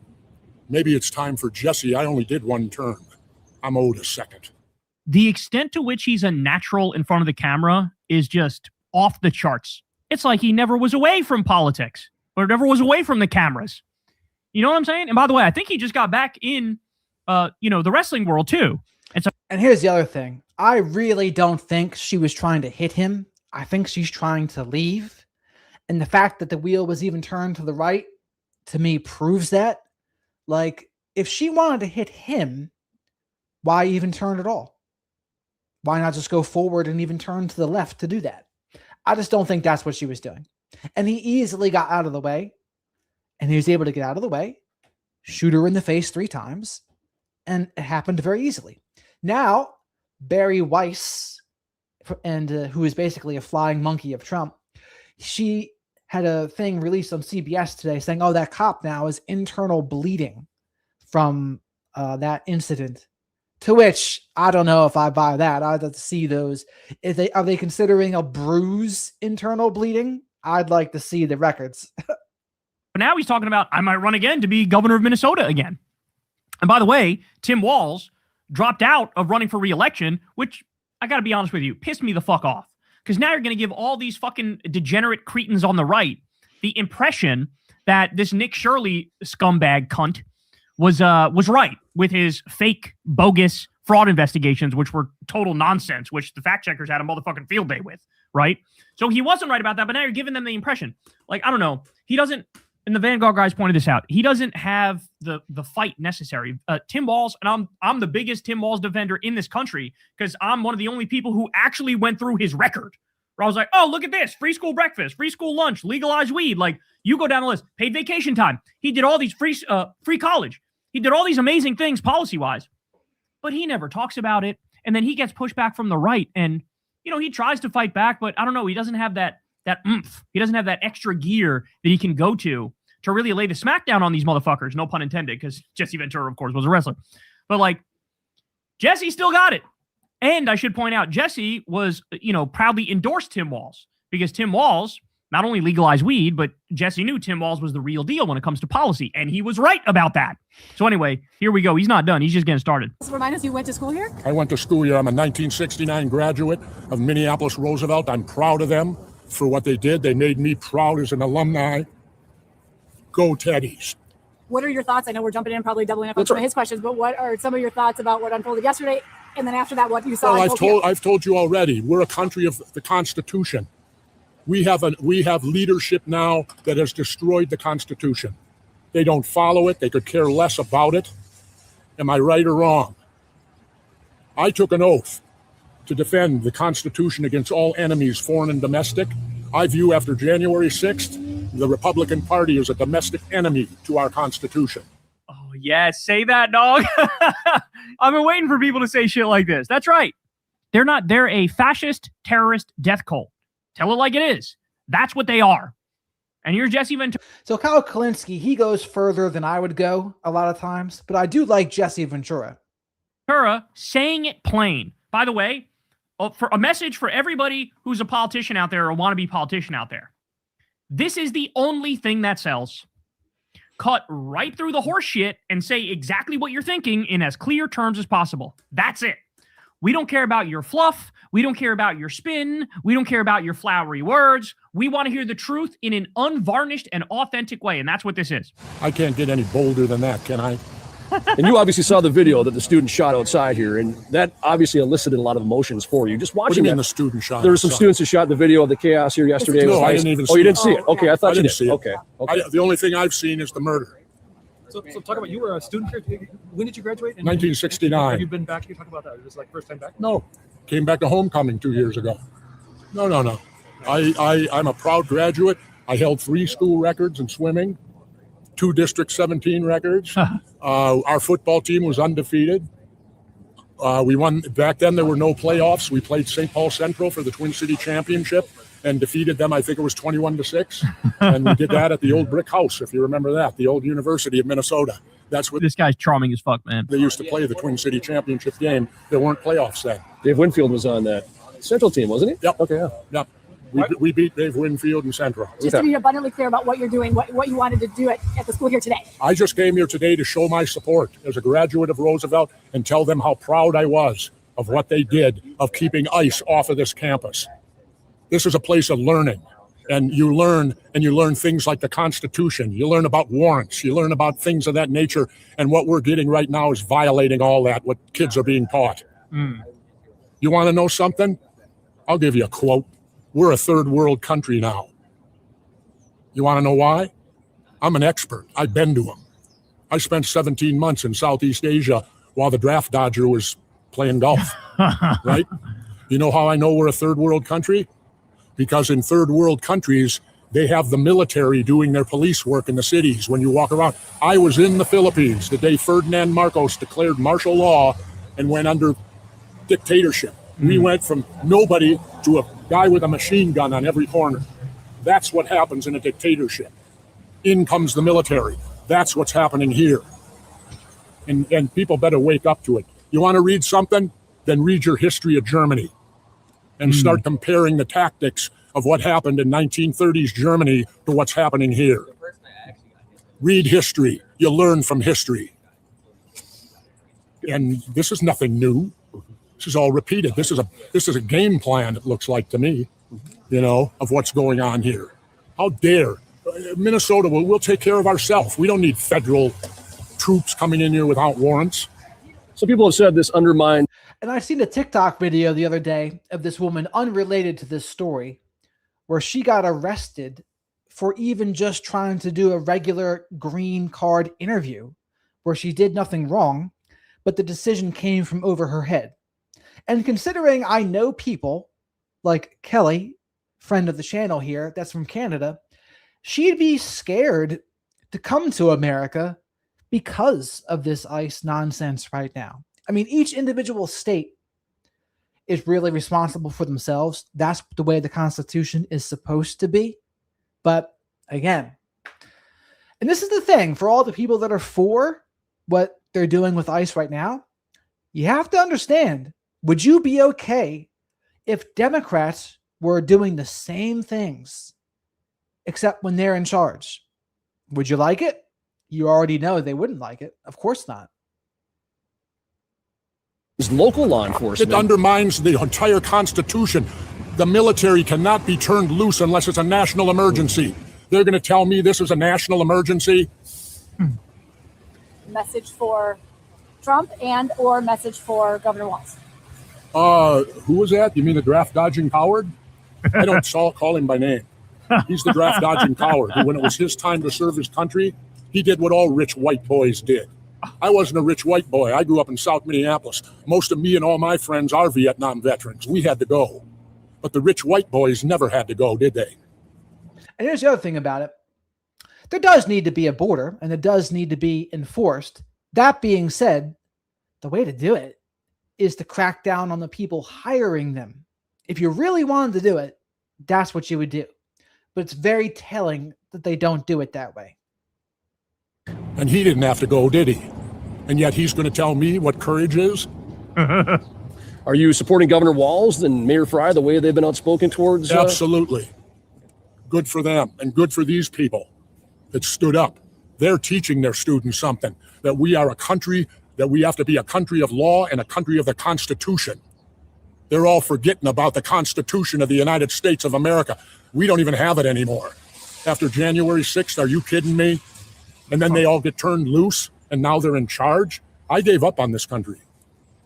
Maybe it's time for Jesse. I only did one term. I'm owed a second. The extent to which he's a natural in front of the camera is just off the charts. It's like he never was away from politics or never was away from the cameras. You know what I'm saying? And by the way, I think he just got back in, the wrestling world too. And here's the other thing. I really don't think she was trying to hit him. I think she's trying to leave. And the fact that the wheel was even turned to the right, to me, proves that. Like, if she wanted to hit him, why even turn at all? Why not just go forward and even turn to the left to do that? I just don't think that's what she was doing. And he easily got out of the way. And he was able to get out of the way, shoot her in the face 3 times, and it happened very easily. Now, Barry Weiss, and who is basically a flying monkey of Trump, she had a thing released on CBS today saying, oh, that cop now is internal bleeding from that incident. To which, I don't know if I buy that. I'd like to see those. Are they considering a bruise internal bleeding? I'd like to see the records. But now he's talking about, I might run again to be governor of Minnesota again. And by the way, Tim Walz dropped out of running for re-election, which I got to be honest with you, pissed me the fuck off. Because now you're going to give all these fucking degenerate cretins on the right the impression that this Nick Shirley scumbag cunt was right with his fake, bogus fraud investigations, which were total nonsense, which the fact checkers had a motherfucking field day with, right? So he wasn't right about that, but now you're giving them the impression. Like, I don't know. He doesn't, and the Vanguard guys pointed this out, he doesn't have the fight necessary. Tim Walz, and I'm the biggest Tim Walz defender in this country because I'm one of the only people who actually went through his record. Where I was like, oh, look at this. Free school breakfast, free school lunch, legalized weed. Like, you go down the list. Paid vacation time. He did all these free college. He did all these amazing things policy-wise. But he never talks about it. And then he gets pushed back from the right. And, you know, he tries to fight back, but I don't know. He doesn't have that oomph. He doesn't have that extra gear that he can go to really lay the smackdown on these motherfuckers. No pun intended, because Jesse Ventura, of course, was a wrestler. But, like, Jesse still got it. And I should point out, Jesse was, you know, proudly endorsed Tim Walz because Tim Walz not only legalized weed, but Jesse knew Tim Walz was the real deal when it comes to policy. And he was right about that. So anyway, here we go. He's not done. He's just getting started. Remind us, you went to school here? I went to school here. I'm a 1969 graduate of Minneapolis Roosevelt. I'm proud of them for what they did. They made me proud as an alumni. Go Teddies. What are your thoughts? I know we're jumping in, probably doubling up on some of his questions, but what are some of your thoughts about what unfolded yesterday? And then after that, what you saw? Well, I've told you already, we're a country of the Constitution. We have leadership now that has destroyed the Constitution. They don't follow it. They could care less about it. Am I right or wrong? I took an oath to defend the Constitution against all enemies, foreign and domestic. I view after January 6th, the Republican Party as a domestic enemy to our Constitution. Oh, yeah, say that, dog. I've been waiting for people to say shit like this. That's right. They're a fascist, terrorist death cult. Tell it like it is. That's what they are. And here's Jesse Ventura. So Kyle Kalinske, he goes further than I would go a lot of times, but I do like Jesse Ventura. Ventura saying it plain. By the way, for a message for everybody who's a politician out there or wannabe politician out there. This is the only thing that sells. Cut right through the horse shit and say exactly what you're thinking in as clear terms as possible. That's it. We don't care about your fluff. We don't care about your spin. We don't care about your flowery words. We want to hear the truth in an unvarnished and authentic way, and that's what this is. I can't get any bolder than that, can I? And you obviously saw the video that the student shot outside here, and that obviously elicited a lot of emotions for you. Just watching What do you mean that, the student shot? there were some students who shot the video of the chaos here yesterday. No, I didn't even see you didn't it. see it? Okay, I thought you didn't did. see it. Okay. The only thing I've seen is the murder. So talk about, you were a student here. When did you graduate? 1969. Have you been back? You talk about that. Is this like first time back? No, came back to homecoming 2 years ago. No. I'm a proud graduate. I held 3 school records in swimming, 2 District 17 records. Our football team was undefeated. We won. Back then, there were no playoffs. We played St. Paul Central for the Twin City Championship and defeated them. I think it was 21-6. And we did that at the old brick house, if you remember that, the old University of Minnesota. That's what this guy's charming as fuck, man. They used to play the Twin City Championship game. There weren't playoffs then. Dave Winfield was on that Central team, wasn't he? Yep. Okay, yeah. Yep. We beat Dave Winfield and Central. Just to be abundantly clear about what you're doing, what you wanted to do at the school here today. I just came here today to show my support as a graduate of Roosevelt and tell them how proud I was of what they did of keeping ICE off of this campus. This is a place of learning. And you learn things like the Constitution. You learn about warrants. You learn about things of that nature. And what we're getting right now is violating all that, what kids are being taught. You want to know something? I'll give you a quote. We're a third world country now. You want to know why? I'm an expert. I've been to them. I spent 17 months in Southeast Asia while the draft dodger was playing golf, right? You know how I know we're a third world country? Because in third world countries, they have the military doing their police work in the cities when you walk around. I was in the Philippines the day Ferdinand Marcos declared martial law and went under dictatorship. We went from nobody to a guy with a machine gun on every corner. That's what happens in a dictatorship. In comes the military. That's what's happening here. And people better wake up to it. You want to read something? Then read your history of Germany and start comparing the tactics of what happened in 1930s Germany to what's happening here. Read history. You learn from history. And this is nothing new. This is all repeated. This is a game plan, it looks like to me, of what's going on here. How dare Minnesota? We'll take care of ourselves. We don't need federal troops coming in here without warrants. Some people have said this undermined. And I seen a TikTok video the other day of this woman unrelated to this story where she got arrested for even just trying to do a regular green card interview where she did nothing wrong, but the decision came from over her head. And considering I know people like Kelly, friend of the channel here, that's from Canada, she'd be scared to come to America because of this ICE nonsense right now. I mean, each individual state is really responsible for themselves. That's the way the Constitution is supposed to be. But again, and this is the thing for all the people that are for what they're doing with ICE right now, you have to understand, would you be okay if Democrats were doing the same things, except when they're in charge? Would you like it? You already know they wouldn't like it. Of course not. Local law enforcement. It undermines the entire Constitution. The military cannot be turned loose unless it's a national emergency. They're going to tell me this is a national emergency? Message for Trump and or message for Governor Walz? Who was that? You mean the draft dodging coward? I don't call him by name. He's the draft dodging coward who, when it was his time to serve his country, he did what all rich white boys did. I wasn't a rich white boy. I grew up in South Minneapolis. Most of me and all my friends are Vietnam veterans. We had to go. But the rich white boys never had to go, did they? And here's the other thing about it. There does need to be a border, and it does need to be enforced. That being said, the way to do it is to crack down on the people hiring them. If you really wanted to do it, that's what you would do. But it's very telling that they don't do it that way. And he didn't have to go, did he? And yet he's going to tell me what courage is? Are you supporting Governor Walz and Mayor Frey the way they've been outspoken towards? Absolutely. Good for them and good for these people that stood up. They're teaching their students something, that we are a country, that we have to be a country of law and a country of the Constitution. They're all forgetting about the Constitution of the United States of America. We don't even have it anymore. After January 6th, are you kidding me? And then they all get turned loose and now they're in charge. I gave up on this country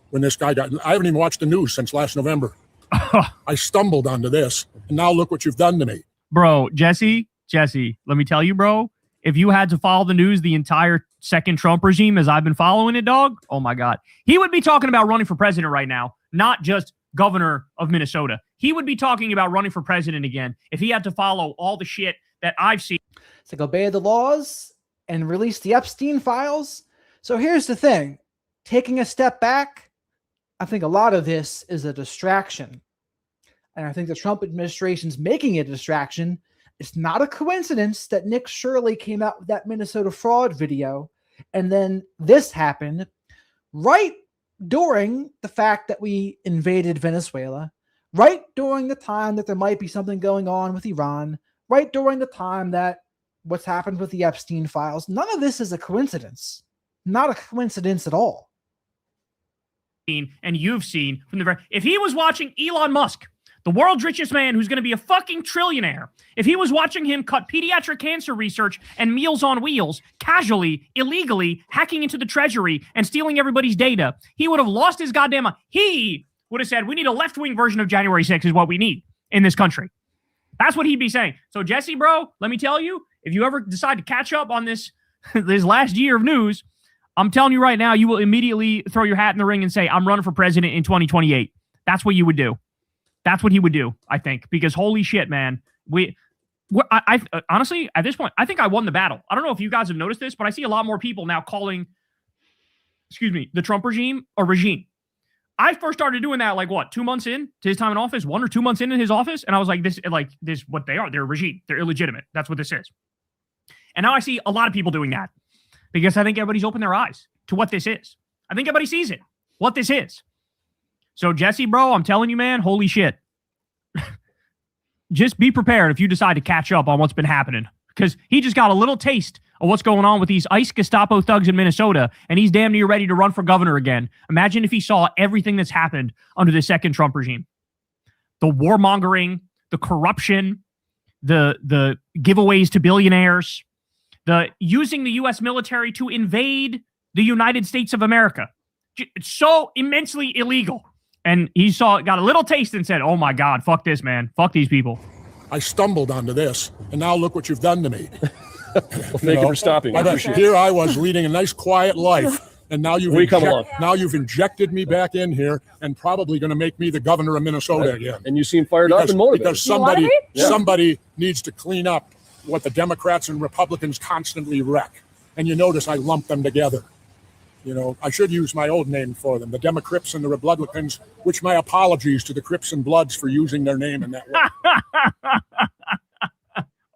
when this guy I haven't even watched the news since last November. I stumbled onto this and now look what you've done to me. Bro, Jesse, let me tell you, bro, if you had to follow the news the entire second Trump regime as I've been following it, dog, oh my God. He would be talking about running for president right now, not just governor of Minnesota. He would be talking about running for president again if he had to follow all the shit that I've seen. It's like obey the laws and release the Epstein files. So here's the thing. Taking a step back, I think a lot of this is a distraction. And I think the Trump administration's making it a distraction. It's not a coincidence that Nick Shirley came out with that Minnesota fraud video. And then this happened right during the fact that we invaded Venezuela, right during the time that there might be something going on with Iran, right during the time that what's happened with the Epstein files. None of this is a coincidence. Not a coincidence at all. And you've seen from the very, if he was watching Elon Musk, the world's richest man who's going to be a fucking trillionaire, if he was watching him cut pediatric cancer research and Meals on Wheels casually, illegally hacking into the treasury and stealing everybody's data, he would have lost his goddamn mind. He would have said, we need a left-wing version of January 6th is what we need in this country. That's what he'd be saying. So Jesse, bro, let me tell you, if you ever decide to catch up on this, this last year of news, I'm telling you right now, you will immediately throw your hat in the ring and say, I'm running for president in 2028. That's what you would do. That's what he would do, I think, because holy shit, man. I honestly, at this point, I think I won the battle. I don't know if you guys have noticed this, but I see a lot more people now calling, the Trump regime a regime. I first started doing that, 2 months in to his time in office, 1 or 2 months in his office. And I was like, this what they are. They're a regime. They're illegitimate. That's what this is. And now I see a lot of people doing that because I think everybody's opened their eyes to what this is. I think everybody sees it, what this is. So Jesse, bro, I'm telling you, man, holy shit. Just be prepared if you decide to catch up on what's been happening because he just got a little taste of what's going on with these ICE Gestapo thugs in Minnesota, and he's damn near ready to run for governor again. Imagine if he saw everything that's happened under the second Trump regime. The warmongering, the corruption, the giveaways to billionaires, the using the U.S. military to invade the United States of America. It's so immensely illegal. And he got a little taste and said, oh my God, fuck this, man. Fuck these people. I stumbled onto this, and now look what you've done to me. Well, thank you for stopping. I appreciate it. Here I was leading a nice, quiet life, and now you've injected me back in here, and probably going to make me the governor of Minnesota again. And you seem fired up and motivated. Because somebody needs to clean up what the Democrats and Republicans constantly wreck. And you notice I lump them together. You know, I should use my old name for them, the Democrips and the Republicans, which my apologies to the Crips and Bloods for using their name in that way.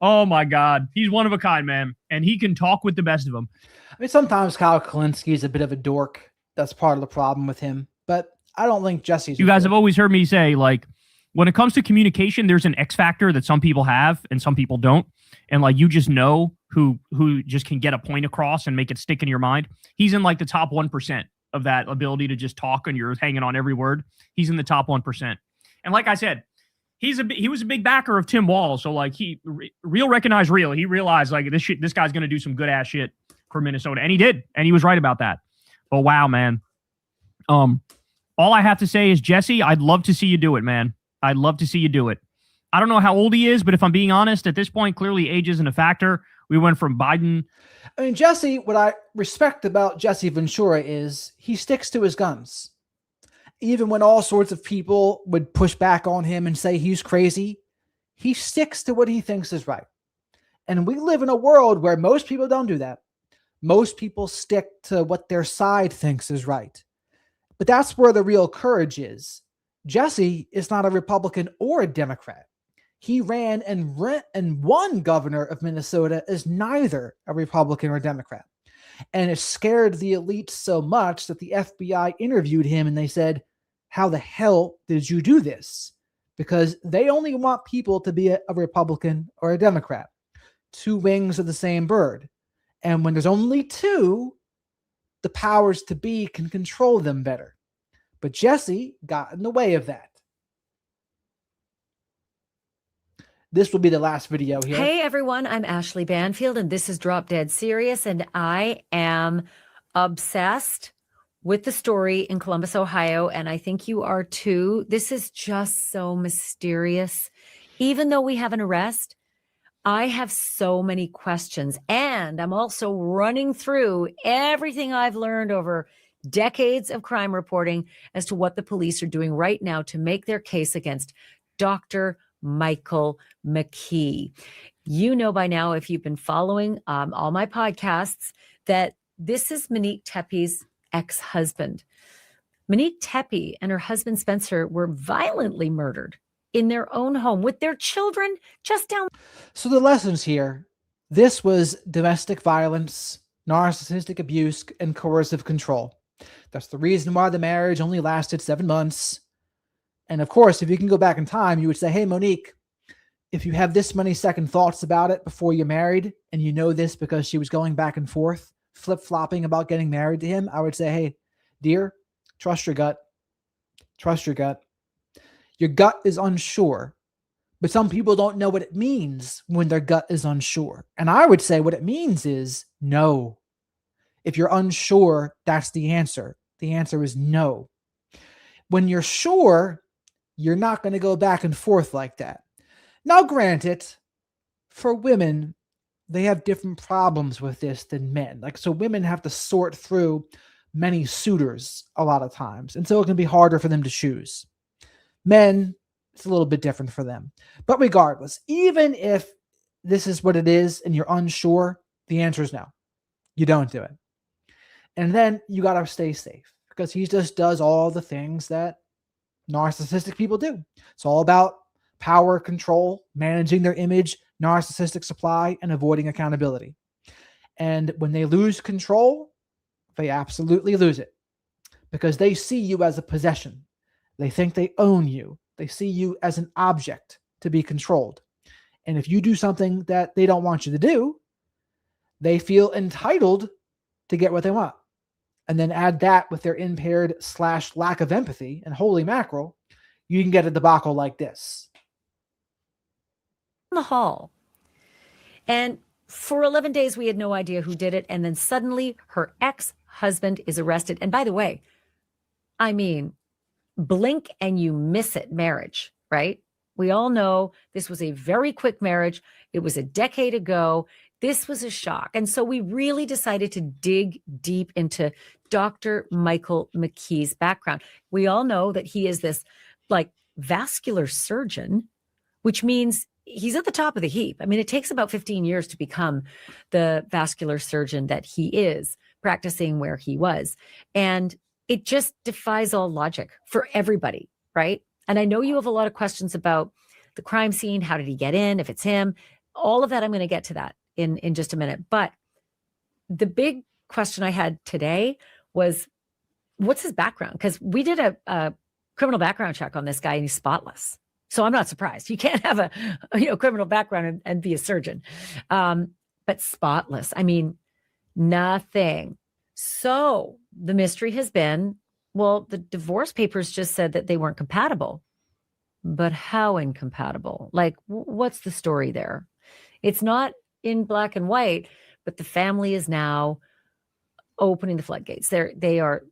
Oh, my God. He's one of a kind, man. And he can talk with the best of them. I mean, sometimes Kyle Kalinske is a bit of a dork. That's part of the problem with him. But I don't think Jesse's... You guys have always heard me say, like, when it comes to communication, there's an X factor that some people have and some people don't. And, like, you just know who just can get a point across and make it stick in your mind. He's in, like, the top 1% of that ability to just talk and you're hanging on every word. He's in the top 1%. And like I said, he was a big backer of Tim Walz. So, like, real recognized real. He realized, like, this guy's going to do some good-ass shit for Minnesota. And he did. And he was right about that. But, wow, man. All I have to say is, Jesse, I'd love to see you do it, man. I'd love to see you do it. I don't know how old he is, but if I'm being honest, at this point, clearly age isn't a factor. We went from Biden. I mean, Jesse, what I respect about Jesse Ventura is he sticks to his guns. Even when all sorts of people would push back on him and say he's crazy, he sticks to what he thinks is right. And we live in a world where most people don't do that. Most people stick to what their side thinks is right. But that's where the real courage is. Jesse is not a Republican or a Democrat. He ran and won governor of Minnesota as neither a Republican or Democrat. And it scared the elite so much that the FBI interviewed him and they said, how the hell did you do this? Because they only want people to be a Republican or a Democrat. Two wings of the same bird. And when there's only two, the powers to be can control them better. But Jesse got in the way of that. This will be the last video here. Hey everyone, I'm Ashley Banfield and this is Drop Dead Serious, and I am obsessed with the story in Columbus, Ohio, and I think you are too. This is just so mysterious. Even though we have an arrest, I have so many questions, and I'm also running through everything I've learned over decades of crime reporting as to what the police are doing right now to make their case against Dr. Michael McKee. You know by now, if you've been following all my podcasts, that this is Monique Tepe's ex-husband. Monique Tepe and her husband Spencer were violently murdered in their own home with their children just down. So the lessons here, this was domestic violence, narcissistic abuse, and coercive control. That's the reason why the marriage only lasted 7 months. And of course, if you can go back in time, you would say, hey, Monique, if you have this many second thoughts about it before you're married, and you know this because she was going back and forth, flip-flopping about getting married to him, I would say, hey, dear, trust your gut. Trust your gut. Your gut is unsure, but some people don't know what it means when their gut is unsure. And I would say what it means is no. If you're unsure, that's the answer. The answer is no. When you're sure, you're not going to go back and forth like that. Now, granted, for women, they have different problems with this than men. Like, so women have to sort through many suitors a lot of times. And so it can be harder for them to choose. Men, it's a little bit different for them. But regardless, even if this is what it is and you're unsure, the answer is no. You don't do it. And then you got to stay safe because he just does all the things that narcissistic people do. It's all about power, control, managing their image, narcissistic supply, and avoiding accountability. And when they lose control, they absolutely lose it because they see you as a possession. They think they own you. They see you as an object to be controlled. And if you do something that they don't want you to do, they feel entitled to get what they want. And then add that with their impaired / lack of empathy, and holy mackerel, you can get a debacle like this. In the hall. And for 11 days, we had no idea who did it. And then suddenly her ex-husband is arrested. And by the way, I mean, blink and you miss it marriage, right? We all know this was a very quick marriage. It was a decade ago. This was a shock. And so we really decided to dig deep into Dr. Michael McKee's background. We all know that he is this like vascular surgeon, which means he's at the top of the heap. I mean, it takes about 15 years to become the vascular surgeon that he is, practicing where he was. And it just defies all logic for everybody, right? And I know you have a lot of questions about the crime scene. How did he get in? If it's him, all of that, I'm going to get to that in just a minute. But the big question I had today was, what's his background? Because we did a criminal background check on this guy and he's spotless. So I'm not surprised. You can't have a criminal background and be a surgeon. But spotless. I mean, nothing. So the mystery has been, well, the divorce papers just said that they weren't compatible. But how incompatible? Like, what's the story there? It's not in black and white, but the family is now opening the floodgates. They are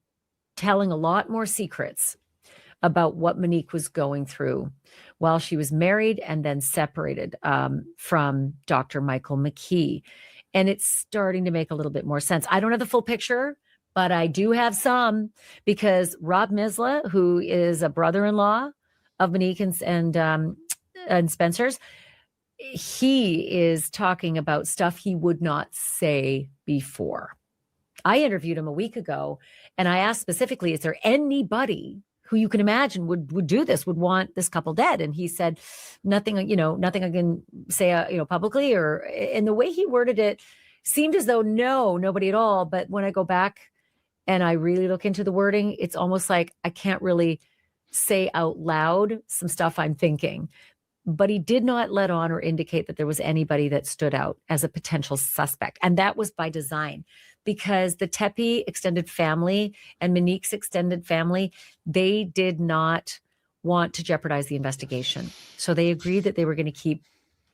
telling a lot more secrets about what Monique was going through while she was married and then separated from Dr. Michael McKee. And it's starting to make a little bit more sense. I don't have the full picture, but I do have some, because Rob Misla, who is a brother-in-law of Monique and Spencer's, he is talking about stuff he would not say before. I interviewed him a week ago, and I asked specifically, is there anybody who you can imagine would do this, would want this couple dead? And he said, nothing I can say, publicly, or in the way he worded it seemed as though nobody at all. But when I go back and I really look into the wording, it's almost like I can't really say out loud some stuff I'm thinking. But he did not let on or indicate that there was anybody that stood out as a potential suspect. And that was by design, because the Tepe extended family and Monique's extended family, they did not want to jeopardize the investigation. So they agreed that they were going to keep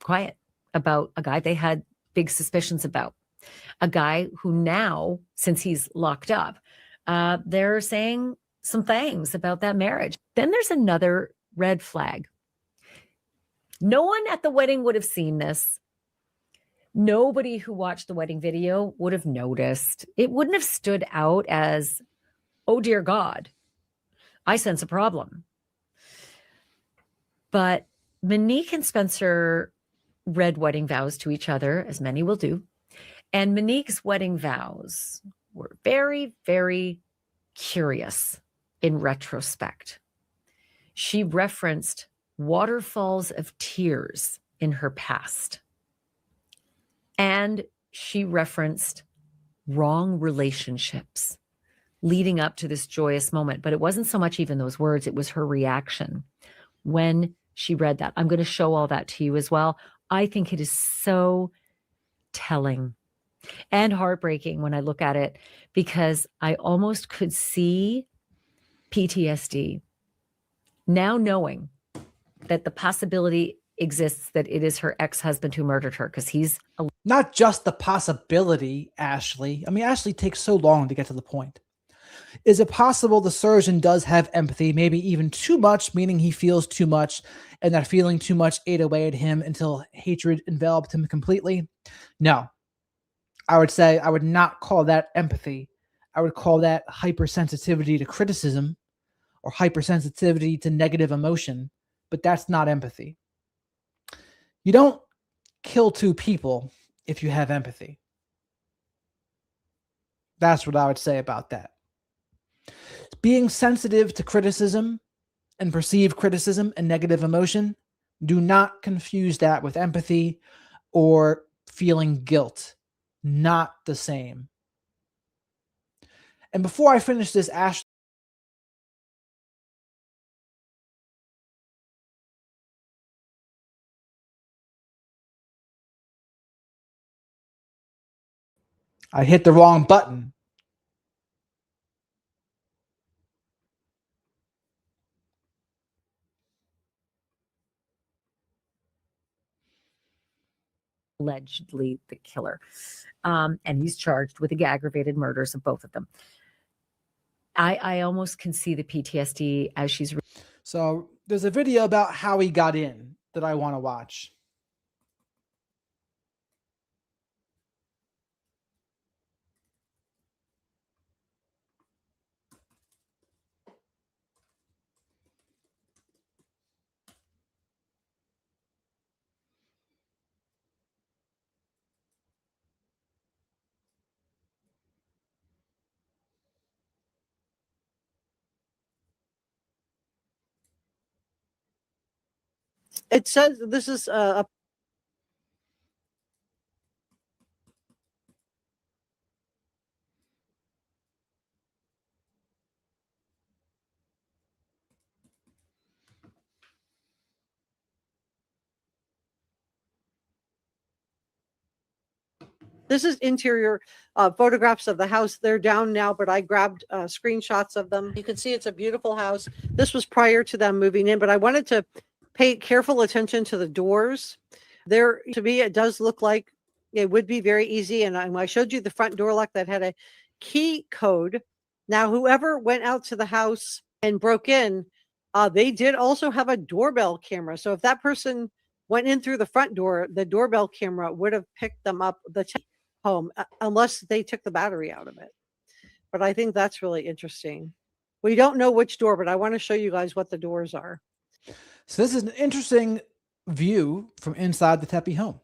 quiet about a guy they had big suspicions about. A guy who now, since he's locked up, they're saying some things about that marriage. Then there's another red flag. No one at the wedding would have seen this. Nobody who watched the wedding video would have noticed. It wouldn't have stood out as, oh dear God, I sense a problem. But Monique and Spencer read wedding vows to each other, as many will do. And Monique's wedding vows were very, very curious in retrospect. She referenced waterfalls of tears in her past. And she referenced wrong relationships leading up to this joyous moment. But it wasn't so much even those words, it was her reaction when she read that. I'm going to show all that to you as well. I think it is so telling and heartbreaking when I look at it, because I almost could see PTSD now, knowing that the possibility exists that it is her ex-husband who murdered her, because he's not just the possibility, Ashley. I mean, Ashley takes so long to get to the point. Is it possible the surgeon does have empathy, maybe even too much, meaning he feels too much, and that feeling too much ate away at him until hatred enveloped him completely? No. I would say I would not call that empathy. I would call that hypersensitivity to criticism or hypersensitivity to negative emotion, but that's not empathy. You don't kill two people if you have empathy. That's what I would say about that. Being sensitive to criticism and perceived criticism and negative emotion, do not confuse that with empathy or feeling guilt. Not the same. And before I finish this, Ashley, I hit the wrong button. Allegedly the killer. And he's charged with the aggravated murders of both of them. I almost can see the PTSD as she's. So there's a video about how he got in that I want to watch. It says this is a this is interior photographs of the house. They're down now, but I grabbed screenshots of them. You can see it's a beautiful house. This was prior to them moving in, but I wanted to pay careful attention to the doors. There, to me, it does look like it would be very easy. And I showed you the front door lock that had a key code. Now, whoever went out to the house and broke in, they did also have a doorbell camera. So if that person went in through the front door, the doorbell camera would have picked them up the home unless they took the battery out of it. But I think that's really interesting. We don't know which door, but I want to show you guys what the doors are. So this is an interesting view from inside the Tepe home.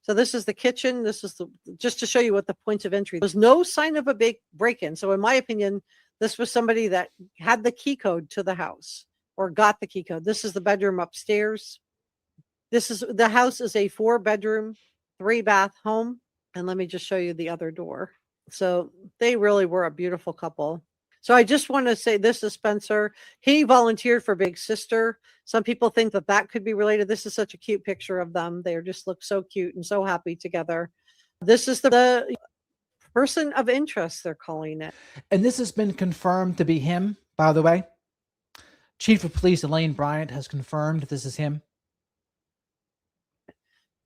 So this is the kitchen. This is just to show you what the points of entry. There's no sign of a big break-in. So in my opinion, this was somebody that had the key code to the house or got the key code. This is the bedroom upstairs. The house is a 4-bedroom, 3-bath home. And let me just show you the other door. So they really were a beautiful couple. So I just want to say this is Spencer. He volunteered for Big Sister. Some people think that that could be related. This is such a cute picture of them. They just look so cute and so happy together. This is the person of interest, they're calling it. And this has been confirmed to be him, by the way. Chief of Police Elaine Bryant has confirmed this is him.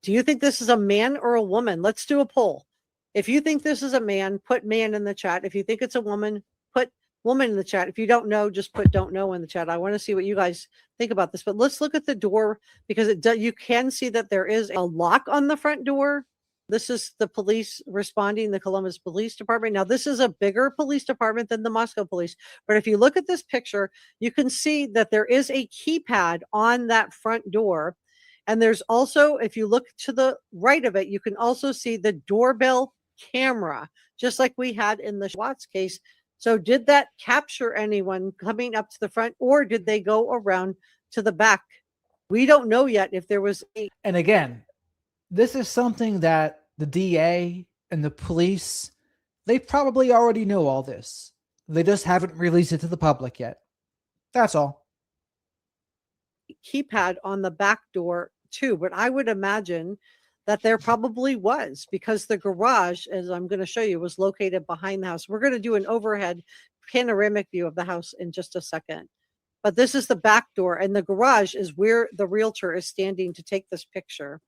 Do you think this is a man or a woman? Let's do a poll. If you think this is a man, put man in the chat. If you think it's a woman, put woman in the chat. If you don't know, just put don't know in the chat. I want to see what you guys think about this. But let's look at the door because you can see that there is a lock on the front door. This is the police responding, the Columbus Police Department. Now, this is a bigger police department than the Moscow Police. But if you look at this picture, you can see that there is a keypad on that front door. And there's also, if you look to the right of it, you can also see the doorbell camera, just like we had in the Watts case. So did that capture anyone coming up to the front, or did they go around to the back? We don't know yet if there was a... And again, this is something that the DA and the police, they probably already know all this. They just haven't released it to the public yet. That's all. Keypad on the back door too, but I would imagine that there probably was, because the garage, as I'm going to show you, was located behind the house. We're going to do an overhead panoramic view of the house in just a second. But this is the back door, and the garage is where the realtor is standing to take this picture.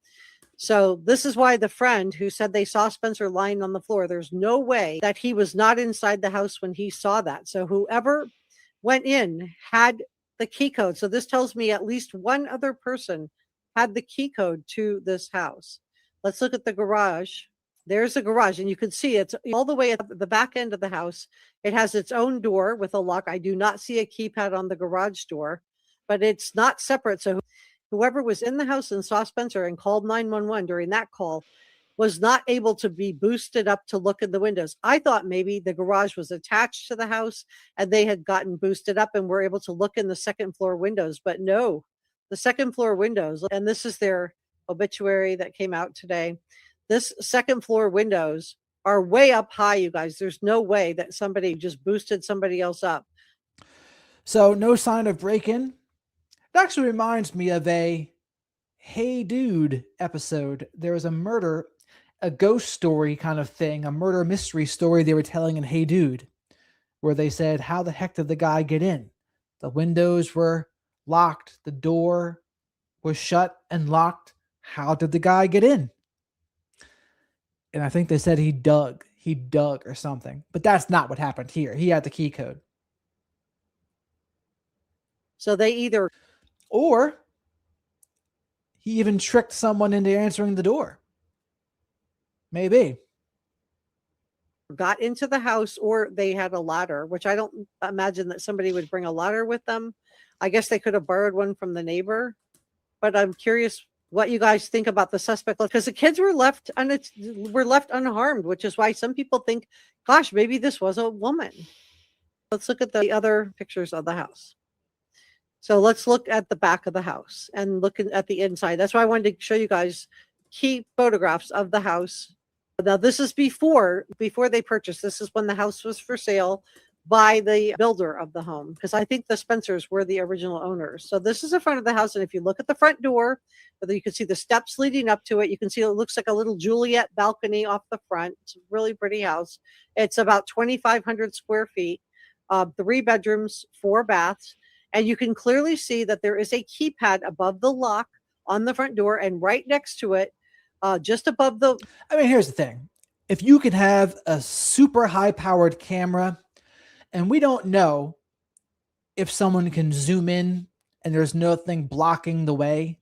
So this is why the friend who said they saw Spencer lying on the floor, there's no way that he was not inside the house when he saw that. So whoever went in had the key code. So this tells me at least one other person had the key code to this house. Let's look at the garage. There's the garage, and you can see it's all the way at the back end of the house. It has its own door with a lock. I do not see a keypad on the garage door, but it's not separate. So whoever was in the house and saw Spencer and called 911 during that call was not able to be boosted up to look in the windows. I thought maybe the garage was attached to the house and they had gotten boosted up and were able to look in the second floor windows, but no, the second floor windows, and this is their obituary that came out today. This second floor windows are way up high, you guys. There's no way that somebody just boosted somebody else up. So no sign of break-in. It actually reminds me of a Hey Dude episode. There was a murder a ghost story kind of thing, a murder mystery story they were telling in Hey Dude, where they said, how the heck did the guy get in? The windows were locked, the door was shut and locked. How did the guy get in? And I think they said he dug or something, but that's not what happened here. He had the key code. So they either, or he even tricked someone into answering the door. Maybe. got into the house or they had a ladder, which I don't imagine that somebody would bring a ladder with them. I guess they could have borrowed one from the neighbor, but I'm curious what you guys think about the suspect, because the kids were left unharmed, which is why some people think, gosh, maybe this was a woman. Let's look at the other pictures of the house. So let's look at the back of the house and look at the inside. That's why I wanted to show you guys key photographs of the house. Now this is before they purchased. This is when the house was for sale by the builder of the home, because I think the Spencers were the original owners. So this is the front of the house, and if you look at the front door, you can see the steps leading up to it. You can see it looks like a little Juliet balcony off the front. It's a really pretty house. It's about 2,500 square feet, 3 bedrooms, 4 baths, and you can clearly see that there is a keypad above the lock on the front door, and right next to it, just above the. I mean, here's the thing: if you can have a super high-powered camera, and we don't know if someone can zoom in and there's nothing blocking the way,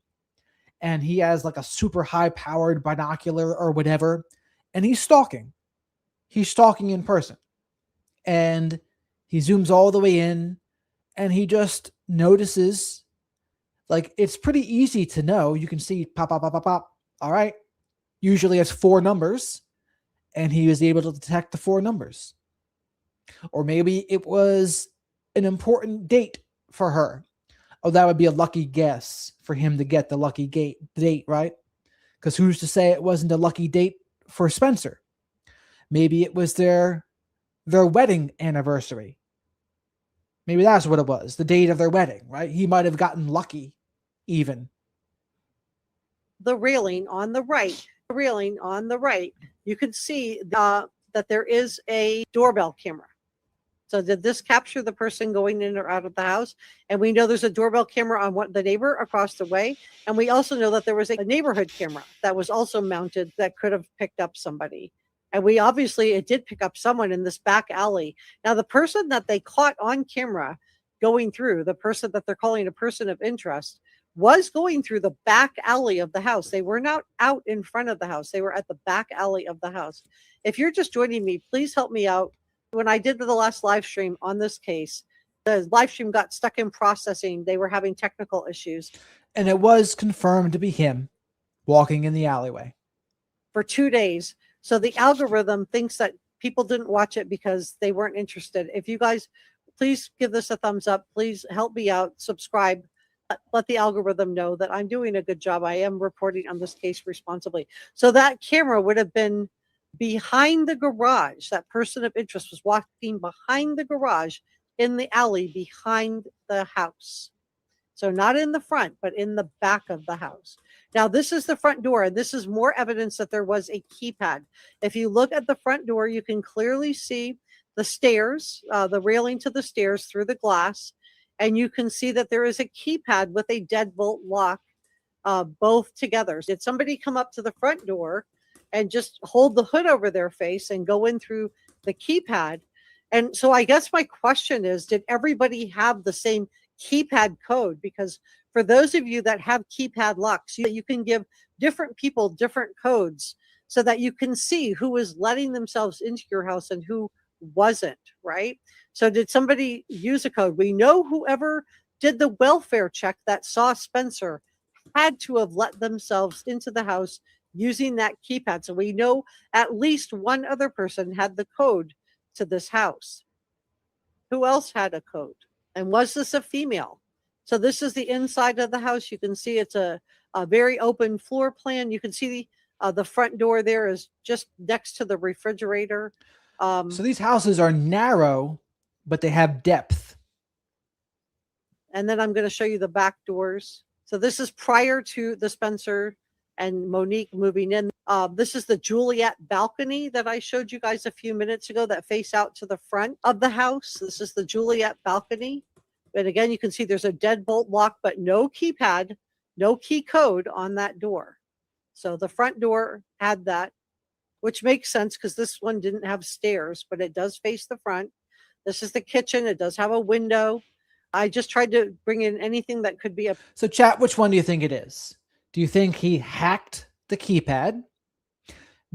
and he has like a super high-powered binocular or whatever, and he's stalking in person, and he zooms all the way in, and he just notices, like, it's pretty easy to know. You can see pop, pop, pop, pop, pop. All right. Usually it's 4 numbers, and he was able to detect the 4 numbers. Or maybe it was an important date for her. Oh, that would be a lucky guess for him to get the lucky date, right? Because who's to say it wasn't a lucky date for Spencer? Maybe it was their wedding anniversary. Maybe that's what it was, the date of their wedding, right? He might have gotten lucky even. The railing on the right, you can see that there is a doorbell camera. So did this capture the person going in or out of the house? And we know there's a doorbell camera on the neighbor across the way. And we also know that there was a neighborhood camera that was also mounted that could have picked up somebody. And it did pick up someone in this back alley. Now, the person that they caught on camera going through, the person that they're calling a person of interest, was going through the back alley of the house. They were not out in front of the house. They were at the back alley of the house. If you're just joining me, please help me out. When I did the last live stream on this case, the live stream got stuck in processing. They were having technical issues. And it was confirmed to be him walking in the alleyway for 2 days. So the algorithm thinks that people didn't watch it because they weren't interested. If you guys, please give this a thumbs up. Please help me out. Subscribe. Let the algorithm know that I'm doing a good job. I am reporting on this case responsibly. So that camera would have been behind the garage. That person of interest was walking behind the garage in the alley behind the house. So not in the front, but in the back of the house. Now, this is the front door, and this is more evidence that there was a keypad. If you look at the front door, you can clearly see the stairs, the railing to the stairs through the glass, and you can see that there is a keypad with a deadbolt lock, both together. Did somebody come up to the front door and just hold the hood over their face and go in through the keypad? And so I guess my question is, did everybody have the same keypad code? Because for those of you that have keypad locks, you can give different people different codes so that you can see who is letting themselves into your house and who wasn't, right? So did somebody use a code? We know whoever did the welfare check that saw Spencer had to have let themselves into the house using that keypad. So we know at least one other person had the code to this house. Who else had a code? And was this a female? So this is the inside of the house. You can see it's a very open floor plan. You can see the front door there is just next to the refrigerator. So these houses are narrow, but they have depth. And then I'm going to show you the back doors. So this is prior to the Spencer and Monique moving in. This is the Juliet balcony that I showed you guys a few minutes ago that face out to the front of the house. This is the Juliet balcony. And again, you can see there's a deadbolt lock, but no keypad, no key code on that door. So the front door had that, which makes sense because this one didn't have stairs, but it does face the front. This is the kitchen. It does have a window. I just tried to bring in anything that could be a. So chat, which one do you think it is? Do you think he hacked the keypad?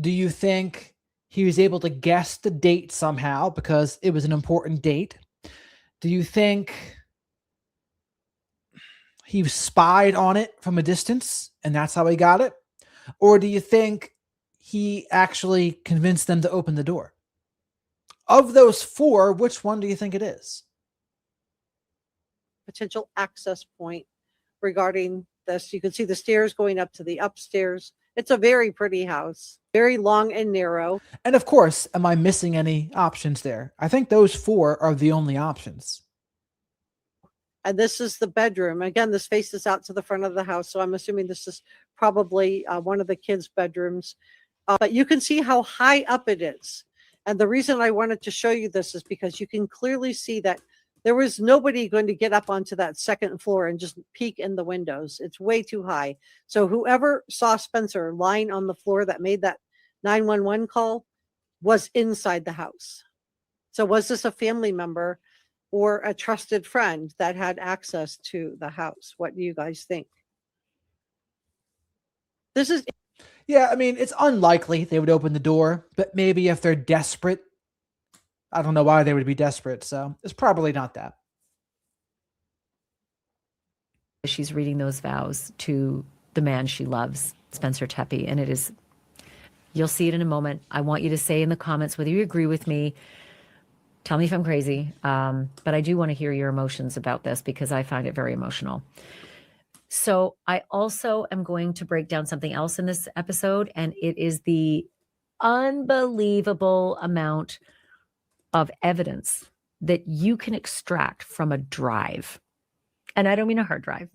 Do you think he was able to guess the date somehow because it was an important date? Do you think he spied on it from a distance and that's how he got it? Or do you think he actually convinced them to open the door? Of those four, which one do you think it is? Potential access point regarding this. You can see the stairs going up to the upstairs. It's a very pretty house, very long and narrow. And of course, am I missing any options there? I think those four are the only options. And this is the bedroom. Again, this faces out to the front of the house. So I'm assuming this is probably one of the kids' bedrooms. But you can see how high up it is. And the reason I wanted to show you this is because you can clearly see that there was nobody going to get up onto that second floor and just peek in the windows. It's way too high. So whoever saw Spencer lying on the floor that made that 911 call was inside the house. So was this a family member or a trusted friend that had access to the house? What do you guys think? This is. Yeah, I mean, it's unlikely they would open the door, but maybe if they're desperate, I don't know why they would be desperate. So it's probably not that. She's reading those vows to the man she loves, Spencer Tepe. And it is, you'll see it in a moment. I want you to say in the comments whether you agree with me. Tell me if I'm crazy. But I do want to hear your emotions about this because I find it very emotional. So I also am going to break down something else in this episode, and it is the unbelievable amount of evidence that you can extract from a drive. And I don't mean a hard drive.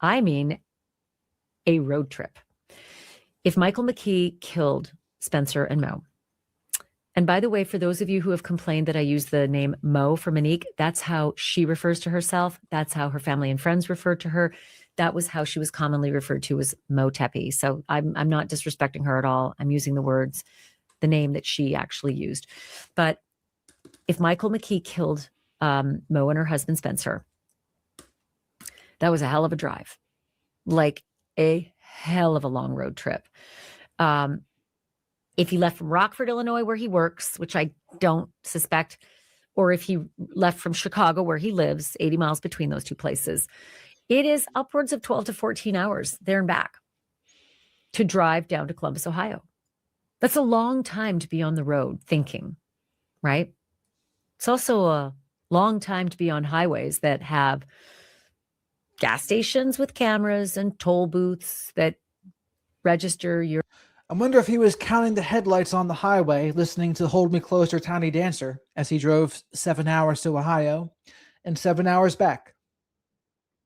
I mean a road trip. If Michael McKee killed Spencer and Mo, and by the way, for those of you who have complained that I use the name Mo for Monique, that's how she refers to herself. That's how her family and friends refer to her. That was how she was commonly referred to as Mo Tepe. So I'm not disrespecting her at all. I'm using the words, the name that she actually used. But if Michael McKee killed Mo and her husband Spencer, that was a hell of a drive, like a hell of a long road trip. If he left from Rockford, Illinois, where he works, which I don't suspect, or if he left from Chicago, where he lives, 80 miles between those two places, it is upwards of 12 to 14 hours there and back to drive down to Columbus, Ohio. That's a long time to be on the road thinking, right? It's also a long time to be on highways that have gas stations with cameras and toll booths that register your. I wonder if he was counting the headlights on the highway, listening to Hold Me Closer, Tiny Dancer, as he drove 7 hours to Ohio and 7 hours back.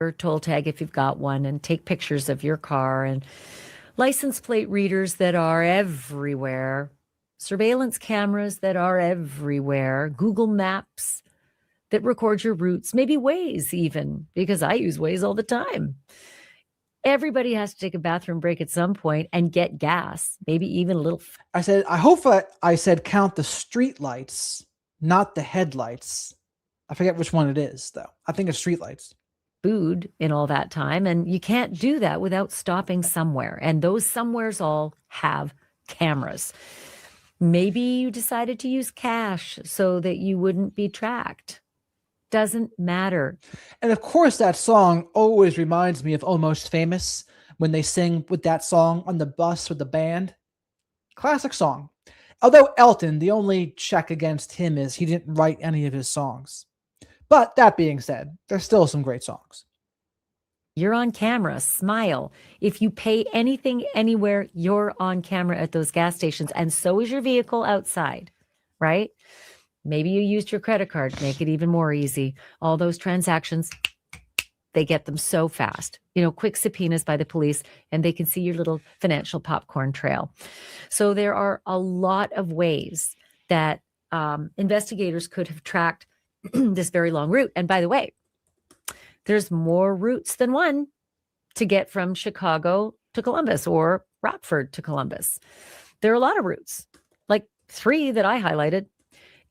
Your toll tag if you've got one, and take pictures of your car, and license plate readers that are everywhere, surveillance cameras that are everywhere, Google Maps that record your routes, maybe Waze even, because I use Waze all the time. Everybody has to take a bathroom break at some point and get gas, maybe even a little. I said count the street lights, not the headlights. I forget which one it is, though. I think it's street lights. Food in all that time, and you can't do that without stopping somewhere, and those somewheres all have cameras. Maybe you decided to use cash so that you wouldn't be tracked. Doesn't matter. And of course, that song always reminds me of Almost Famous when they sing with that song on the bus with the band. Classic song. Although Elton, the only check against him is he didn't write any of his songs. But that being said, there's still some great songs. You're on camera. Smile. If you pay anything anywhere, you're on camera at those gas stations, and so is your vehicle outside, right? Maybe you used your credit card. Make it even more easy. All those transactions They get them so fast, quick subpoenas by the police, and they can see your little financial popcorn trail. So there are a lot of ways that investigators could have tracked this very long route. And by the way, there's more routes than one to get from Chicago to Columbus or Rockford to Columbus. There are a lot of routes, like 3 that I highlighted.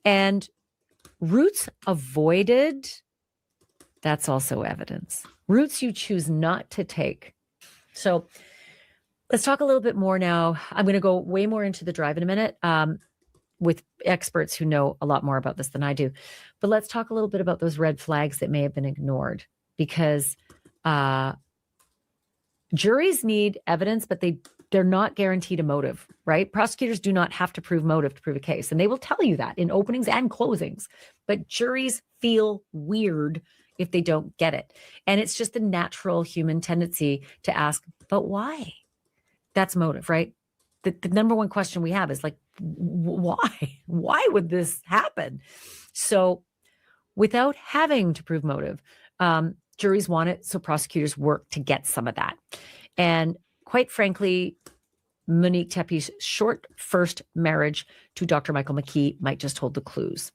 And routes avoided, that's also evidence. Routes you choose not to take. So let's talk a little bit more now. I'm going to go way more into the drive in a minute with experts who know a lot more about this than I do. But let's talk a little bit about those red flags that may have been ignored, because juries need evidence, but they're not guaranteed a motive, right? Prosecutors do not have to prove motive to prove a case, and they will tell you that in openings and closings. But juries feel weird if they don't get it. And it's just a natural human tendency to ask, but why? That's motive, right? The number one question we have is like, why? Why would this happen? So without having to prove motive, juries want it, so prosecutors work to get some of that. And quite frankly, Monique Tepe's short first marriage to Dr. Michael McKee might just hold the clues.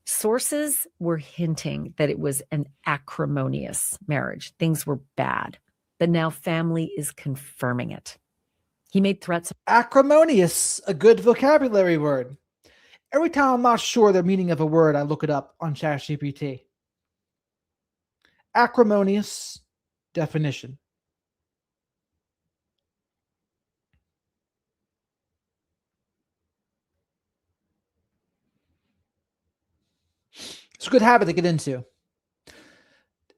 Sources were hinting that it was an acrimonious marriage. Things were bad, but now family is confirming it. He made threats. Acrimonious, a good vocabulary word. Every time I'm not sure the meaning of a word, I look it up on ChatGPT. Acrimonious definition. It's a good habit to get into.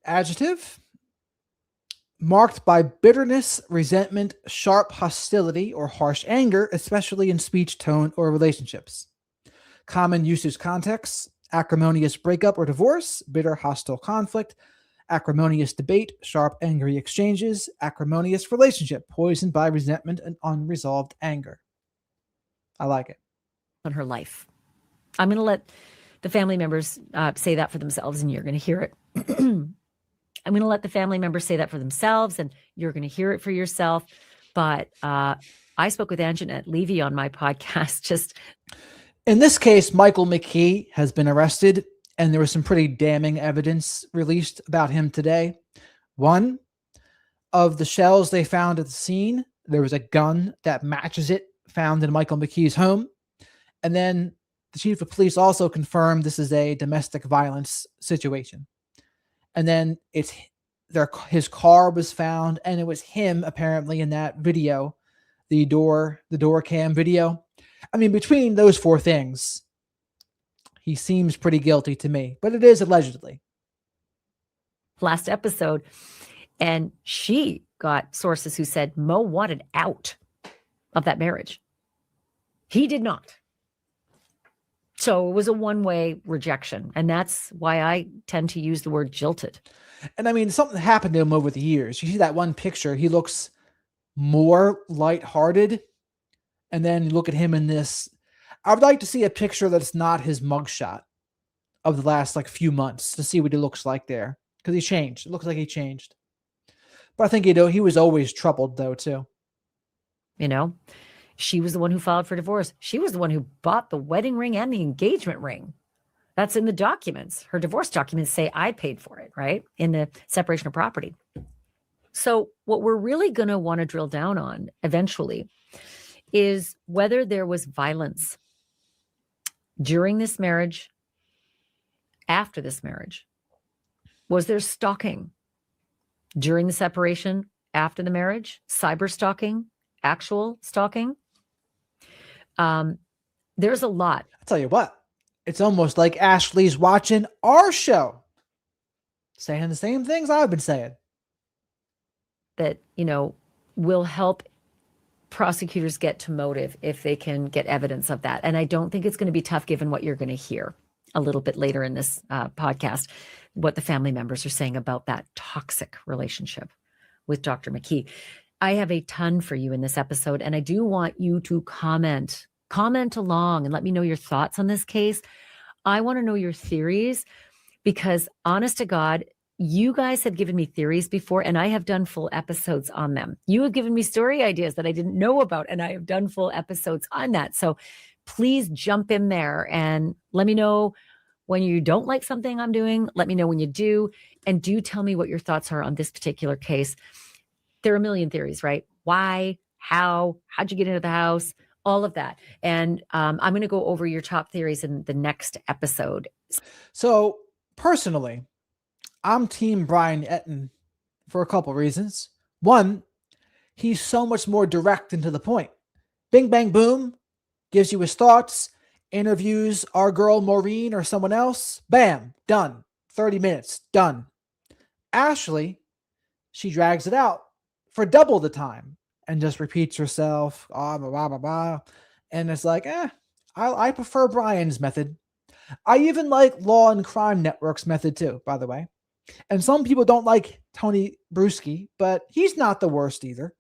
Adjective. Marked by bitterness, resentment, sharp hostility, or harsh anger, especially in speech, tone, or relationships. Common usage contexts: acrimonious breakup or divorce, bitter, hostile conflict, acrimonious debate, sharp, angry exchanges, acrimonious relationship, poisoned by resentment and unresolved anger. I like it. On her life. I'm going to let the family members say that for themselves, and you're going to hear it. I'm going to let the family members say that for themselves, and you're going to hear it for yourself. But I spoke with Anjanette Levy on my podcast. Just in this case, Michael McKee has been arrested, and there was some pretty damning evidence released about him today. One of the shells they found at the scene, there was a gun that matches it found in Michael McKee's home. And then the chief of police also confirmed this is a domestic violence situation. And then his car was found, and it was him apparently in that video, the door cam video. I mean, between those 4 things, he seems pretty guilty to me, but it is allegedly. Last episode, and she got sources who said Mo wanted out of that marriage. He did not. So it was a one-way rejection. And that's why I tend to use the word jilted. And I mean, something happened to him over the years. You see that one picture, he looks more lighthearted. And then you look at him in this. I would like to see a picture that's not his mugshot of the last few months to see what he looks like there. Because he changed. It looks like he changed. But I think, he was always troubled though, too. She was the one who filed for divorce. She was the one who bought the wedding ring and the engagement ring. That's in the documents. Her divorce documents say I paid for it, right? In the separation of property. So what we're really going to want to drill down on eventually is whether there was violence during this marriage, after this marriage. Was there stalking during the separation, after the marriage? Cyber stalking, actual stalking? There's a lot. I'll tell you what, it's almost like Ashley's watching our show, saying the same things I've been saying. That, will help prosecutors get to motive if they can get evidence of that. And I don't think it's going to be tough given what you're going to hear a little bit later in this podcast, what the family members are saying about that toxic relationship with Dr. McKee. I have a ton for you in this episode, and I do want you to comment along and let me know your thoughts on this case. I want to know your theories because, honest to God, you guys have given me theories before, and I have done full episodes on them. You have given me story ideas that I didn't know about, and I have done full episodes on that. So please jump in there and let me know when you don't like something I'm doing. Let me know when you do, and do tell me what your thoughts are on this particular case. There are a million theories, right? Why, how'd you get into the house? All of that. And I'm going to go over your top theories in the next episode. So personally, I'm Team Brian Etten for a couple reasons. One, he's so much more direct and to the point. Bing, bang, boom, gives you his thoughts, interviews our girl Maureen or someone else. Bam, done. 30 minutes, done. Ashley, she drags it out for double the time and just repeats herself, blah, blah, blah, blah. And it's like, I prefer Brian's method. I even like Law and Crime Network's method too, by the way. And some people don't like Tony Bruschi, but he's not the worst either.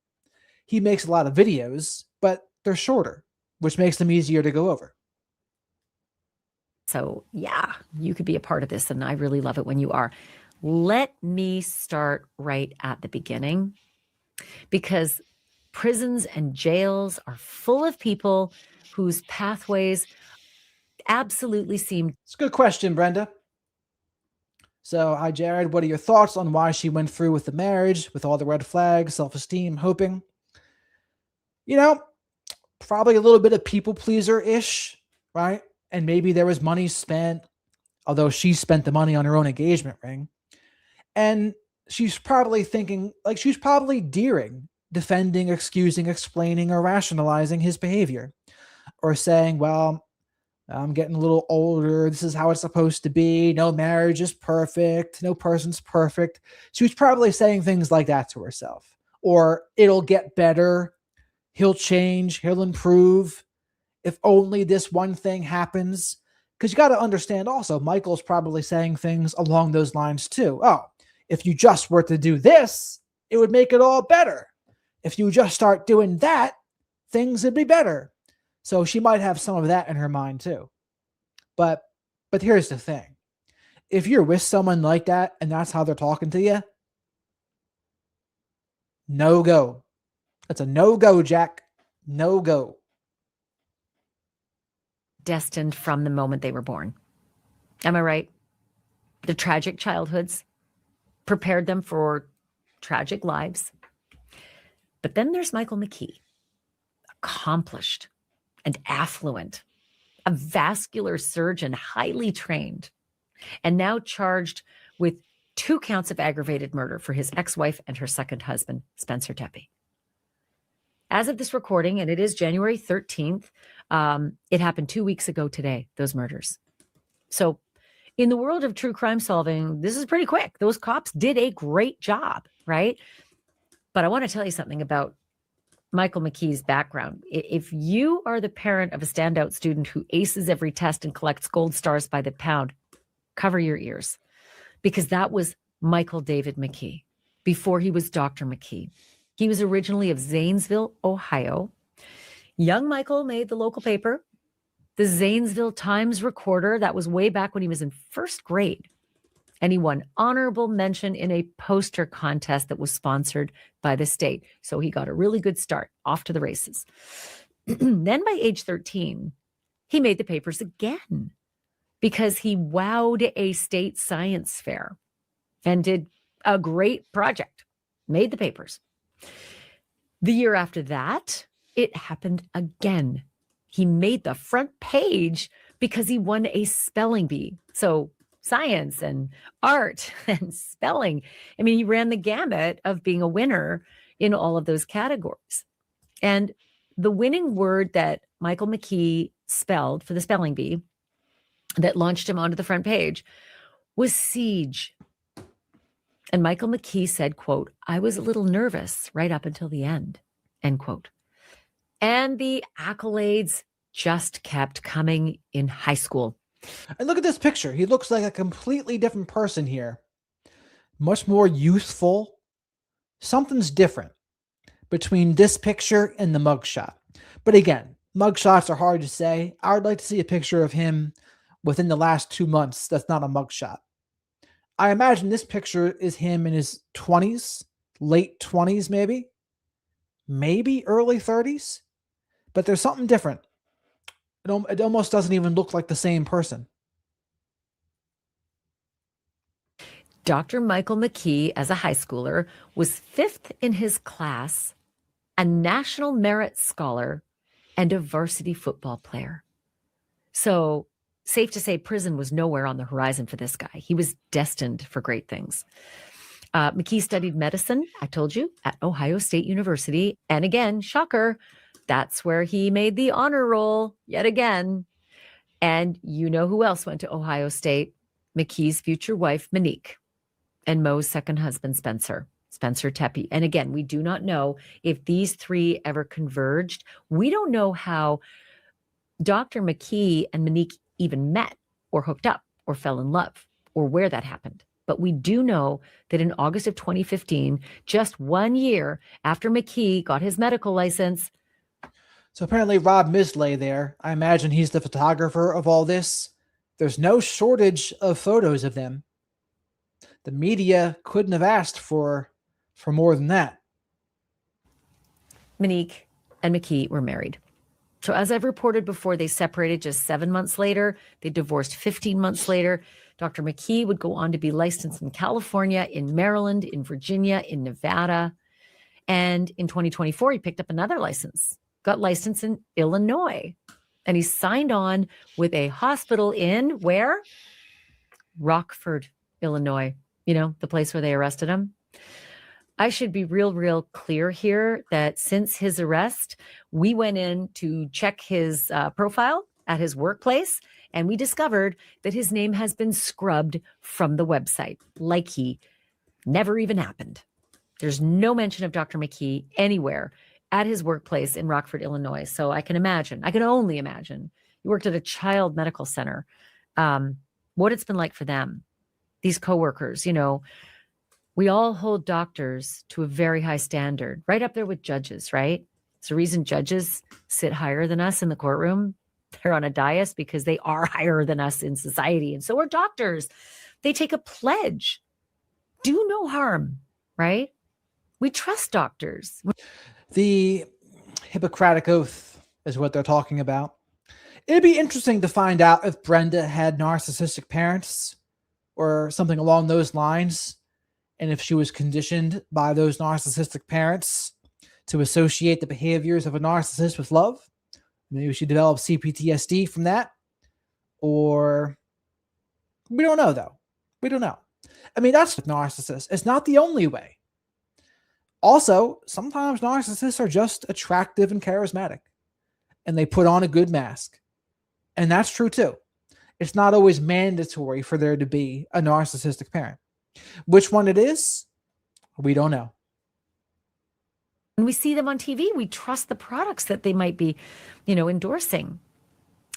He makes a lot of videos, but they're shorter, which makes them easier to go over. So yeah, you could be a part of this, and I really love it when you are. Let me start right at the beginning, because prisons and jails are full of people whose pathways absolutely seem... It's a good question, Brenda. So, hi, Jared. What are your thoughts on why she went through with the marriage, with all the red flags, self-esteem, hoping? You know, probably a little bit of people pleaser-ish, right? And maybe there was money spent, although she spent the money on her own engagement ring. And she's probably thinking, like, she's probably daring, defending, excusing, explaining, or rationalizing his behavior. Or saying, well, I'm getting a little older. This is how it's supposed to be. No marriage is perfect. No person's perfect. She was probably saying things like that to herself. Or it'll get better. He'll change. He'll improve. If only this one thing happens. Because you got to understand also, Michael's probably saying things along those lines too. Oh, if you just were to do this, it would make it all better. If you just start doing that, things would be better. So she might have some of that in her mind too. But here's the thing. If you're with someone like that and that's how they're talking to you, no go. That's a no go, Jack. No go. destined from the moment they were born. Am I right? The tragic childhoods prepared them for tragic lives. But then there's Michael McKee, accomplished and affluent, a vascular surgeon, highly trained, and now charged with 2 counts of aggravated murder for his ex-wife and her second husband, Spencer Tepe. As of this recording, and it is January 13th, it happened 2 weeks ago today, those murders. So in the world of true crime solving, this is pretty quick. Those cops did a great job, right? But I want to tell you something about Michael McKee's background. If you are the parent of a standout student who aces every test and collects gold stars by the pound, cover your ears, because that was Michael David McKee before he was Dr. McKee. He was originally of Zanesville, Ohio. Young Michael made the local paper, the Zanesville Times Recorder. That was way back when he was in first grade. And he won honorable mention in a poster contest that was sponsored by the state. So he got a really good start, off to the races. Then by age 13, he made the papers again because he wowed a state science fair and did a great project, made the papers. The year after that, it happened again. He made the front page because he won a spelling bee. So science and art and spelling. I mean, he ran the gamut of being a winner in all of those categories. And the winning word that Michael McKee spelled for the spelling bee that launched him onto the front page was siege. And Michael McKee said, quote, "I was a little nervous right up until the end," end quote. And the accolades just kept coming in high school. And look at this picture. He looks like a completely different person here. Much more youthful. Something's different between this picture and the mugshot. But again, mugshots are hard to say. I would like to see a picture of him within the last 2 months. That's not a mugshot. I imagine this picture is him in his 20s, late 20s, maybe early 30s, but there's something different. It almost doesn't even look like the same person. Dr. Michael McKee, as a high schooler, was 5th in his class, a National Merit Scholar, and a varsity football player. So, safe to say, prison was nowhere on the horizon for this guy. He was destined for great things. McKee studied medicine, I told you, at Ohio State University. And again, shocker, that's where he made the honor roll yet again. And you know who else went to Ohio State? McKee's future wife, Monique, and Mo's second husband, Spencer Tepe. And again, we do not know if these three ever converged. We don't know how Dr. McKee and Monique even met or hooked up or fell in love or where that happened. But we do know that in August of 2015, just 1 year after McKee got his medical license. So apparently Rob Misley there, I imagine he's the photographer of all this. There's no shortage of photos of them. The media couldn't have asked for more than that. Monique and McKee were married. So as I've reported before, they separated just 7 months later. They divorced 15 months later. Dr. McKee would go on to be licensed in California, in Maryland, in Virginia, in Nevada. And in 2024, he picked up another license, got licensed in Illinois. And he signed on with a hospital in where? Rockford, Illinois. You know, the place where they arrested him. I should be real clear here that since his arrest, we went in to check his profile at his workplace, and we discovered that his name has been scrubbed from the website, like he never even happened. There's no mention of Dr. McKee anywhere at his workplace in Rockford, Illinois. So I can only imagine. He worked at a child medical center. What it's been like for them, these coworkers, you know. We all hold doctors to a very high standard, right up there with judges, right? It's the reason judges sit higher than us in the courtroom. They're on a dais because they are higher than us in society. And so are doctors. They take a pledge. Do no harm, right? We trust doctors. The Hippocratic Oath is what they're talking about. It'd be interesting to find out if Brenda had narcissistic parents or something along those lines. And if she was conditioned by those narcissistic parents to associate the behaviors of a narcissist with love. Maybe she developed CPTSD from that. Or we don't know, though. We don't know. I mean, that's narcissists. It's not the only way. Also, sometimes narcissists are just attractive and charismatic. And they put on a good mask. And that's true, too. It's not always mandatory for there to be a narcissistic parent. Which one it is, we don't know. When we see them on TV, we trust the products that they might be, you know, endorsing.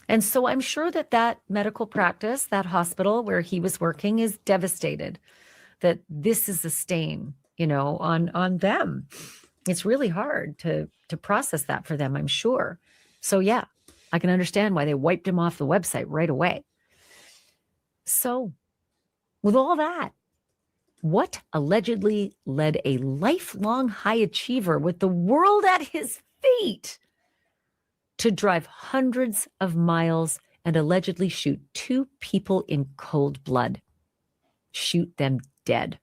And so I'm sure that medical practice, that hospital where he was working, is devastated that this is a stain, you know, on them. It's really hard to process that for them, I'm sure. So yeah, I can understand why they wiped him off the website right away. So with all that, what allegedly led a lifelong high achiever with the world at his feet to drive hundreds of miles and allegedly shoot 2 people in cold blood? Shoot them dead.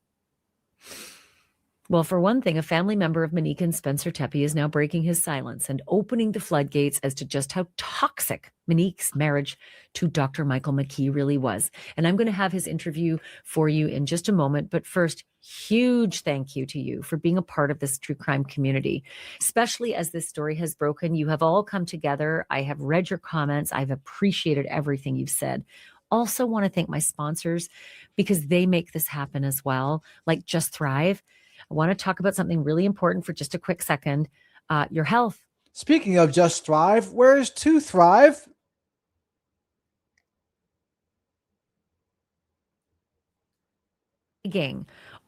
Well, for one thing, a family member of Monique and Spencer Tepe is now breaking his silence and opening the floodgates as to just how toxic Monique's marriage to Dr. Michael McKee really was. And I'm going to have his interview for you in just a moment. But first, huge thank you to you for being a part of this true crime community, especially as this story has broken. You have all come together. I have read your comments. I've appreciated everything you've said. Also want to thank my sponsors because they make this happen as well, like Just Thrive. I want to talk about something really important for just a quick second, your health. Speaking of Just Thrive, where's To Thrive?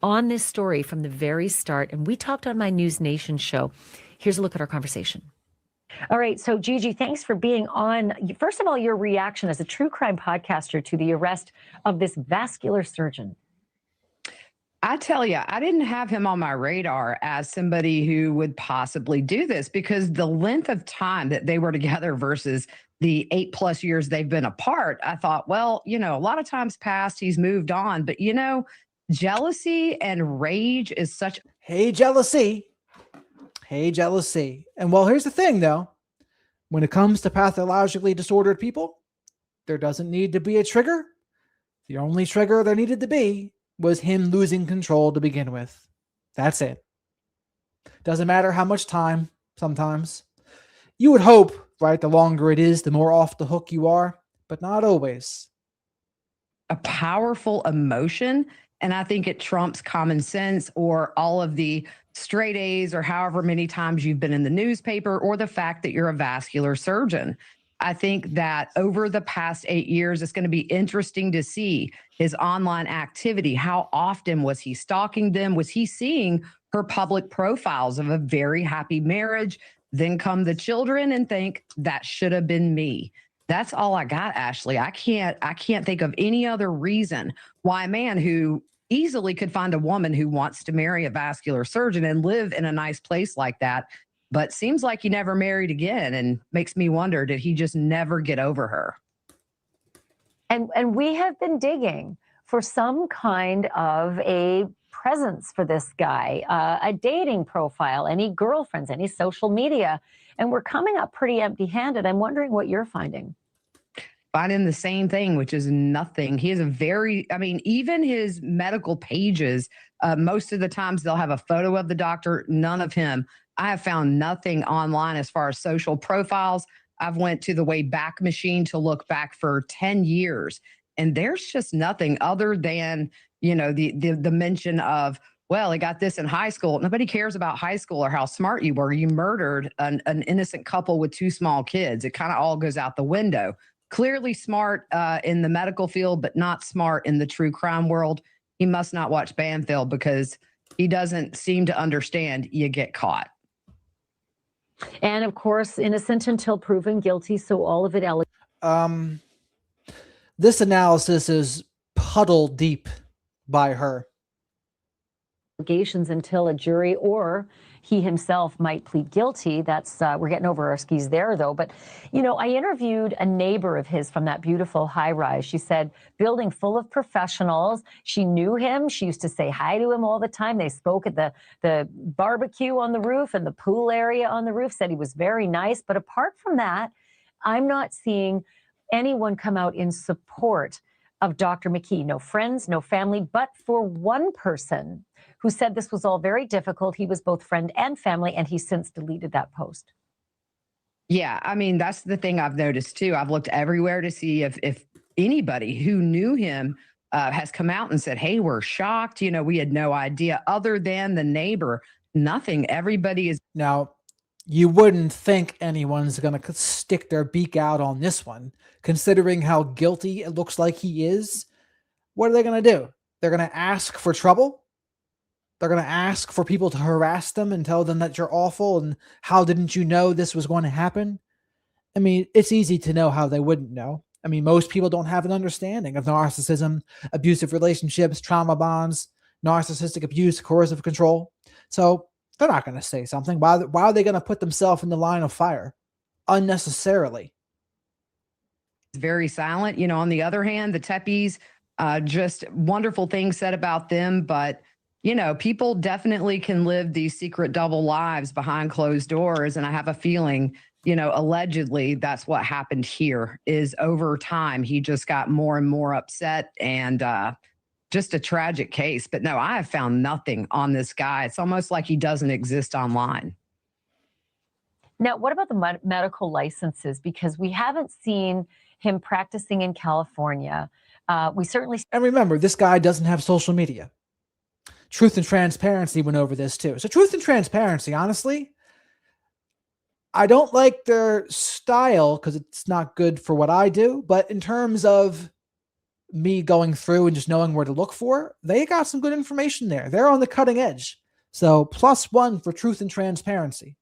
On this story from the very start, and we talked on my News Nation show. Here's a look at our conversation. All right, so Gigi, thanks for being on. First of all, your reaction as a true crime podcaster to the arrest of this vascular surgeon. I tell you, I didn't have him on my radar as somebody who would possibly do this because the length of time that they were together versus the 8+ years they've been apart, I thought, well, a lot of times past, he's moved on. But, jealousy and rage is such. Hey, jealousy. Hey, jealousy. And well, here's the thing, though. When it comes to pathologically disordered people, there doesn't need to be a trigger. The only trigger there needed to be was him losing control to begin with. That's it. Doesn't matter how much time, sometimes. You would hope, right, the longer it is, the more off the hook you are, but not always. A powerful emotion. And I think it trumps common sense or all of the straight A's or however many times you've been in the newspaper or the fact that you're a vascular surgeon. I think that over the past 8 years, it's going to be interesting to see his online activity. How often was he stalking them? Was he seeing her public profiles of a very happy marriage? Then come the children and think that should have been me. That's all I got, Ashley. I can't think of any other reason why a man who easily could find a woman who wants to marry a vascular surgeon and live in a nice place like that, but seems like he never married again, and makes me wonder, did he just never get over her? And we have been digging for some kind of a presence for this guy, a dating profile, any girlfriends, any social media, and we're coming up pretty empty-handed. I'm wondering what you're finding. Finding the same thing, which is nothing. He is even his medical pages, most of the times they'll have a photo of the doctor, none of him. I have found nothing online as far as social profiles. I've went to the Wayback Machine to look back for 10 years, and there's just nothing other than, the mention of, well, he got this in high school. Nobody cares about high school or how smart you were. You murdered an innocent couple with 2 small kids. It kind of all goes out the window. Clearly smart in the medical field, but not smart in the true crime world. He must not watch Banfield because he doesn't seem to understand you get caught. And of course, innocent until proven guilty. So all of it. This analysis is puddle deep by her. Allegations until a jury or he himself might plead guilty. That's we're getting over our skis there, though. But, I interviewed a neighbor of his from that beautiful high rise. She said, building full of professionals. She knew him. She used to say hi to him all the time. They spoke at the barbecue on the roof and the pool area on the roof, said he was very nice. But apart from that, I'm not seeing anyone come out in support of Dr. McKee. No friends, no family, but for one person who said this was all very difficult. He was both friend and family, and he's since deleted that post. Yeah, that's the thing I've noticed too. I've looked everywhere to see if anybody who knew him has come out and said, hey, we're shocked. We had no idea, other than the neighbor. Nothing. Everybody is. Now, you wouldn't think anyone's going to stick their beak out on this one, considering how guilty it looks like he is. What are they going to do? They're going to ask for trouble. They're going to ask for people to harass them and tell them that you're awful and how didn't you know this was going to happen? It's easy to know how they wouldn't know. Most people don't have an understanding of narcissism, abusive relationships, trauma bonds, narcissistic abuse, coercive control. So they're not going to say something. Why are they going to put themselves in the line of fire unnecessarily? Very silent. On the other hand, the Teppies, just wonderful things said about them, but people definitely can live these secret double lives behind closed doors. And I have a feeling, allegedly that's what happened here. Is over time, he just got more and more upset, and just a tragic case. But no, I have found nothing on this guy. It's almost like he doesn't exist online. Now, what about the medical licenses? Because we haven't seen him practicing in California. We certainly. And remember, this guy doesn't have social media. Truth and Transparency went over this too. So Truth and Transparency, honestly, I don't like their style because it's not good for what I do. But in terms of me going through and just knowing where to look for, they got some good information there. They're on the cutting edge. So +1 for Truth and Transparency.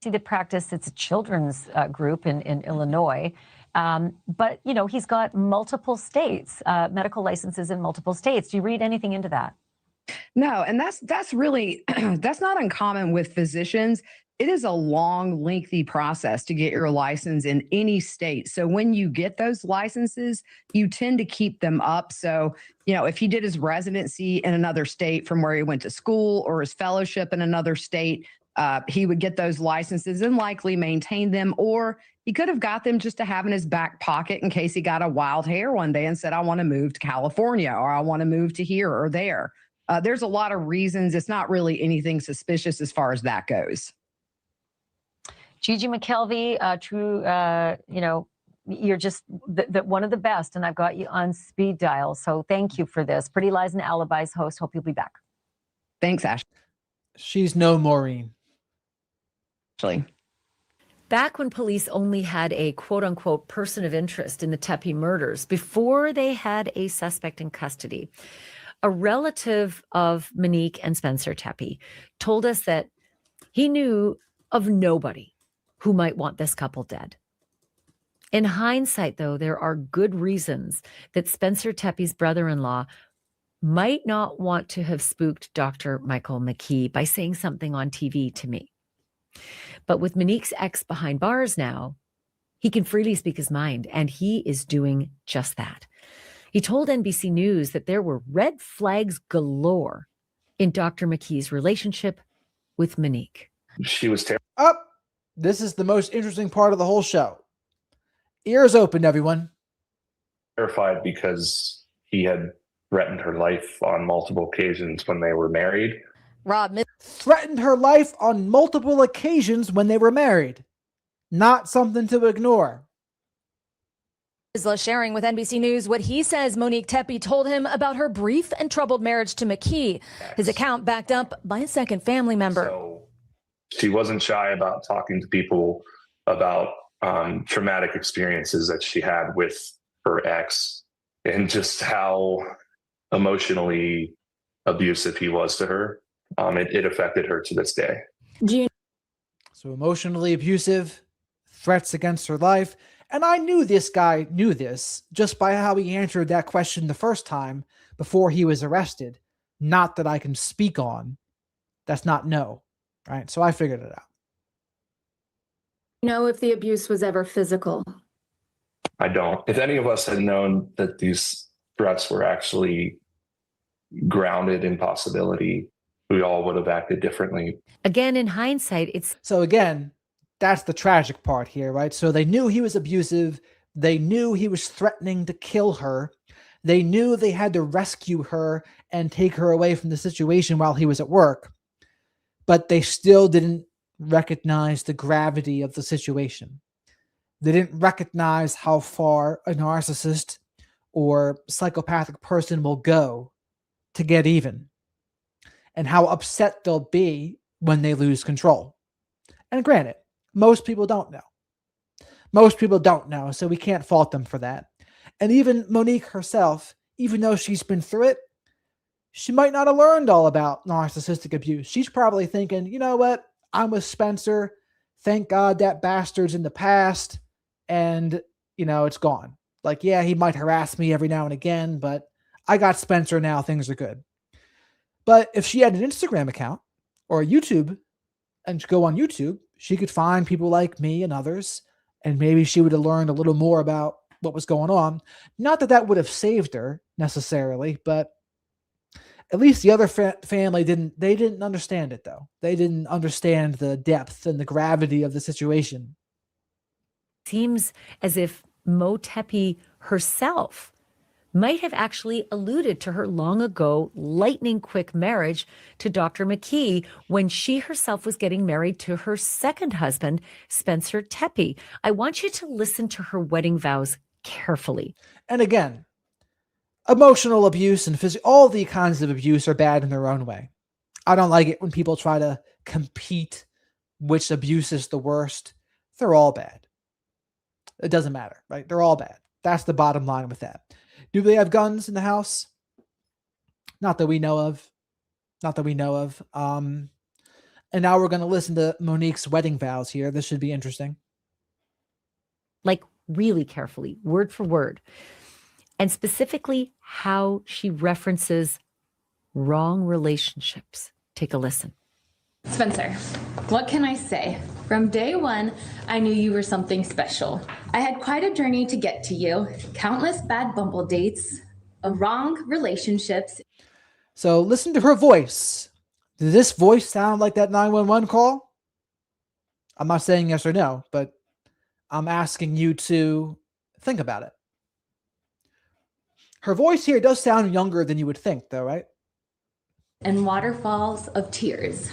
See the practice. It's a children's group in Illinois. But, you know, he's got multiple states, medical licenses in multiple states. Do you read anything into that? No, and that's really that's not uncommon with physicians. It is a long, lengthy process to get your license in any state. So when you get those licenses, you tend to keep them up. So, you know, if he did his residency in another state from where he went to school or his fellowship in another state, he would get those licenses and likely maintain them, or he could have got them just to have in his back pocket in case he got a wild hair one day and said, I want to move to California, or I want to move to here or there. There's a lot of reasons. It's not really anything suspicious as far as that goes. Gigi McKelvey, true, you know, you're just one of the best, and I've got you on speed dial. So thank you for this. Pretty Lies and Alibis host. Hope you'll be back. Thanks, Ash. She's no Maureen. Actually. Back when police only had a quote unquote person of interest in the Tepe murders, before they had a suspect in custody, a relative of Monique and Spencer Tepe told us that he knew of nobody who might want this couple dead. In hindsight, though, there are good reasons that Spencer Tepe's brother-in-law might not want to have spooked Dr. Michael McKee by saying something on TV to me. But with Monique's ex behind bars now, he can freely speak his mind, and he is doing just that. He told NBC News that there were red flags galore in Dr. McKee's relationship with Monique. She was terrible. Up. This is the most interesting part of the whole show. Ears open, everyone. Terrified because he had threatened her life on multiple occasions when they were married. Rob threatened her life on multiple occasions when they were married. Not something to ignore. Isla sharing with NBC News what he says Monique Tepe told him about her brief and troubled marriage to McKee. His account backed up by a second family member. So she wasn't shy about talking to people about traumatic experiences that she had with her ex and just how emotionally abusive he was to her. It affected her to this day. So emotionally abusive, threats against her life. And I knew this guy knew this just by how he answered that question the first time before he was arrested. Not that I can speak on. That's not no. Right? So I figured it out. Know if the abuse was ever physical? I don't. If any of us had known that these threats were actually grounded in possibility, we all would have acted differently. Again, in hindsight, it's... So again, that's the tragic part here, right? So they knew he was abusive. They knew he was threatening to kill her. They knew they had to rescue her and take her away from the situation while he was at work. But they still didn't recognize the gravity of the situation. They didn't recognize how far a narcissist or psychopathic person will go to get even, and how upset they'll be when they lose control. And granted, most people don't know. Most people don't know, so we can't fault them for that. And even Monique herself, even though she's been through it, she might not have learned all about narcissistic abuse. She's probably thinking, you know what? I'm with Spencer. Thank God that bastard's in the past. And, you know, it's gone. Like, yeah, he might harass me every now and again, but I got Spencer now. Things are good. But if she had an Instagram account or a YouTube and go on YouTube, she could find people like me and others, and maybe she would have learned a little more about what was going on. Not that that would have saved her necessarily, but at least the other family didn't understand it, though. They didn't understand the depth and the gravity of the situation. Seems as if Mo Tepe herself might have actually alluded to her long ago lightning quick marriage to Dr. McKee when she herself was getting married to her second husband, Spencer Tepe. I want you to listen to her wedding vows carefully. And again, emotional abuse and all the kinds of abuse are bad in their own way. I don't like it when people try to compete which abuse is the worst. They're all bad. It doesn't matter, right? They're all bad. That's the bottom line with that. Do they have guns in the house? Not that we know of. Not that we know of. And now we're going to listen to Monique's wedding vows here. This should be interesting. Like really carefully, word for word, and specifically how she references wrong relationships. Take a listen. Spencer, what can I say? From day one, I knew you were something special. I had quite a journey to get to you. Countless bad bumble dates, wrong relationships. So listen to her voice. Does this voice sound like that 911 call? I'm not saying yes or no, but I'm asking you to think about it. Her voice here does sound younger than you would think, though, right? And waterfalls of tears.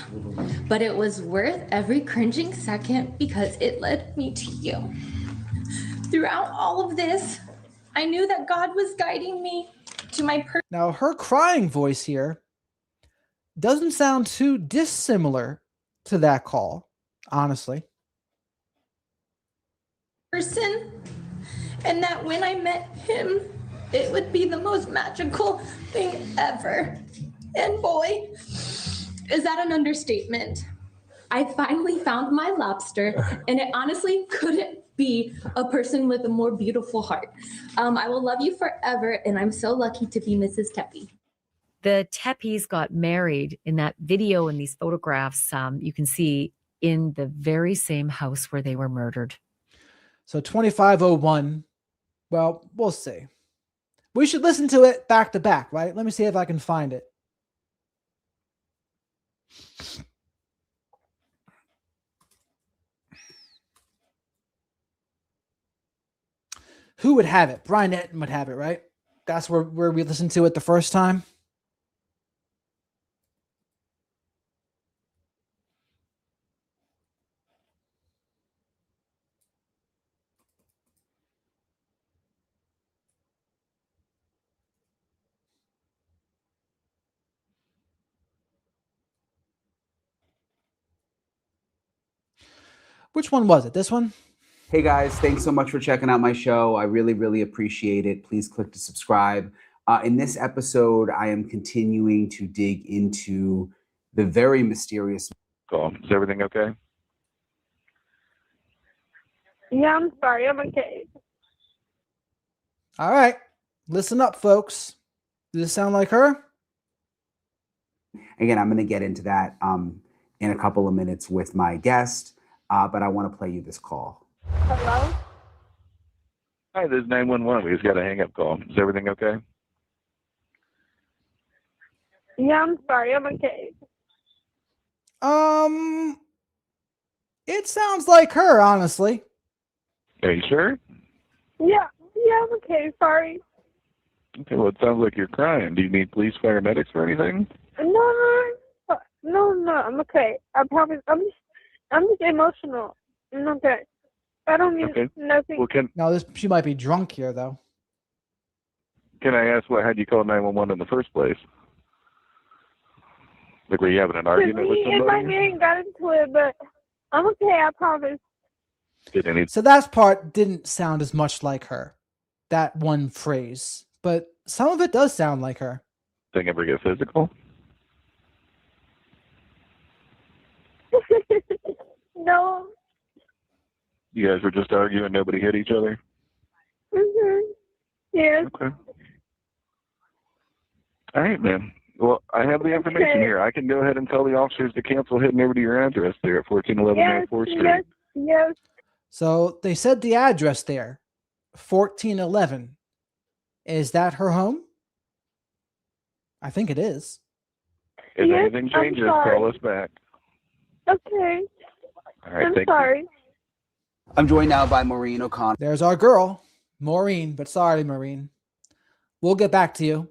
But it was worth every cringing second because it led me to you. Throughout all of this, I knew that God was guiding me to my Now, her crying voice here doesn't sound too dissimilar to that call, honestly. person, and that when I met him, it would be the most magical thing ever. And boy, is that an understatement. I finally found my lobster, and it honestly couldn't be a person with a more beautiful heart. I will love you forever, and I'm so lucky to be Mrs. Teppy. The Teppis got married in that video and these photographs. You can see in the very same house where they were murdered. So 2501, well, we'll see. We should listen to it back to back, right? Let me see if I can find it. Who would have it? Brian Etten would have it, right? That's where we listened to it the first time. Which one was it? This one? Hey guys, thanks so much for checking out my show. I really, really appreciate it. Please click to subscribe. In this episode, I am continuing to dig into the very mysterious. Is everything okay? Yeah, I'm sorry. I'm okay. All right. Listen up, folks. Does this sound like her? Again, I'm going to get into that in a couple of minutes with my guest, but I want to play you this call. Hello? Hi, this is 911. We just got a hang-up call. Is everything okay? Yeah, I'm sorry. I'm okay. It sounds like her, honestly. Are you sure? Yeah, I'm okay. Sorry. Okay, well, it sounds like you're crying. Do you need police, paramedics, or anything? No, I'm okay. I promise. I'm just emotional. I'm okay. I don't mean nothing. Well, No, she might be drunk here, though. Can I ask what had you call 911 in the first place? Like, were you having an argument with Me and my somebody? man got into it, but I'm okay. I promise. So that part didn't sound as much like her. That one phrase. But some of it does sound like her. Thing ever get physical? No. You guys were just arguing, nobody hit each other? Yes. Okay. All right, man. Well, I have the information here. I can go ahead and tell the officers to cancel heading over to your address there at 1411 North 4th Street. Yes. So they said the address there, 1411. Is that her home? I think it is. If anything changes, call us back. Okay. All right, I'm thank sorry. you. I'm joined now by Maureen O'Connor. There's our girl, Maureen, but sorry, Maureen. We'll get back to you.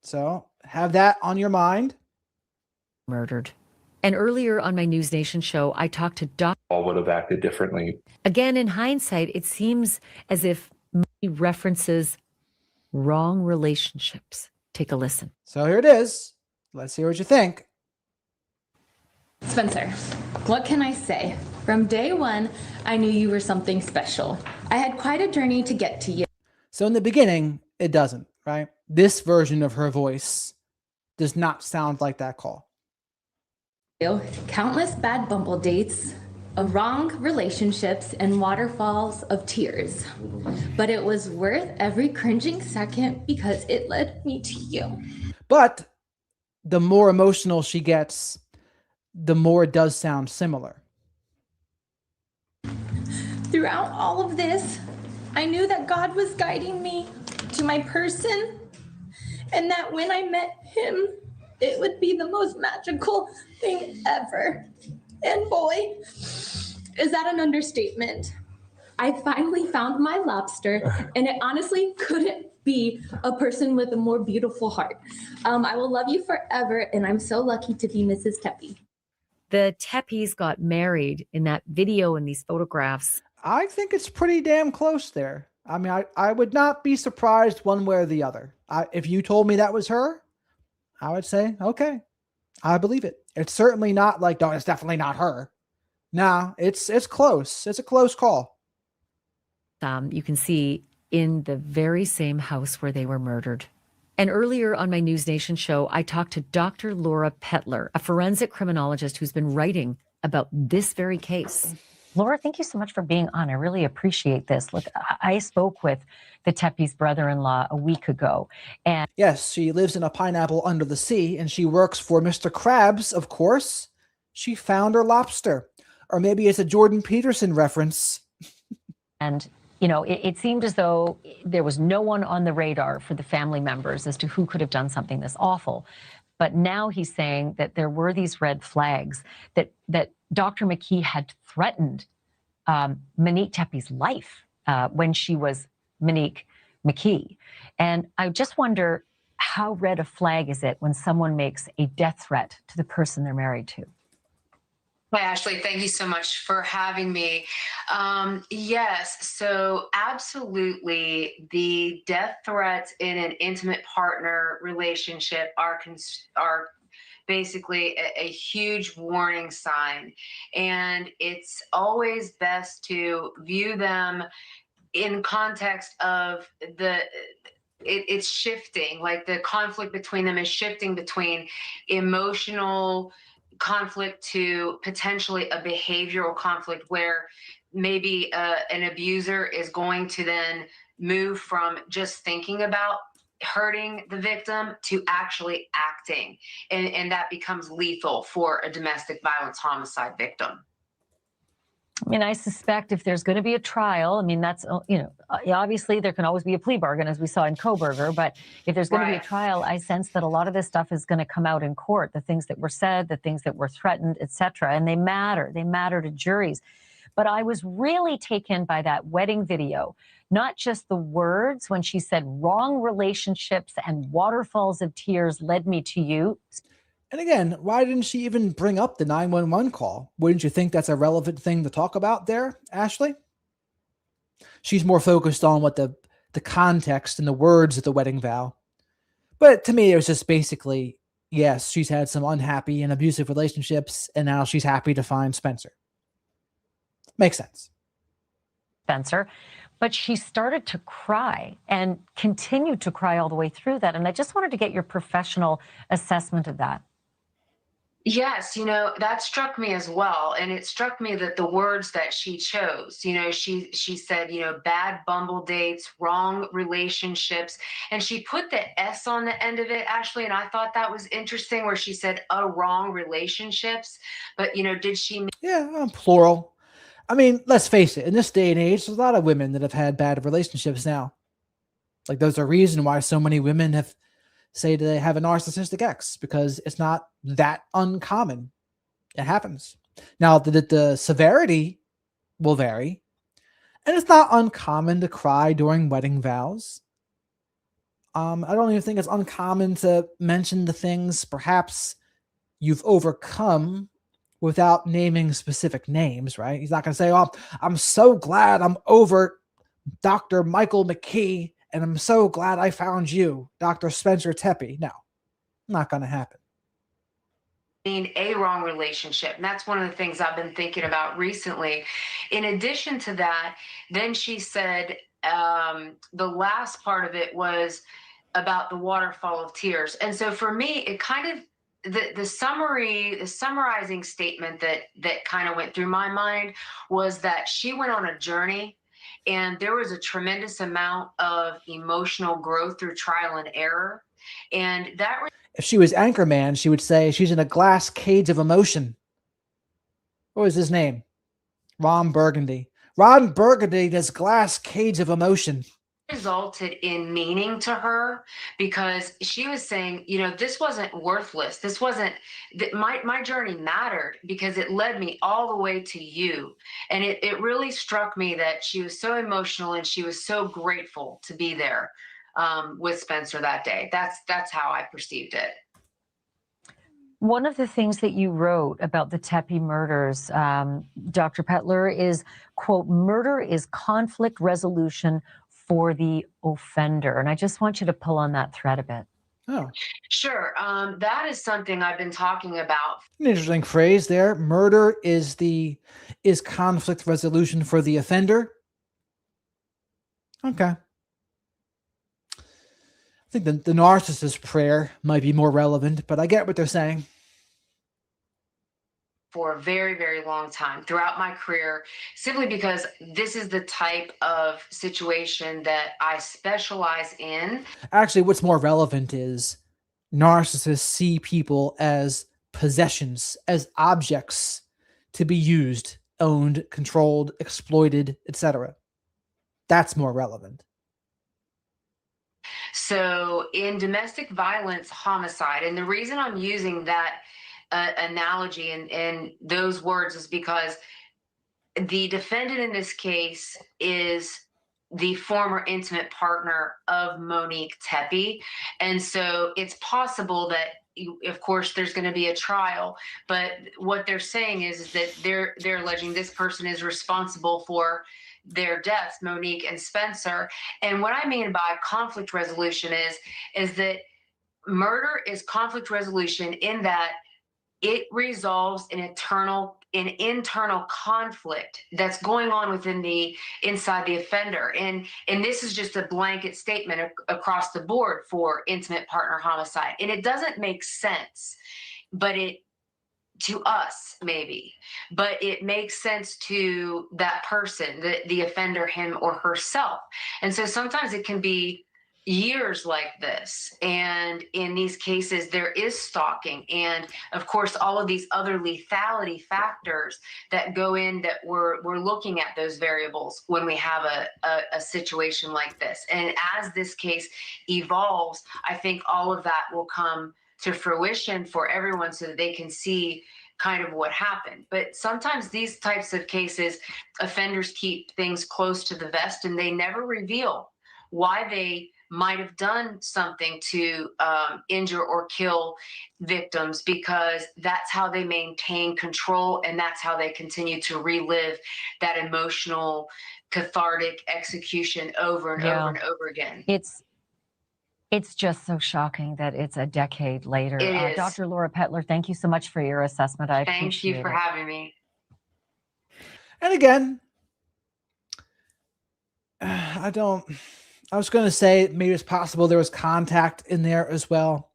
So have that on your mind. Murdered. And earlier on my News Nation show, I talked to Doc. All would have acted differently. Again, in hindsight, it seems as if he references wrong relationships. Take a listen. So here it is. Let's hear what you think. Spencer, what can I say? From day one, I knew you were something special. I had quite a journey to get to you. So in the beginning, it doesn't, right? This version of her voice does not sound like that call. Countless bad bumble dates, wrong relationships, and waterfalls of tears. But it was worth every cringing second because it led me to you. But the more emotional she gets, the more it does sound similar. Throughout all of this, I knew that God was guiding me to my person, and that when I met him, it would be the most magical thing ever. And boy, is that an understatement. I finally found my lobster, and it honestly couldn't be a person with a more beautiful heart. I will love you forever, and I'm so lucky to be Mrs. Teppy. The Teppys got married in that video and these photographs. I think it's pretty damn close there. I mean, I would not be surprised one way or the other. If you told me that was her, I would say, okay, I believe it. It's certainly not like, no, it's definitely not her. Nah, it's close. It's a close call. You can see in the very same house where they were murdered. And earlier on my News Nation show, I talked to Dr. Laura Petler, a forensic criminologist who's been writing about this very case. Laura, thank you so much for being on. I really appreciate this. Look, I spoke with the Teppy's brother-in-law a week ago. And yes, she lives in a pineapple under the sea, and she works for Mr. Krabs, of course. She found her lobster. Or maybe it's a Jordan Peterson reference. And you know, it seemed as though there was no one on the radar for the family members as to who could have done something this awful. But now he's saying that there were these red flags, that Dr. McKee had threatened Monique Teppy's life when she was Monique McKee. And I just wonder, how red a flag is it when someone makes a death threat to the person they're married to? Hi, Ashley. Thank you so much for having me. Yes, so absolutely, the death threats in an intimate partner relationship are basically a huge warning sign. And it's always best to view them in context of it's shifting, like the conflict between them is shifting between emotional conflict to potentially a behavioral conflict where maybe an abuser is going to then move from just thinking about hurting the victim to actually acting. And that becomes lethal for a domestic violence homicide victim. I mean, I suspect if there's going to be a trial, I mean, that's, you know, obviously there can always be a plea bargain, as we saw in Koberger, but if there's going to be a trial, I sense that a lot of this stuff is going to come out in court, the things that were said, the things that were threatened, etc. And they matter to juries. But I was really taken by that wedding video, not just the words when she said wrong relationships and waterfalls of tears led me to you. And again, why didn't she even bring up the 911 call? Wouldn't you think that's a relevant thing to talk about there, Ashley? She's more focused on what the context and the words of the wedding vow. But to me, it was just basically, yes, she's had some unhappy and abusive relationships, and now she's happy to find Spencer. Makes sense. Spencer. But she started to cry and continued to cry all the way through that. And I just wanted to get your professional assessment of that. Yes, you know, that struck me as well. And it struck me that the words that she chose, you know, she said, you know, bad bumble dates, wrong relationships. And she put the S on the end of it, Ashley. And I thought that was interesting where she said, wrong relationships. But, you know, did she? Yeah, plural. I mean, let's face it. In this day and age, there's a lot of women that have had bad relationships now. Like, there's a reason why so many women say they have a narcissistic ex, because it's not that uncommon. It happens. Now, the severity will vary, and it's not uncommon to cry during wedding vows. I don't even think it's uncommon to mention the things perhaps you've overcome without naming specific names, right? He's not going to say, oh, I'm so glad I'm over Dr. Michael McKee, and I'm so glad I found you, Dr. Spencer Teppy. No, not going to happen. A wrong relationship. And that's one of the things I've been thinking about recently. In addition to that, then she said the last part of it was about the waterfall of tears. And so for me, it kind of the summarizing statement that kind of went through my mind was that she went on a journey, and there was a tremendous amount of emotional growth through trial and error, and that. If she was Anchorman, she would say she's in a glass cage of emotion. What was his name? Ron Burgundy. Ron Burgundy, this glass cage of emotion. Resulted in meaning to her, because she was saying, you know, this wasn't worthless. This wasn't my journey mattered because it led me all the way to you. And it really struck me that she was so emotional and she was so grateful to be there with Spencer that day. That's how I perceived it. One of the things that you wrote about the Tepe murders, Dr. Petler, is, quote, murder is conflict resolution for the offender. And I just want you to pull on that thread a bit. Oh, sure. That is something I've been talking about. An interesting phrase there. Murder is conflict resolution for the offender. Okay. I think the narcissist prayer might be more relevant, but I get what they're saying. For a very, very long time throughout my career, simply because this is the type of situation that I specialize in. Actually, what's more relevant is narcissists see people as possessions, as objects to be used, owned, controlled, exploited, etc. That's more relevant. So in domestic violence homicide, and the reason I'm using that analogy and those words is because the defendant in this case is the former intimate partner of Monique Tepe. And so it's possible that, of course, there's going to be a trial, but what they're saying is that they're alleging this person is responsible for their deaths, Monique and Spencer. And what I mean by conflict resolution is that murder is conflict resolution in that it resolves an internal conflict that's going on inside the offender. And this is just a blanket statement across the board for intimate partner homicide. And it doesn't make sense, but to us maybe, but it makes sense to that person, the offender, him or herself. And so sometimes it can be years like this, and in these cases there is stalking, and of course all of these other lethality factors that go in, that we're looking at those variables when we have a situation like this. And as this case evolves, I think all of that will come to fruition for everyone so that they can see kind of what happened. But sometimes these types of cases, offenders keep things close to the vest and they never reveal why they might have done something to injure or kill victims, because that's how they maintain control, and that's how they continue to relive that emotional, cathartic execution over and over and over again. It's just so shocking that it's a decade later. It is. Dr. Laura Petler, thank you so much for your assessment. I Thank appreciate you for it. having me. And again, I was going to say maybe it's possible there was contact in there as well.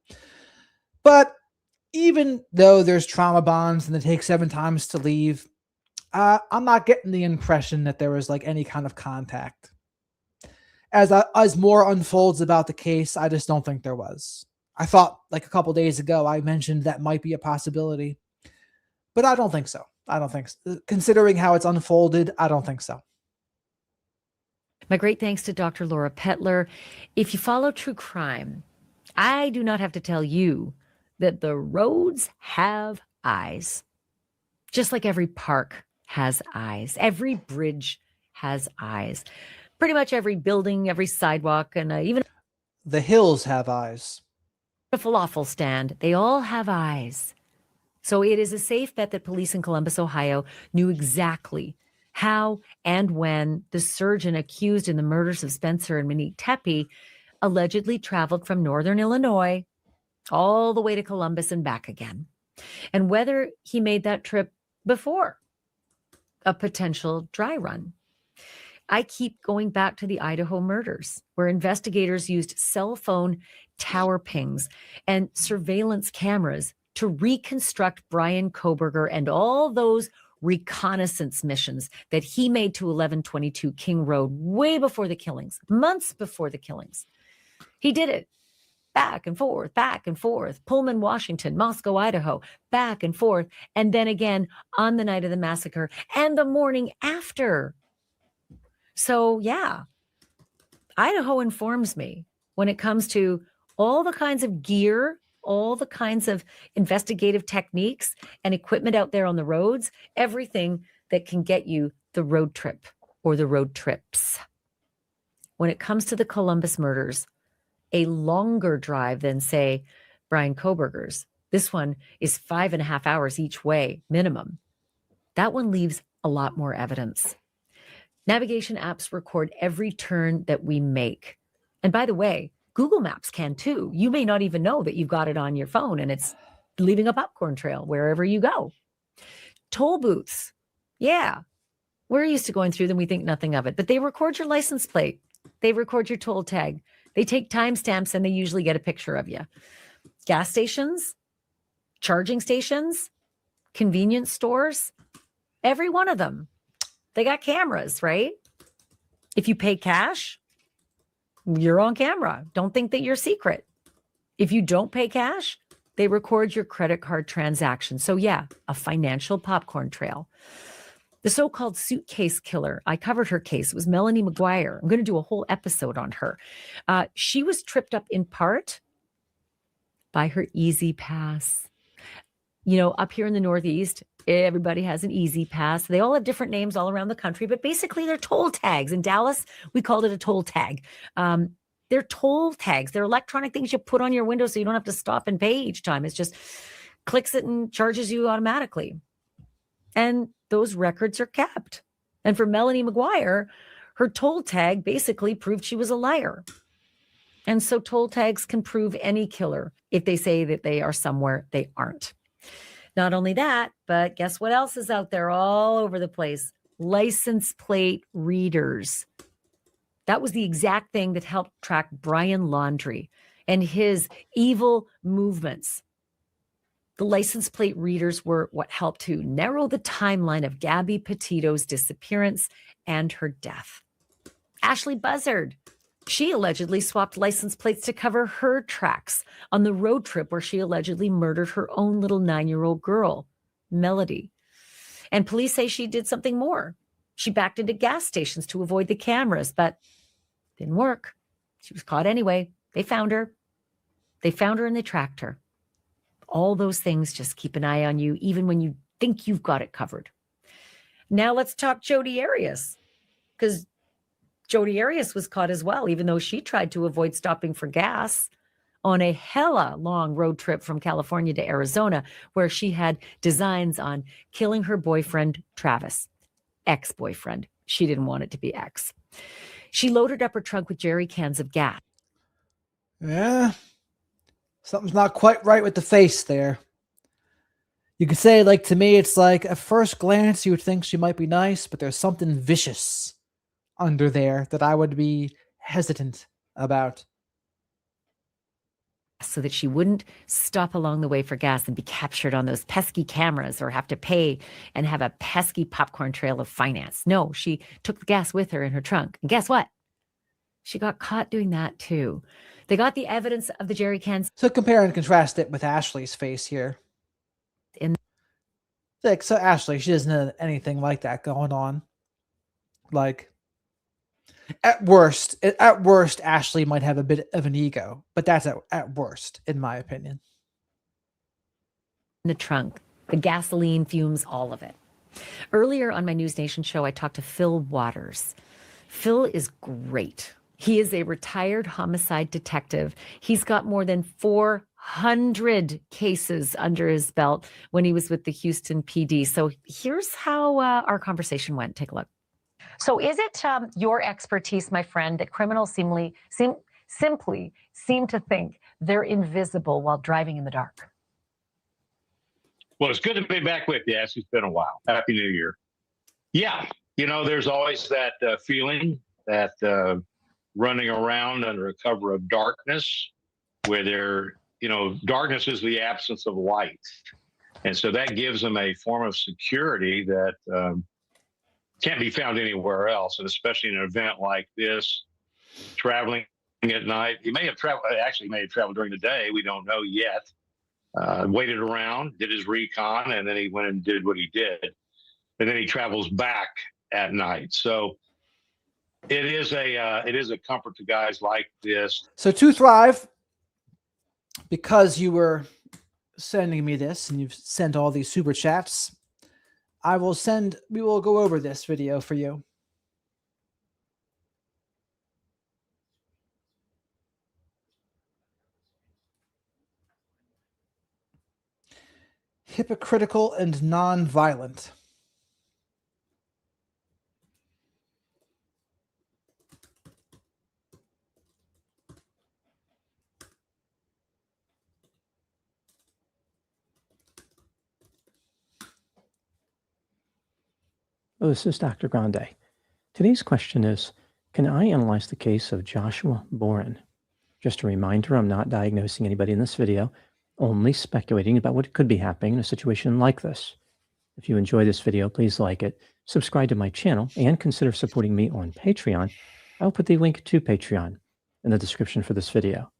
But even though there's trauma bonds and they take 7 times to leave, I'm not getting the impression that there was like any kind of contact. As more unfolds about the case, I just don't think there was. I thought like a couple days ago, I mentioned that might be a possibility, but I don't think so. Considering how it's unfolded, I don't think so. My great thanks to Dr. Laura Petler. If you follow true crime, I do not have to tell you that the roads have eyes. Just like every park has eyes. Every bridge has eyes. Pretty much every building, every sidewalk, and even the hills have eyes. A falafel stand, they all have eyes. So it is a safe bet that police in Columbus, Ohio knew exactly how and when the surgeon accused in the murders of Spencer and Monique Tepe allegedly traveled from northern Illinois all the way to Columbus and back again, and whether he made that trip before a potential dry run. I keep going back to the Idaho murders, where investigators used cell phone tower pings and surveillance cameras to reconstruct Brian Koberger and all those reconnaissance missions that he made to 1122 King Road way before the killings, months before the killings. He did it back and forth, Pullman, Washington, Moscow, Idaho, back and forth, and then again on the night of the massacre and the morning after. So yeah, Idaho informs me when it comes to all the kinds of gear, all the kinds of investigative techniques and equipment out there on the roads, everything that can get you the road trip or the road trips. When it comes to the Columbus murders, a longer drive than, say, Brian Koberger's. This one is 5.5 hours each way, minimum. That one leaves a lot more evidence. Navigation apps record every turn that we make. And by the way, Google Maps can too. You may not even know that you've got it on your phone and it's leaving a popcorn trail wherever you go. Toll booths. Yeah, we're used to going through them. We think nothing of it, but they record your license plate. They record your toll tag. They take timestamps and they usually get a picture of you. Gas stations, charging stations, convenience stores, every one of them. They got cameras, right? If you pay cash, you're on camera. Don't think that you're secret. If you don't pay cash, they record your credit card transaction. So yeah, a financial popcorn trail. The so-called suitcase killer, I covered her case. It was Melanie McGuire. I'm going to do a whole episode on her. She was tripped up in part by her Easy Pass. You know, up here in the Northeast, everybody has an Easy Pass. They all have different names all around the country, but basically they're toll tags. In Dallas, we called it a toll tag. They're toll tags. They're electronic things you put on your window so you don't have to stop and pay each time. It's just clicks it and charges you automatically. And those records are kept. And for Melanie McGuire, her toll tag basically proved she was a liar. And so toll tags can prove any killer if they say that they are somewhere they aren't. Not only that, but guess what else is out there all over the place? License plate readers. That was the exact thing that helped track Brian Laundrie and his evil movements. The license plate readers were what helped to narrow the timeline of Gabby Petito's disappearance and her death. Ashley Buzzard, she allegedly swapped license plates to cover her tracks on the road trip where she allegedly murdered her own little 9-year-old girl, Melody. And police say she did something more. She backed into gas stations to avoid the cameras, but didn't work. She was caught anyway. They found her. They found her and they tracked her. All those things just keep an eye on you, even when you think you've got it covered. Now let's talk Jodi Arias, because Jodi Arias was caught as well, even though she tried to avoid stopping for gas on a hella long road trip from California to Arizona, where she had designs on killing her boyfriend, Travis, ex-boyfriend. She didn't want it to be ex. She loaded up her trunk with jerry cans of gas. Yeah. Something's not quite right with the face there. You could say, like, to me, it's like at first glance, you would think she might be nice, but there's something vicious under there that I would be hesitant about. So that she wouldn't stop along the way for gas and be captured on those pesky cameras or have to pay and have a pesky popcorn trail of finance. No, she took the gas with her in her trunk. And guess what? She got caught doing that too. They got the evidence of the jerry cans. So compare and contrast it with Ashley's face here. So Ashley, she doesn't have anything like that going on. Like, at worst, Ashley might have a bit of an ego, but that's at worst, in my opinion. In the trunk, the gasoline fumes, all of it. Earlier on my News Nation show, I talked to Phil Waters. Phil is great. He is a retired homicide detective. He's got more than 400 cases under his belt when he was with the Houston PD. So here's how our conversation went. Take a look. So is it your expertise, my friend, that criminals simply seem to think they're invisible while driving in the dark? Well, it's good to be back with you, Ashley. It's been a while. Happy New Year. Yeah, you know, there's always that feeling that running around under a cover of darkness where there darkness is the absence of light. And so that gives them a form of security that can't be found anywhere else. And especially in an event like this, traveling at night, he may have traveled during the day. We don't know yet. Waited around, did his recon, and then he went and did what he did. And then he travels back at night. So it is a comfort to guys like this. So to Thrive, because you were sending me this and you've sent all these super chats, we will go over this video for you. Hypocritical and non-violent. Oh, this is Dr. Grande. Today's question is, can I analyze the case of Joshua Boren? Just a reminder, I'm not diagnosing anybody in this video, only speculating about what could be happening in a situation like this. If you enjoy this video, please like it, subscribe to my channel, and consider supporting me on Patreon. I'll put the link to Patreon in the description for this video.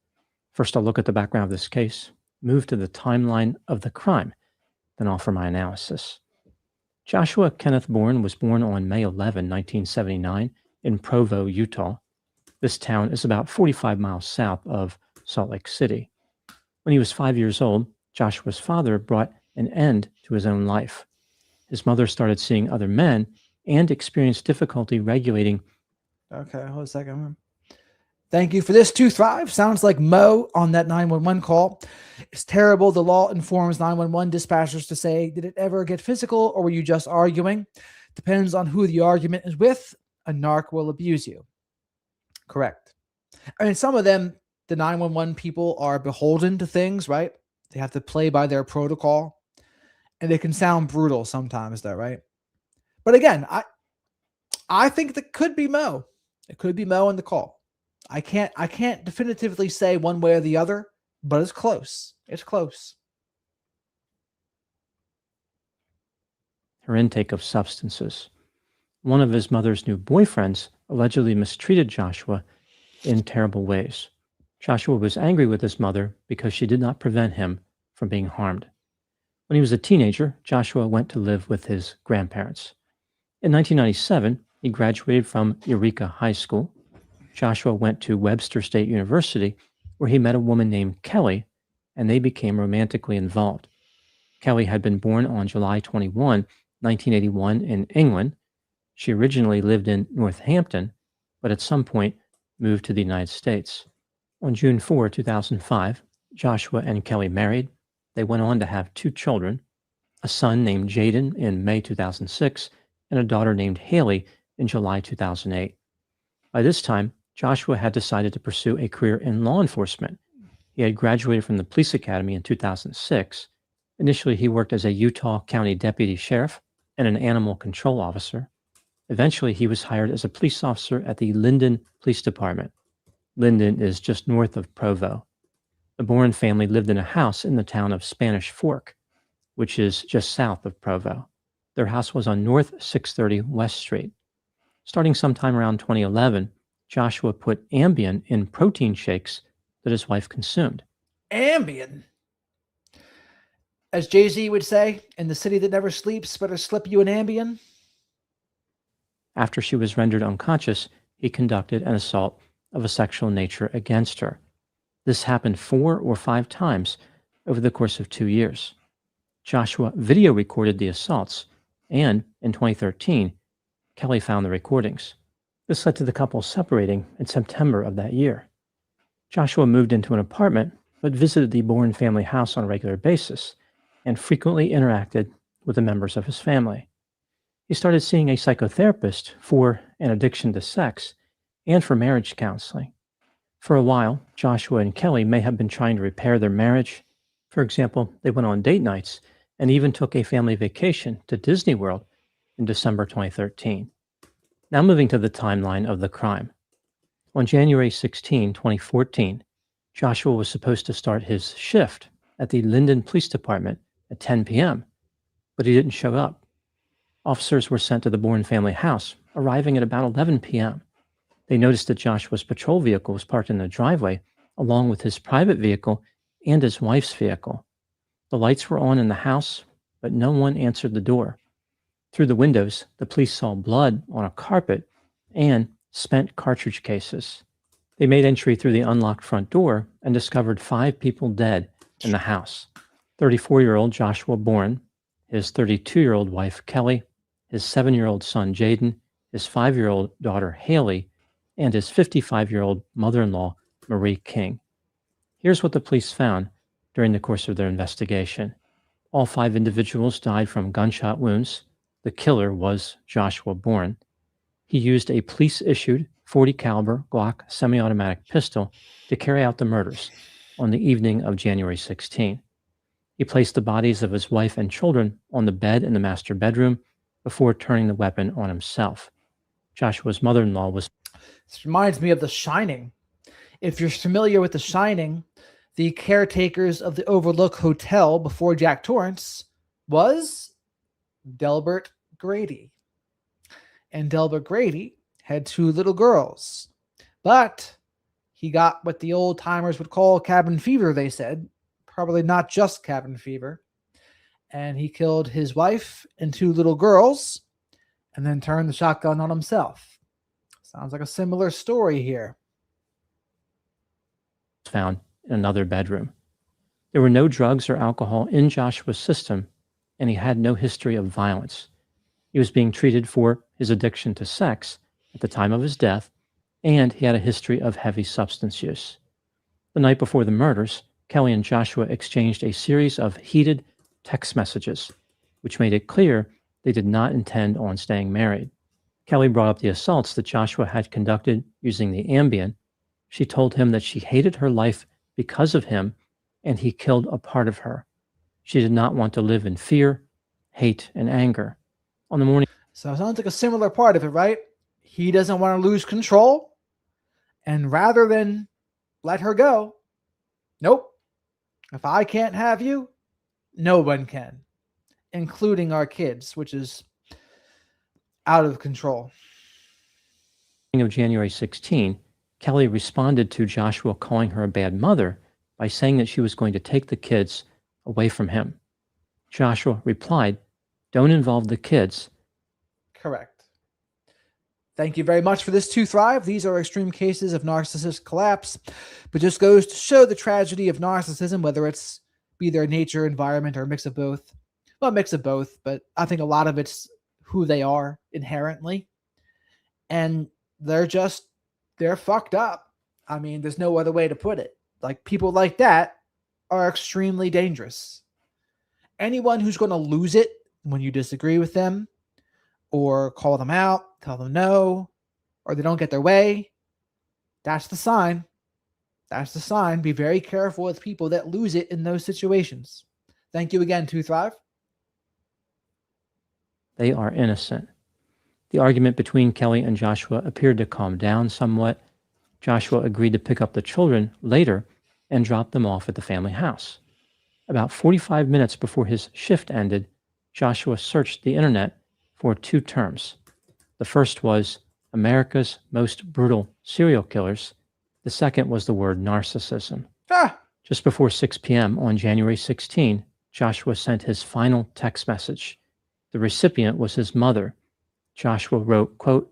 First, I'll look at the background of this case, move to the timeline of the crime, then offer my analysis. Joshua Kenneth Boren was born on May 11, 1979, in Provo, Utah. This town is about 45 miles south of Salt Lake City. When he was 5 years old, Joshua's father brought an end to his own life. His mother started seeing other men and experienced difficulty regulating. Okay, hold a second. Thank you for this to Thrive. Sounds like Mo on that 911 call. It's terrible. The law informs 911 dispatchers to say, did it ever get physical or were you just arguing? Depends on who the argument is with. A narc will abuse you. Correct. I mean, some of them, the 911 people are beholden to things, right? They have to play by their protocol. And they can sound brutal sometimes, though, right? But again, I think that could be Mo. It could be Mo on the call. I can't definitively say one way or the other, but it's close. It's close. Her intake of substances. One of his mother's new boyfriends allegedly mistreated Joshua in terrible ways. Joshua was angry with his mother because she did not prevent him from being harmed. When he was a teenager, Joshua went to live with his grandparents. In 1997, he graduated from Eureka High School. Joshua went to Webster State University, where he met a woman named Kelly, and they became romantically involved. Kelly had been born on July 21, 1981 in England. She originally lived in Northampton, but at some point moved to the United States. On June 4, 2005, Joshua and Kelly married. They went on to have 2 children, a son named Jaden in May 2006, and a daughter named Haley in July 2008. By this time, Joshua had decided to pursue a career in law enforcement. He had graduated from the police academy in 2006. Initially, he worked as a Utah County deputy sheriff and an animal control officer. Eventually, he was hired as a police officer at the Linden Police Department. Linden is just north of Provo. The Boren family lived in a house in the town of Spanish Fork, which is just south of Provo. Their house was on North 630 West Street. Starting sometime around 2011, Joshua put Ambien in protein shakes that his wife consumed. Ambien? As Jay-Z would say, in the city that never sleeps, better slip you an Ambien. After she was rendered unconscious, he conducted an assault of a sexual nature against her. This happened 4 or 5 times over the course of 2 years. Joshua video recorded the assaults, and in 2013, Kelly found the recordings. This led to the couple separating in September of that year. Joshua moved into an apartment, but visited the Boren family house on a regular basis and frequently interacted with the members of his family. He started seeing a psychotherapist for an addiction to sex and for marriage counseling. For a while, Joshua and Kelly may have been trying to repair their marriage. For example, they went on date nights and even took a family vacation to Disney World in December 2013. Now moving to the timeline of the crime. On January 16, 2014, Joshua was supposed to start his shift at the Linden Police Department at 10 p.m., but he didn't show up. Officers were sent to the Bourne family house, arriving at about 11 p.m. They noticed that Joshua's patrol vehicle was parked in the driveway, along with his private vehicle and his wife's vehicle. The lights were on in the house, but no one answered the door. Through the windows, the police saw blood on a carpet and spent cartridge cases. They made entry through the unlocked front door and discovered 5 people dead in the house. 34-year-old Joshua Bourne, his 32-year-old wife Kelly, his 7-year-old son Jaden, his 5-year-old daughter Haley, and his 55-year-old mother-in-law Marie King. Here's what the police found during the course of their investigation. All 5 individuals died from gunshot wounds. The killer was Joshua Bourne. He used a police-issued .40 caliber Glock semi-automatic pistol to carry out the murders on the evening of January 16. He placed the bodies of his wife and children on the bed in the master bedroom before turning the weapon on himself. Joshua's mother-in-law was... This reminds me of The Shining. If you're familiar with The Shining, the caretakers of the Overlook Hotel before Jack Torrance was Delbert Grady. And Delbert Grady had 2 little girls. But he got what the old timers would call cabin fever, they said. Probably not just cabin fever. And he killed his wife and 2 little girls and then turned the shotgun on himself. Sounds like a similar story here. Found in another bedroom. There were no drugs or alcohol in Joshua's system, and he had no history of violence. He was being treated for his addiction to sex at the time of his death, and he had a history of heavy substance use. The night before the murders, Kelly and Joshua exchanged a series of heated text messages, which made it clear they did not intend on staying married. Kelly brought up the assaults that Joshua had conducted using the Ambien. She told him that she hated her life because of him, and he killed a part of her. She did not want to live in fear, hate, and anger. On the morning... So it sounds like a similar part of it, right? He doesn't want to lose control, and rather than let her go, nope, if I can't have you, no one can, including our kids, which is out of control. Of January 16, Kelly responded to Joshua calling her a bad mother by saying that she was going to take the kids away from him. Joshua replied, "Don't involve the kids." Correct. Thank you very much for this 2 Thrive. These are extreme cases of narcissist collapse, but just goes to show the tragedy of narcissism, whether it's be their nature, environment, or a mix of both. Well, a mix of both, but I think a lot of it's who they are inherently. And they're fucked up. I mean, there's no other way to put it. Like, people like that are extremely dangerous. Anyone who's going to lose it when you disagree with them or call them out, tell them no, or they don't get their way, that's the sign. That's the sign. Be very careful with people that lose it in those situations. Thank you again, 2 Thrive. They are innocent. The argument between Kelly and Joshua appeared to calm down somewhat. Joshua agreed to pick up the children later and drop them off at the family house. About 45 minutes before his shift ended, Joshua searched the internet for 2 terms. The first was America's most brutal serial killers. The second was the word narcissism. Just before 6 p.m. on January 16, Joshua sent his final text message. The recipient was his mother. Joshua wrote, quote,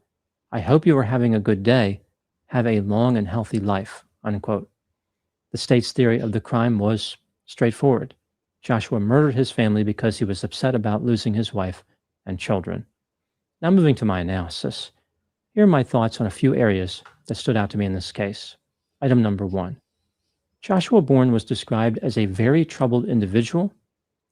"I hope you are having a good day. Have a long and healthy life," unquote. The state's theory of the crime was straightforward. Joshua murdered his family because he was upset about losing his wife and children. Now moving to my analysis. Here are my thoughts on a few areas that stood out to me in this case. Item number 1. Joshua Bourne was described as a very troubled individual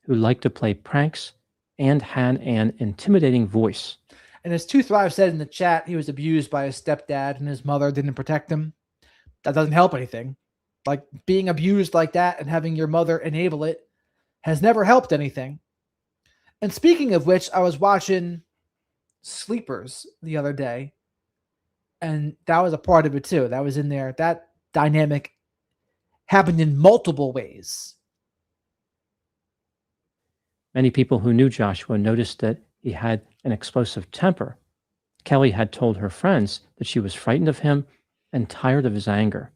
who liked to play pranks and had an intimidating voice. And as 2 Thrive said in the chat, he was abused by his stepdad and his mother didn't protect him. That doesn't help anything. Like, being abused like that and having your mother enable it has never helped anything. And speaking of which, I was watching Sleepers the other day, and that was a part of it too. That was in there. That dynamic happened in multiple ways. Many people who knew Joshua noticed that he had an explosive temper. Kelly had told her friends that she was frightened of him and tired of his anger.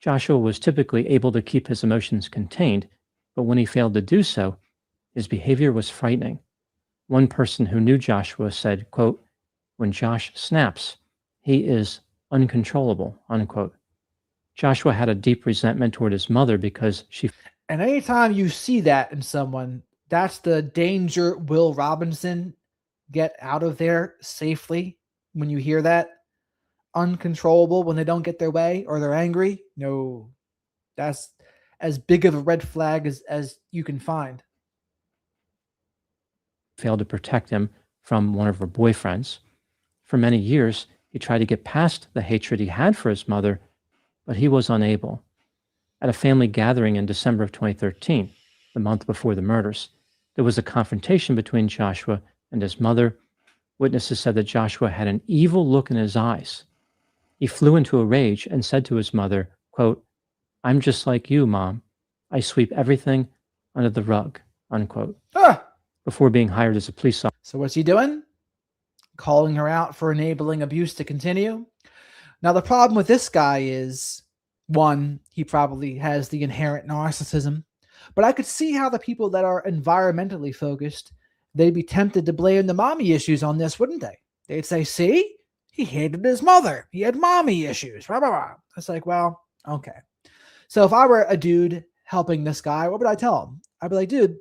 Joshua was typically able to keep his emotions contained, but when he failed to do so, his behavior was frightening. One person who knew Joshua said, quote, "When Josh snaps, he is uncontrollable," unquote. Joshua had a deep resentment toward his mother because she... And anytime you see that in someone, that's the danger. Will Robinson get out of there safely when you hear that? Uncontrollable when they don't get their way or they're angry? No, that's as big of a red flag as you can find. failed to protect him from one of her boyfriends. For many years, he tried to get past the hatred he had for his mother, but he was unable. At a family gathering in December of 2013, the month before the murders, there was a confrontation between Joshua and his mother. Witnesses said that Joshua had an evil look in his eyes. He flew into a rage and said to his mother, quote, "I'm just like you, Mom. I sweep everything under the rug," unquote. Before being hired as a police officer. So what's he doing? Calling her out for enabling abuse to continue. Now, the problem with this guy is, one, he probably has the inherent narcissism, but I could see how the people that are environmentally focused, they'd be tempted to blame the mommy issues on this, wouldn't they? They'd say, see, he hated his mother. He had mommy issues. Blah, blah, blah. It's like, well, okay. So if I were a dude helping this guy, what would I tell him? I'd be like, dude,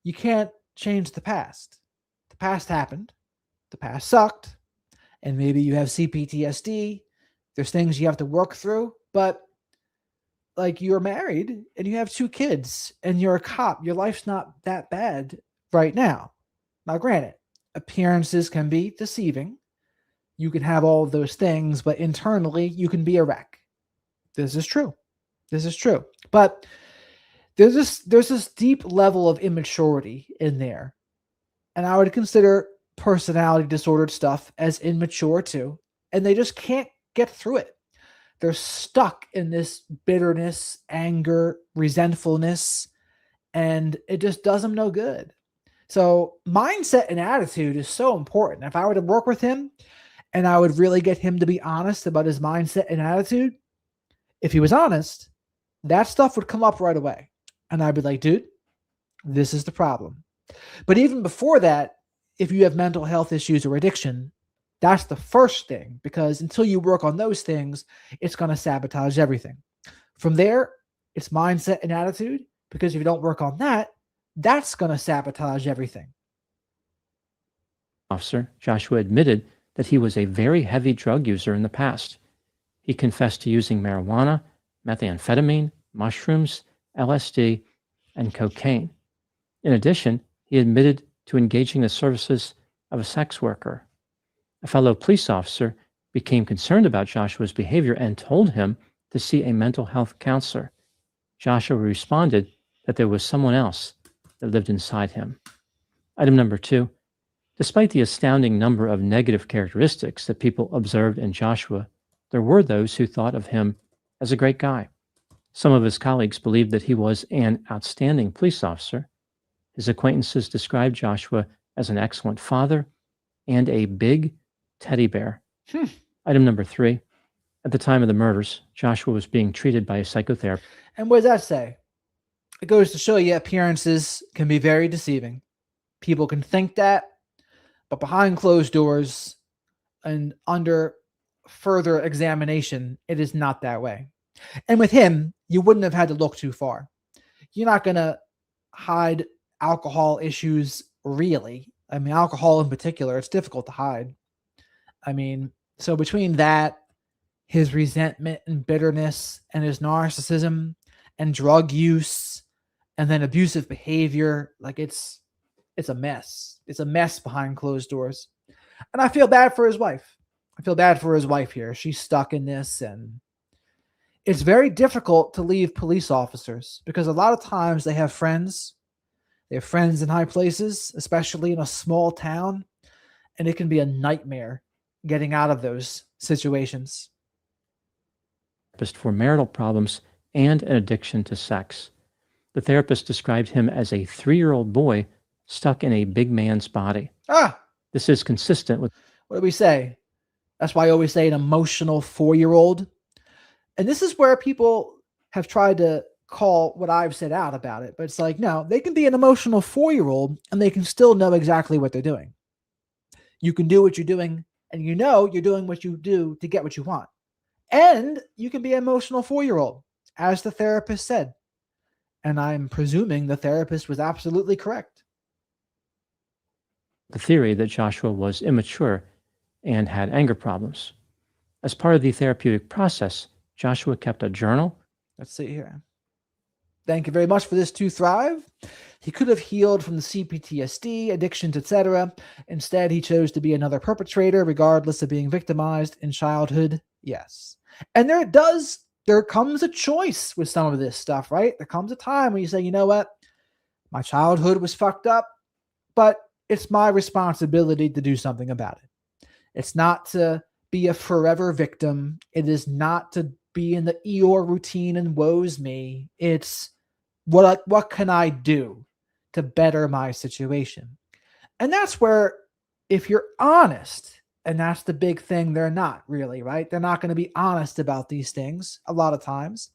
you can't change the past. The past happened. The past sucked. And maybe you have CPTSD. There's things you have to work through. But like, you're married and you have 2 kids and you're a cop. Your life's not that bad right now. Now, granted, appearances can be deceiving. You can have all of those things, but internally you can be a wreck. This is true. This is true. But there's this deep level of immaturity in there. And I would consider personality disordered stuff as immature too. And they just can't get through it. They're stuck in this bitterness, anger, resentfulness, and it just does them no good. So mindset and attitude is so important. If I were to work with him and I would really get him to be honest about his mindset and attitude, if he was honest, that stuff would come up right away. And I'd be like, dude, this is the problem. But even before that, if you have mental health issues or addiction, that's the first thing, because until you work on those things, it's going to sabotage everything. From there, it's mindset and attitude, because if you don't work on that, that's going to sabotage everything. Officer, Joshua admitted that he was a very heavy drug user in the past. He confessed to using marijuana, methamphetamine, mushrooms, LSD, and cocaine. In addition, he admitted to engaging the services of a sex worker. A fellow police officer became concerned about Joshua's behavior and told him to see a mental health counselor. Joshua responded that there was someone else that lived inside him. Item number 2, despite the astounding number of negative characteristics that people observed in Joshua, there were those who thought of him as a great guy. Some of his colleagues believed that he was an outstanding police officer. His acquaintances described Joshua as an excellent father and a big teddy bear. Item number 3, at the time of the murders, Joshua was being treated by a psychotherapist. And what does that say? It goes to show you appearances can be very deceiving. People can think that, but behind closed doors and under further examination, it is not that way. And with him, you wouldn't have had to look too far. You're not going to hide alcohol issues, really. I mean, alcohol in particular, it's difficult to hide. I mean, so between that, his resentment and bitterness, and his narcissism and drug use, and then abusive behavior, like it's a mess. It's a mess behind closed doors. And I feel bad for his wife. I feel bad for his wife here. She's stuck in this, and it's very difficult to leave police officers because a lot of times they have friends. They have friends in high places, especially in a small town, and it can be a nightmare getting out of those situations. For marital problems and an addiction to sex. The therapist described him as a 3-year-old boy stuck in a big man's body. This is consistent with what do we say? That's why I always say an emotional 4-year-old. And this is where people have tried to call what I've said out about it. But it's like, no, they can be an emotional 4-year-old and they can still know exactly what they're doing. You can do what you're doing, and you know you're doing what you do to get what you want. And you can be an emotional 4-year-old, as the therapist said. And I'm presuming the therapist was absolutely correct. the theory that Joshua was immature and had anger problems. As part of the therapeutic process, Joshua kept a journal. Let's see here. Thank you very much for this to Thrive. He could have healed from the CPTSD, addictions, etc. Instead, he chose to be another perpetrator, regardless of being victimized in childhood. Yes. And there comes a choice with some of this stuff, right? There comes a time when you say, you know what? My childhood was fucked up, but it's my responsibility to do something about it. It's not to be a forever victim. It is not to be in the Eeyore routine and woe's me. It's what can I do to better my situation? And that's where, if you're honest, and that's the big thing, they're not really, right? They're not going to be honest about these things a lot of times.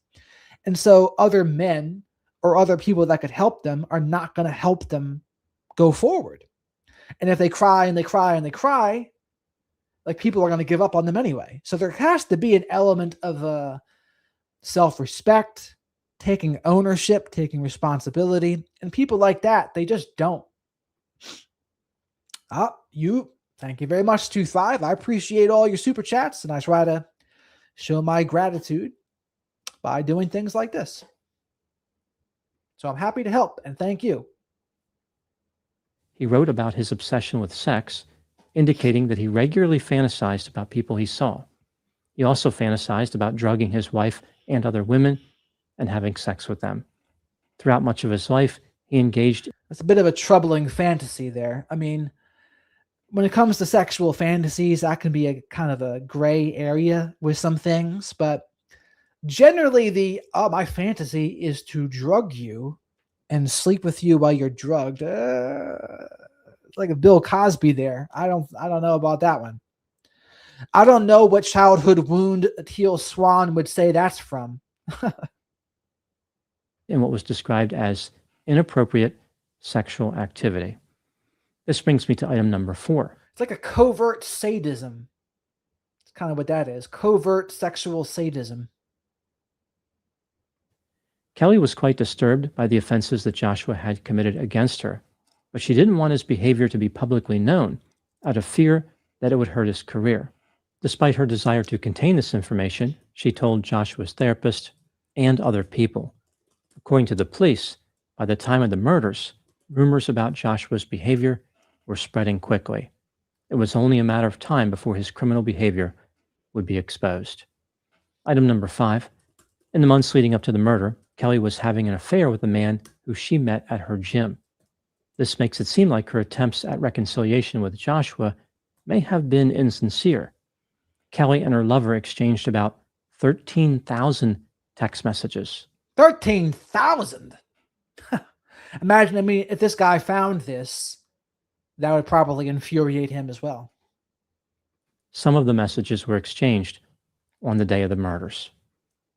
And so other men or other people that could help them are not going to help them go forward. And if they cry and they cry and they cry, like, people are going to give up on them anyway. So there has to be an element of self-respect, taking ownership, taking responsibility. And people like that, they just don't. Thank you very much, 2-5. I appreciate all your super chats, and I try to show my gratitude by doing things like this. So I'm happy to help, and thank you. He wrote about his obsession with sex, indicating that he regularly fantasized about people he saw. He also fantasized about drugging his wife and other women and having sex with them. Throughout much of his life, he engaged. That's a bit of a troubling fantasy there. I mean, when it comes to sexual fantasies, that can be a kind of a gray area with some things, but generally my fantasy is to drug you and sleep with you while you're drugged. Like a Bill Cosby there. I don't know about that one. I don't know what childhood wound Teal Swan would say that's from. In what was described as inappropriate sexual activity. This brings me to item number 4. It's like a covert sadism. It's kind of what that is. Covert sexual sadism. Kelly was quite disturbed by the offenses that Joshua had committed against her, but she didn't want his behavior to be publicly known out of fear that it would hurt his career. Despite her desire to contain this information, she told Joshua's therapist and other people. According to the police, by the time of the murders, rumors about Joshua's behavior were spreading quickly. It was only a matter of time before his criminal behavior would be exposed. Item number 5. In the months leading up to the murder, Kelly was having an affair with a man who she met at her gym. This makes it seem like her attempts at reconciliation with Joshua may have been insincere. Kelly and her lover exchanged about 13,000 text messages. 13,000? Imagine, if this guy found this, that would probably infuriate him as well. Some of the messages were exchanged on the day of the murders.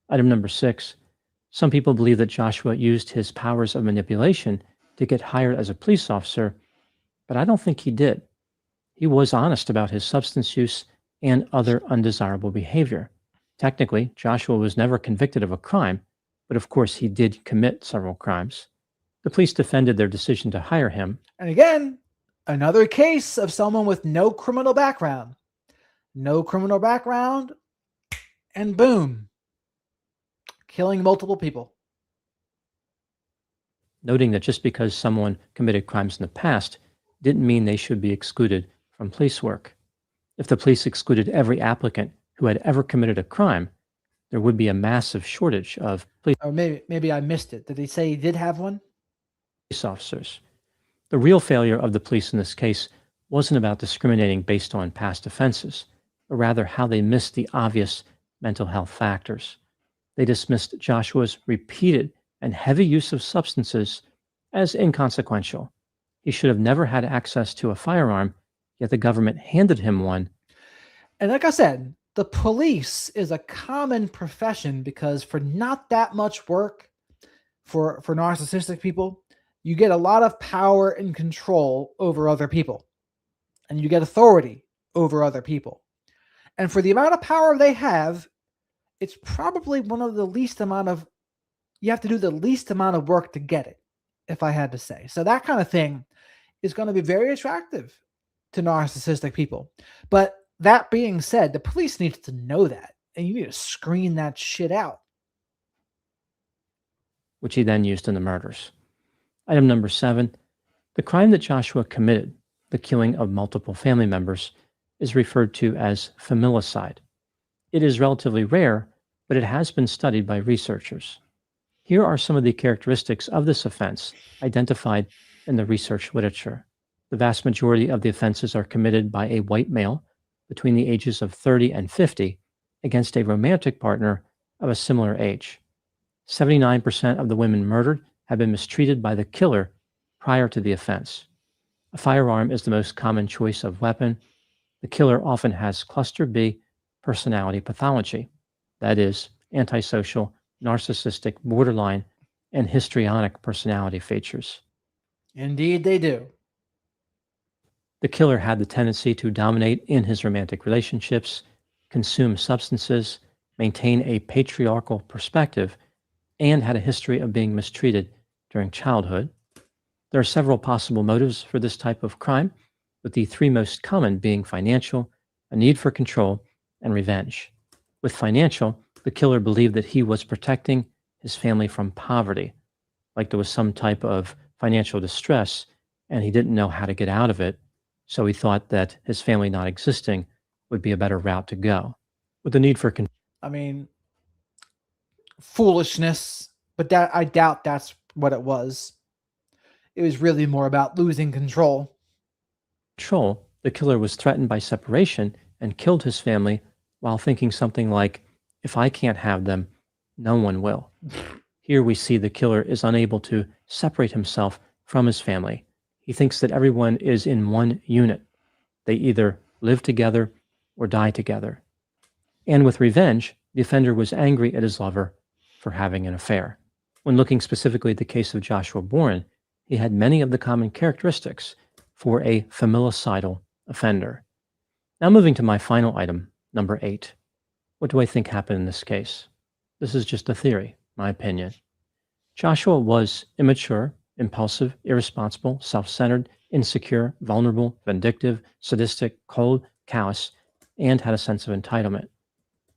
Item number 6. Some people believe that Joshua used his powers of manipulation to get hired as a police officer, but I don't think he did. He was honest about his substance use and other undesirable behavior. Technically, Joshua was never convicted of a crime, but of course he did commit several crimes. The police defended their decision to hire him. And again, another case of someone with no criminal background. No criminal background, and boom, killing multiple people. Noting that just because someone committed crimes in the past didn't mean they should be excluded from police work. If the police excluded every applicant who had ever committed a crime, there would be a massive shortage of police. Or maybe I missed it. Did they say he did have one? Police officers. The real failure of the police in this case wasn't about discriminating based on past offenses, but rather how they missed the obvious mental health factors. They dismissed Joshua's repeated and heavy use of substances as inconsequential. He should have never had access to a firearm, yet the government handed him one. And like I said, the police is a common profession because for not that much work for narcissistic people, you get a lot of power and control over other people. And you get authority over other people. And for the amount of power they have, it's probably one of the least amount of, you have to do the least amount of work to get it, if I had to say. So that kind of thing is going to be very attractive to narcissistic people. But that being said, the police needs to know that, and you need to screen that shit out. Which he then used in the murders. Item number 7, the crime that Joshua committed, the killing of multiple family members, is referred to as familicide. It is relatively rare, but it has been studied by researchers. Here are some of the characteristics of this offense identified in the research literature. The vast majority of the offenses are committed by a white male between the ages of 30 and 50 against a romantic partner of a similar age. 79% of the women murdered have been mistreated by the killer prior to the offense. A firearm is the most common choice of weapon. The killer often has cluster B personality pathology, that is, antisocial, narcissistic, borderline, and histrionic personality features. Indeed, they do. The killer had the tendency to dominate in his romantic relationships, consume substances, maintain a patriarchal perspective, and had a history of being mistreated during childhood. There are several possible motives for this type of crime, with the 3 most common being financial, a need for control, and revenge. With financial, the killer believed that he was protecting his family from poverty, like there was some type of financial distress and he didn't know how to get out of it, so he thought that his family not existing would be a better route to go. With the need for control, I mean, foolishness, but that I doubt that's what it was. It was really more about losing control. The killer was threatened by separation and killed his family while thinking something like, if I can't have them, no one will. Here we see the killer is unable to separate himself from his family. He thinks that everyone is in one unit. They either live together or die together. And with revenge, the offender was angry at his lover for having an affair. When looking specifically at the case of Joshua Boren, he had many of the common characteristics for a familicidal offender. Now moving to my final item, number 8. What do I think happened in this case? This is just a theory, my opinion. Joshua was immature, impulsive, irresponsible, self-centered, insecure, vulnerable, vindictive, sadistic, cold, callous, and had a sense of entitlement.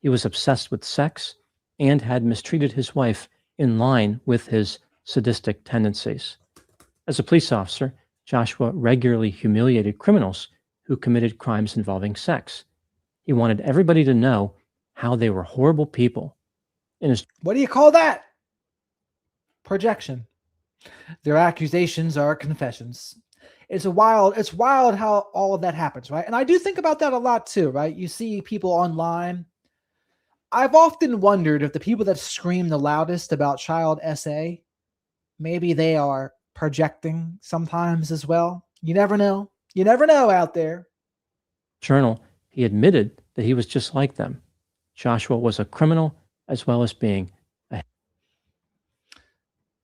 He was obsessed with sex and had mistreated his wife in line with his sadistic tendencies. As a police officer, Joshua regularly humiliated criminals who committed crimes involving sex. He wanted everybody to know how they were horrible people. What do you call that? Projection. Their accusations are confessions. It's wild how all of that happens, right? And I do think about that a lot too, right? You see people online. I've often wondered if the people that scream the loudest about child SA, maybe they are projecting sometimes as well. You never know. You never know out there. Journal, he admitted that he was just like them. Joshua was a criminal as well as being a...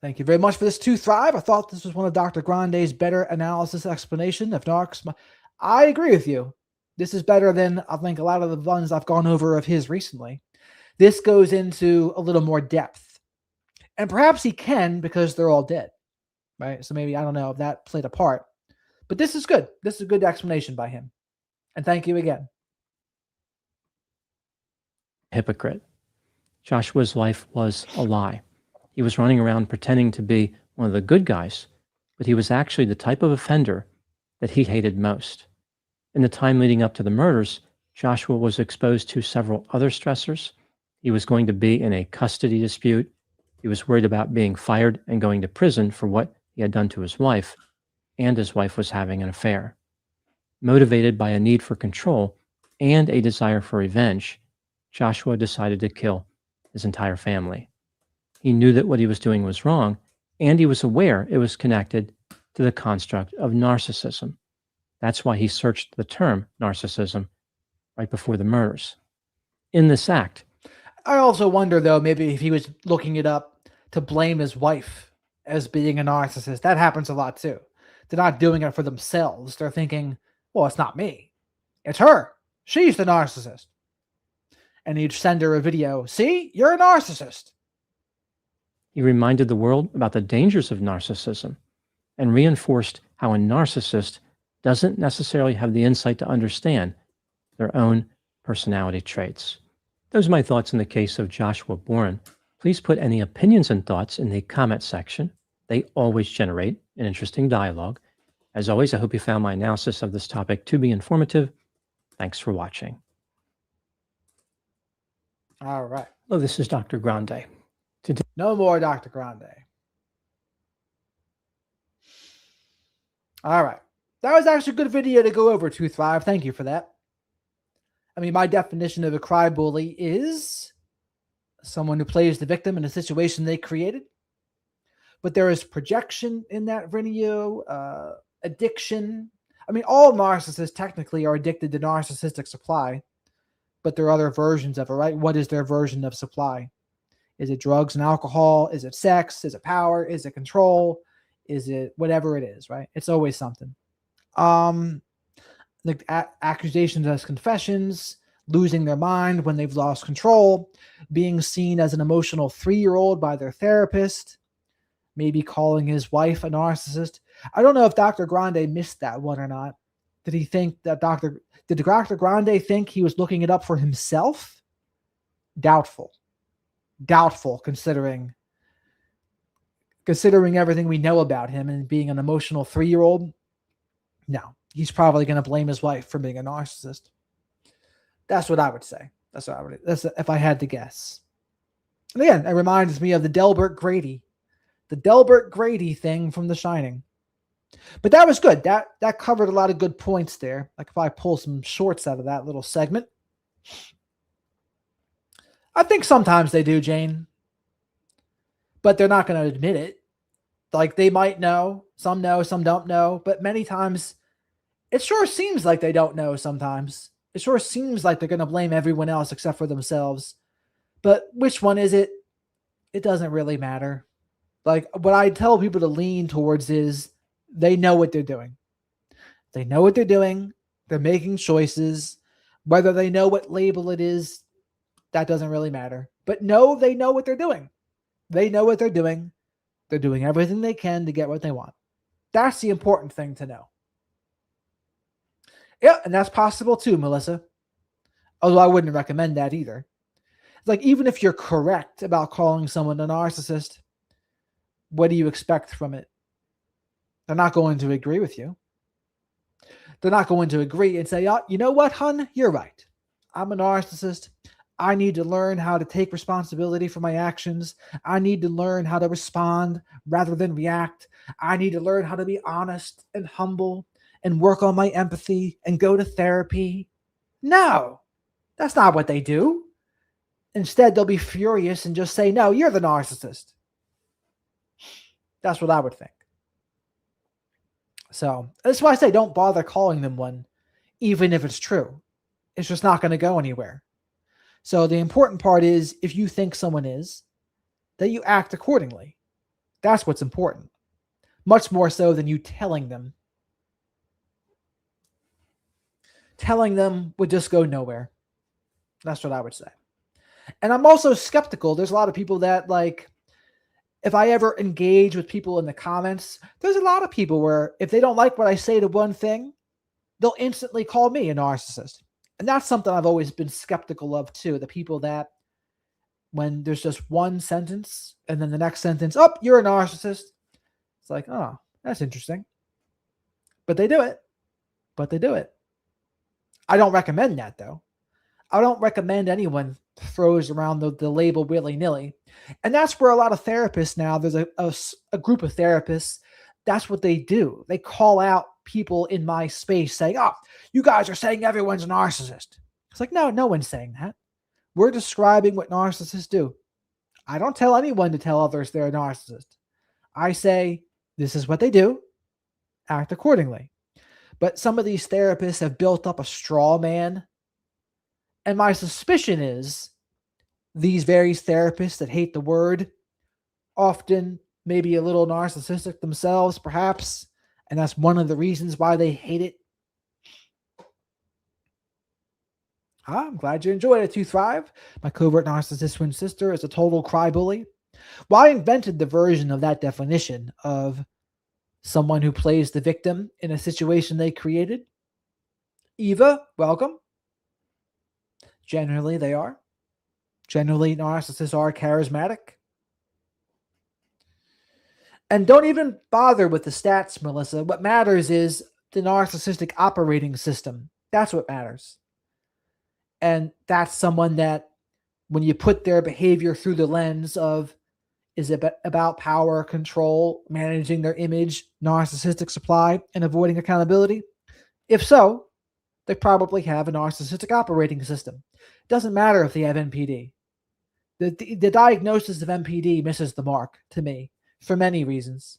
Thank you very much for this to Thrive. I thought this was one of Dr. Grande's better analysis explanation of narcs. I agree with you. This is better than I think a lot of the ones I've gone over of his recently. This goes into a little more depth. And perhaps he can because they're all dead, right? So maybe, I don't know if that played a part. But this is good. This is a good explanation by him. And thank you again. Hypocrite. Joshua's life was a lie. He was running around pretending to be one of the good guys, but he was actually the type of offender that he hated most. In the time leading up to the murders, Joshua was exposed to several other stressors. He was going to be in a custody dispute. He was worried about being fired and going to prison for what he had done to his wife, and his wife was having an affair. Motivated by a need for control and a desire for revenge, Joshua decided to kill his entire family. He knew that what he was doing was wrong, and he was aware it was connected to the construct of narcissism. That's why he searched the term narcissism right before the murders. In this act, I also wonder, though, maybe if he was looking it up to blame his wife as being a narcissist. That happens a lot, too. They're not doing it for themselves. They're thinking, well, it's not me. It's her. She's the narcissist. And he'd send her a video. See, you're a narcissist. he reminded the world about the dangers of narcissism and reinforced how a narcissist doesn't necessarily have the insight to understand their own personality traits. Those are my thoughts in the case of Joshua Boren. Please put any opinions and thoughts in the comment section. They always generate an interesting dialogue. As always, I hope you found my analysis of this topic to be informative. Thanks for watching. All right. Hello, this is Dr. Grande. Today, No more Dr. Grande. All right. That was actually a good video to go over, Tooth 5. Thank you for that. I mean, my definition of a cry bully is someone who plays the victim in a situation they created. But there is projection in that video, addiction. I mean, all narcissists technically are addicted to narcissistic supply, but there are other versions of it, right? What is their version of supply? Is it drugs and alcohol? Is it sex? Is it power? Is it control? Is it whatever it is, right? It's always something. Like accusations as confessions, losing their mind when they've lost control, being seen as an emotional 3-year-old by their therapist, maybe calling his wife a narcissist. I don't know if Dr. Grande missed that one or not. Did he think that did Dr. Grande think he was looking it up for himself? Doubtful. Doubtful, considering everything we know about him and being an emotional 3-year-old. No, he's probably going to blame his wife for being a narcissist. That's what I would say. That's if I had to guess. And again, it reminds me of the Delbert Grady thing from The Shining. But that was good. That covered a lot of good points there. I could probably pull some shorts out of that little segment. I think sometimes they do, Jane. But they're not going to admit it. Like, they might know, some don't know. But many times, it sure seems like they don't know sometimes. It sure seems like they're going to blame everyone else except for themselves. But which one is it? It doesn't really matter. Like, what I tell people to lean towards is they know what they're doing. They know what they're doing. They're making choices. Whether they know what label it is, that doesn't really matter. But no, they know what they're doing. They know what they're doing. They're doing everything they can to get what they want. That's the important thing to know. Yeah, and that's possible too, Melissa. Although I wouldn't recommend that either. Like, even if you're correct about calling someone a narcissist, what do you expect from it? They're not going to agree with you. They're not going to agree and say, oh, you know what, hun? You're right. I'm a narcissist. I need to learn how to take responsibility for my actions. I need to learn how to respond rather than react. I need to learn how to be honest and humble and work on my empathy and go to therapy. No, that's not what they do. Instead, they'll be furious and just say, no, you're the narcissist. That's what I would think. So that's why I say don't bother calling them one, even if it's true. It's just not going to go anywhere. So the important part is, if you think someone is, that you act accordingly. That's what's important. Much more so than you telling them. Telling them would just go nowhere. That's what I would say. And I'm also skeptical. There's a lot of people that, like, if I ever engage with people in the comments, there's a lot of people where if they don't like what I say to one thing, they'll instantly call me a narcissist. And that's something I've always been skeptical of too. The people that, when there's just one sentence and then the next sentence, oh, you're a narcissist. It's like, oh, that's interesting. But they do it. I don't recommend that, though. I don't recommend anyone throws around the label willy-nilly. And that's where a lot of therapists now, there's a group of therapists, that's what they do. They call out people in my space saying, oh, you guys are saying everyone's a narcissist. It's like, no one's saying that. We're describing what narcissists do. I don't tell anyone to tell others they're a narcissist. I say, this is what they do, act accordingly. But some of these therapists have built up a straw man. And my suspicion is these various therapists that hate the word often maybe a little narcissistic themselves, perhaps. And that's one of the reasons why they hate it. I'm glad you enjoyed it, 2 Thrive. My covert narcissist twin sister is a total cry bully. Well, I invented the version of that definition of someone who plays the victim in a situation they created. Eva, welcome. Generally, they are. Generally, narcissists are charismatic. And don't even bother with the stats, Melissa. What matters is the narcissistic operating system. That's what matters. And that's someone that, when you put their behavior through the lens of, is it about power, control, managing their image, narcissistic supply, and avoiding accountability? If so, they probably have a narcissistic operating system. Doesn't matter if they have NPD. The diagnosis of NPD misses the mark to me for many reasons.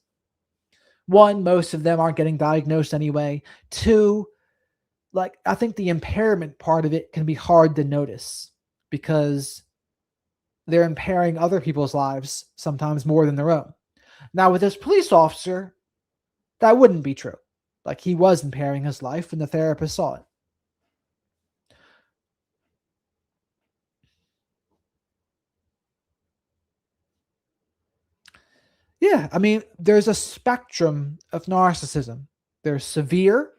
One, most of them aren't getting diagnosed anyway. Two, I think the impairment part of it can be hard to notice because they're impairing other people's lives sometimes more than their own. Now, with this police officer, that wouldn't be true. He was impairing his life and the therapist saw it. Yeah, I mean, there's a spectrum of narcissism. There's severe,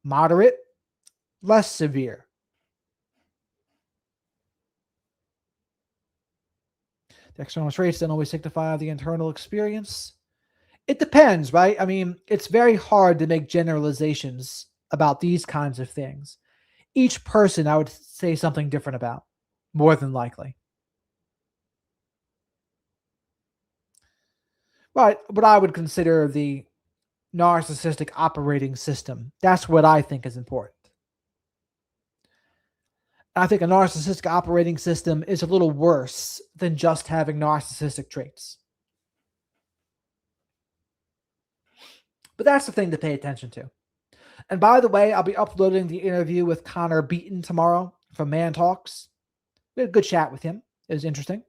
moderate, less severe. The external traits don't always signify the internal experience. It depends, right? I mean, it's very hard to make generalizations about these kinds of things. Each person I would say something different about, more than likely. But what I would consider the narcissistic operating system, that's what I think is important. I think a narcissistic operating system is a little worse than just having narcissistic traits. But that's the thing to pay attention to. And by the way, I'll be uploading the interview with Connor Beaton tomorrow from Man Talks. We had a good chat with him. It was interesting.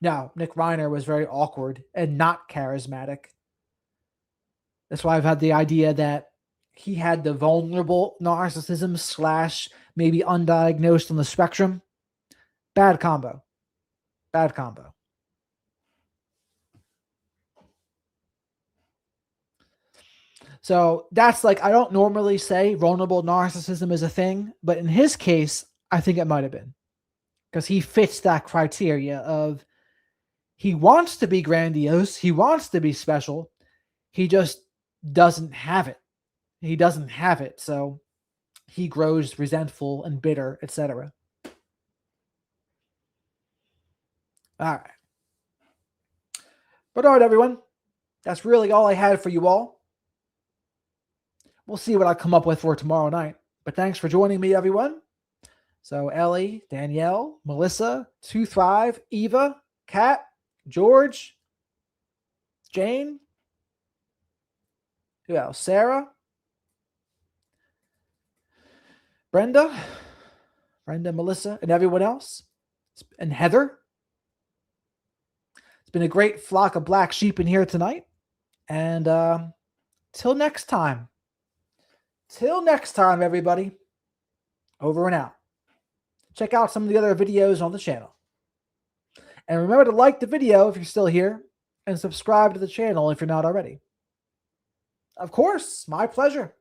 Now, Nick Reiner was very awkward and not charismatic. That's why I've had the idea that he had the vulnerable narcissism / maybe undiagnosed on the spectrum. Bad combo. Bad combo. So that's I don't normally say vulnerable narcissism is a thing, but in his case, I think it might have been. Because he fits that criteria of he wants to be grandiose, he wants to be special, he just doesn't have it. He doesn't have it, so he grows resentful and bitter, etc. All right. But all right, everyone. That's really all I had for you all. We'll see what I come up with for tomorrow night. But thanks for joining me, everyone. So Ellie, Danielle, Melissa, 2 Thrive, Eva, Kat, George, Jane, who else? Sarah, Brenda, Melissa, and everyone else, and Heather. It's been a great flock of black sheep in here tonight. And till next time. Till next time, everybody. Over and out. Check out some of the other videos on the channel. And remember to like the video if you're still here, and subscribe to the channel if you're not already. Of course, my pleasure.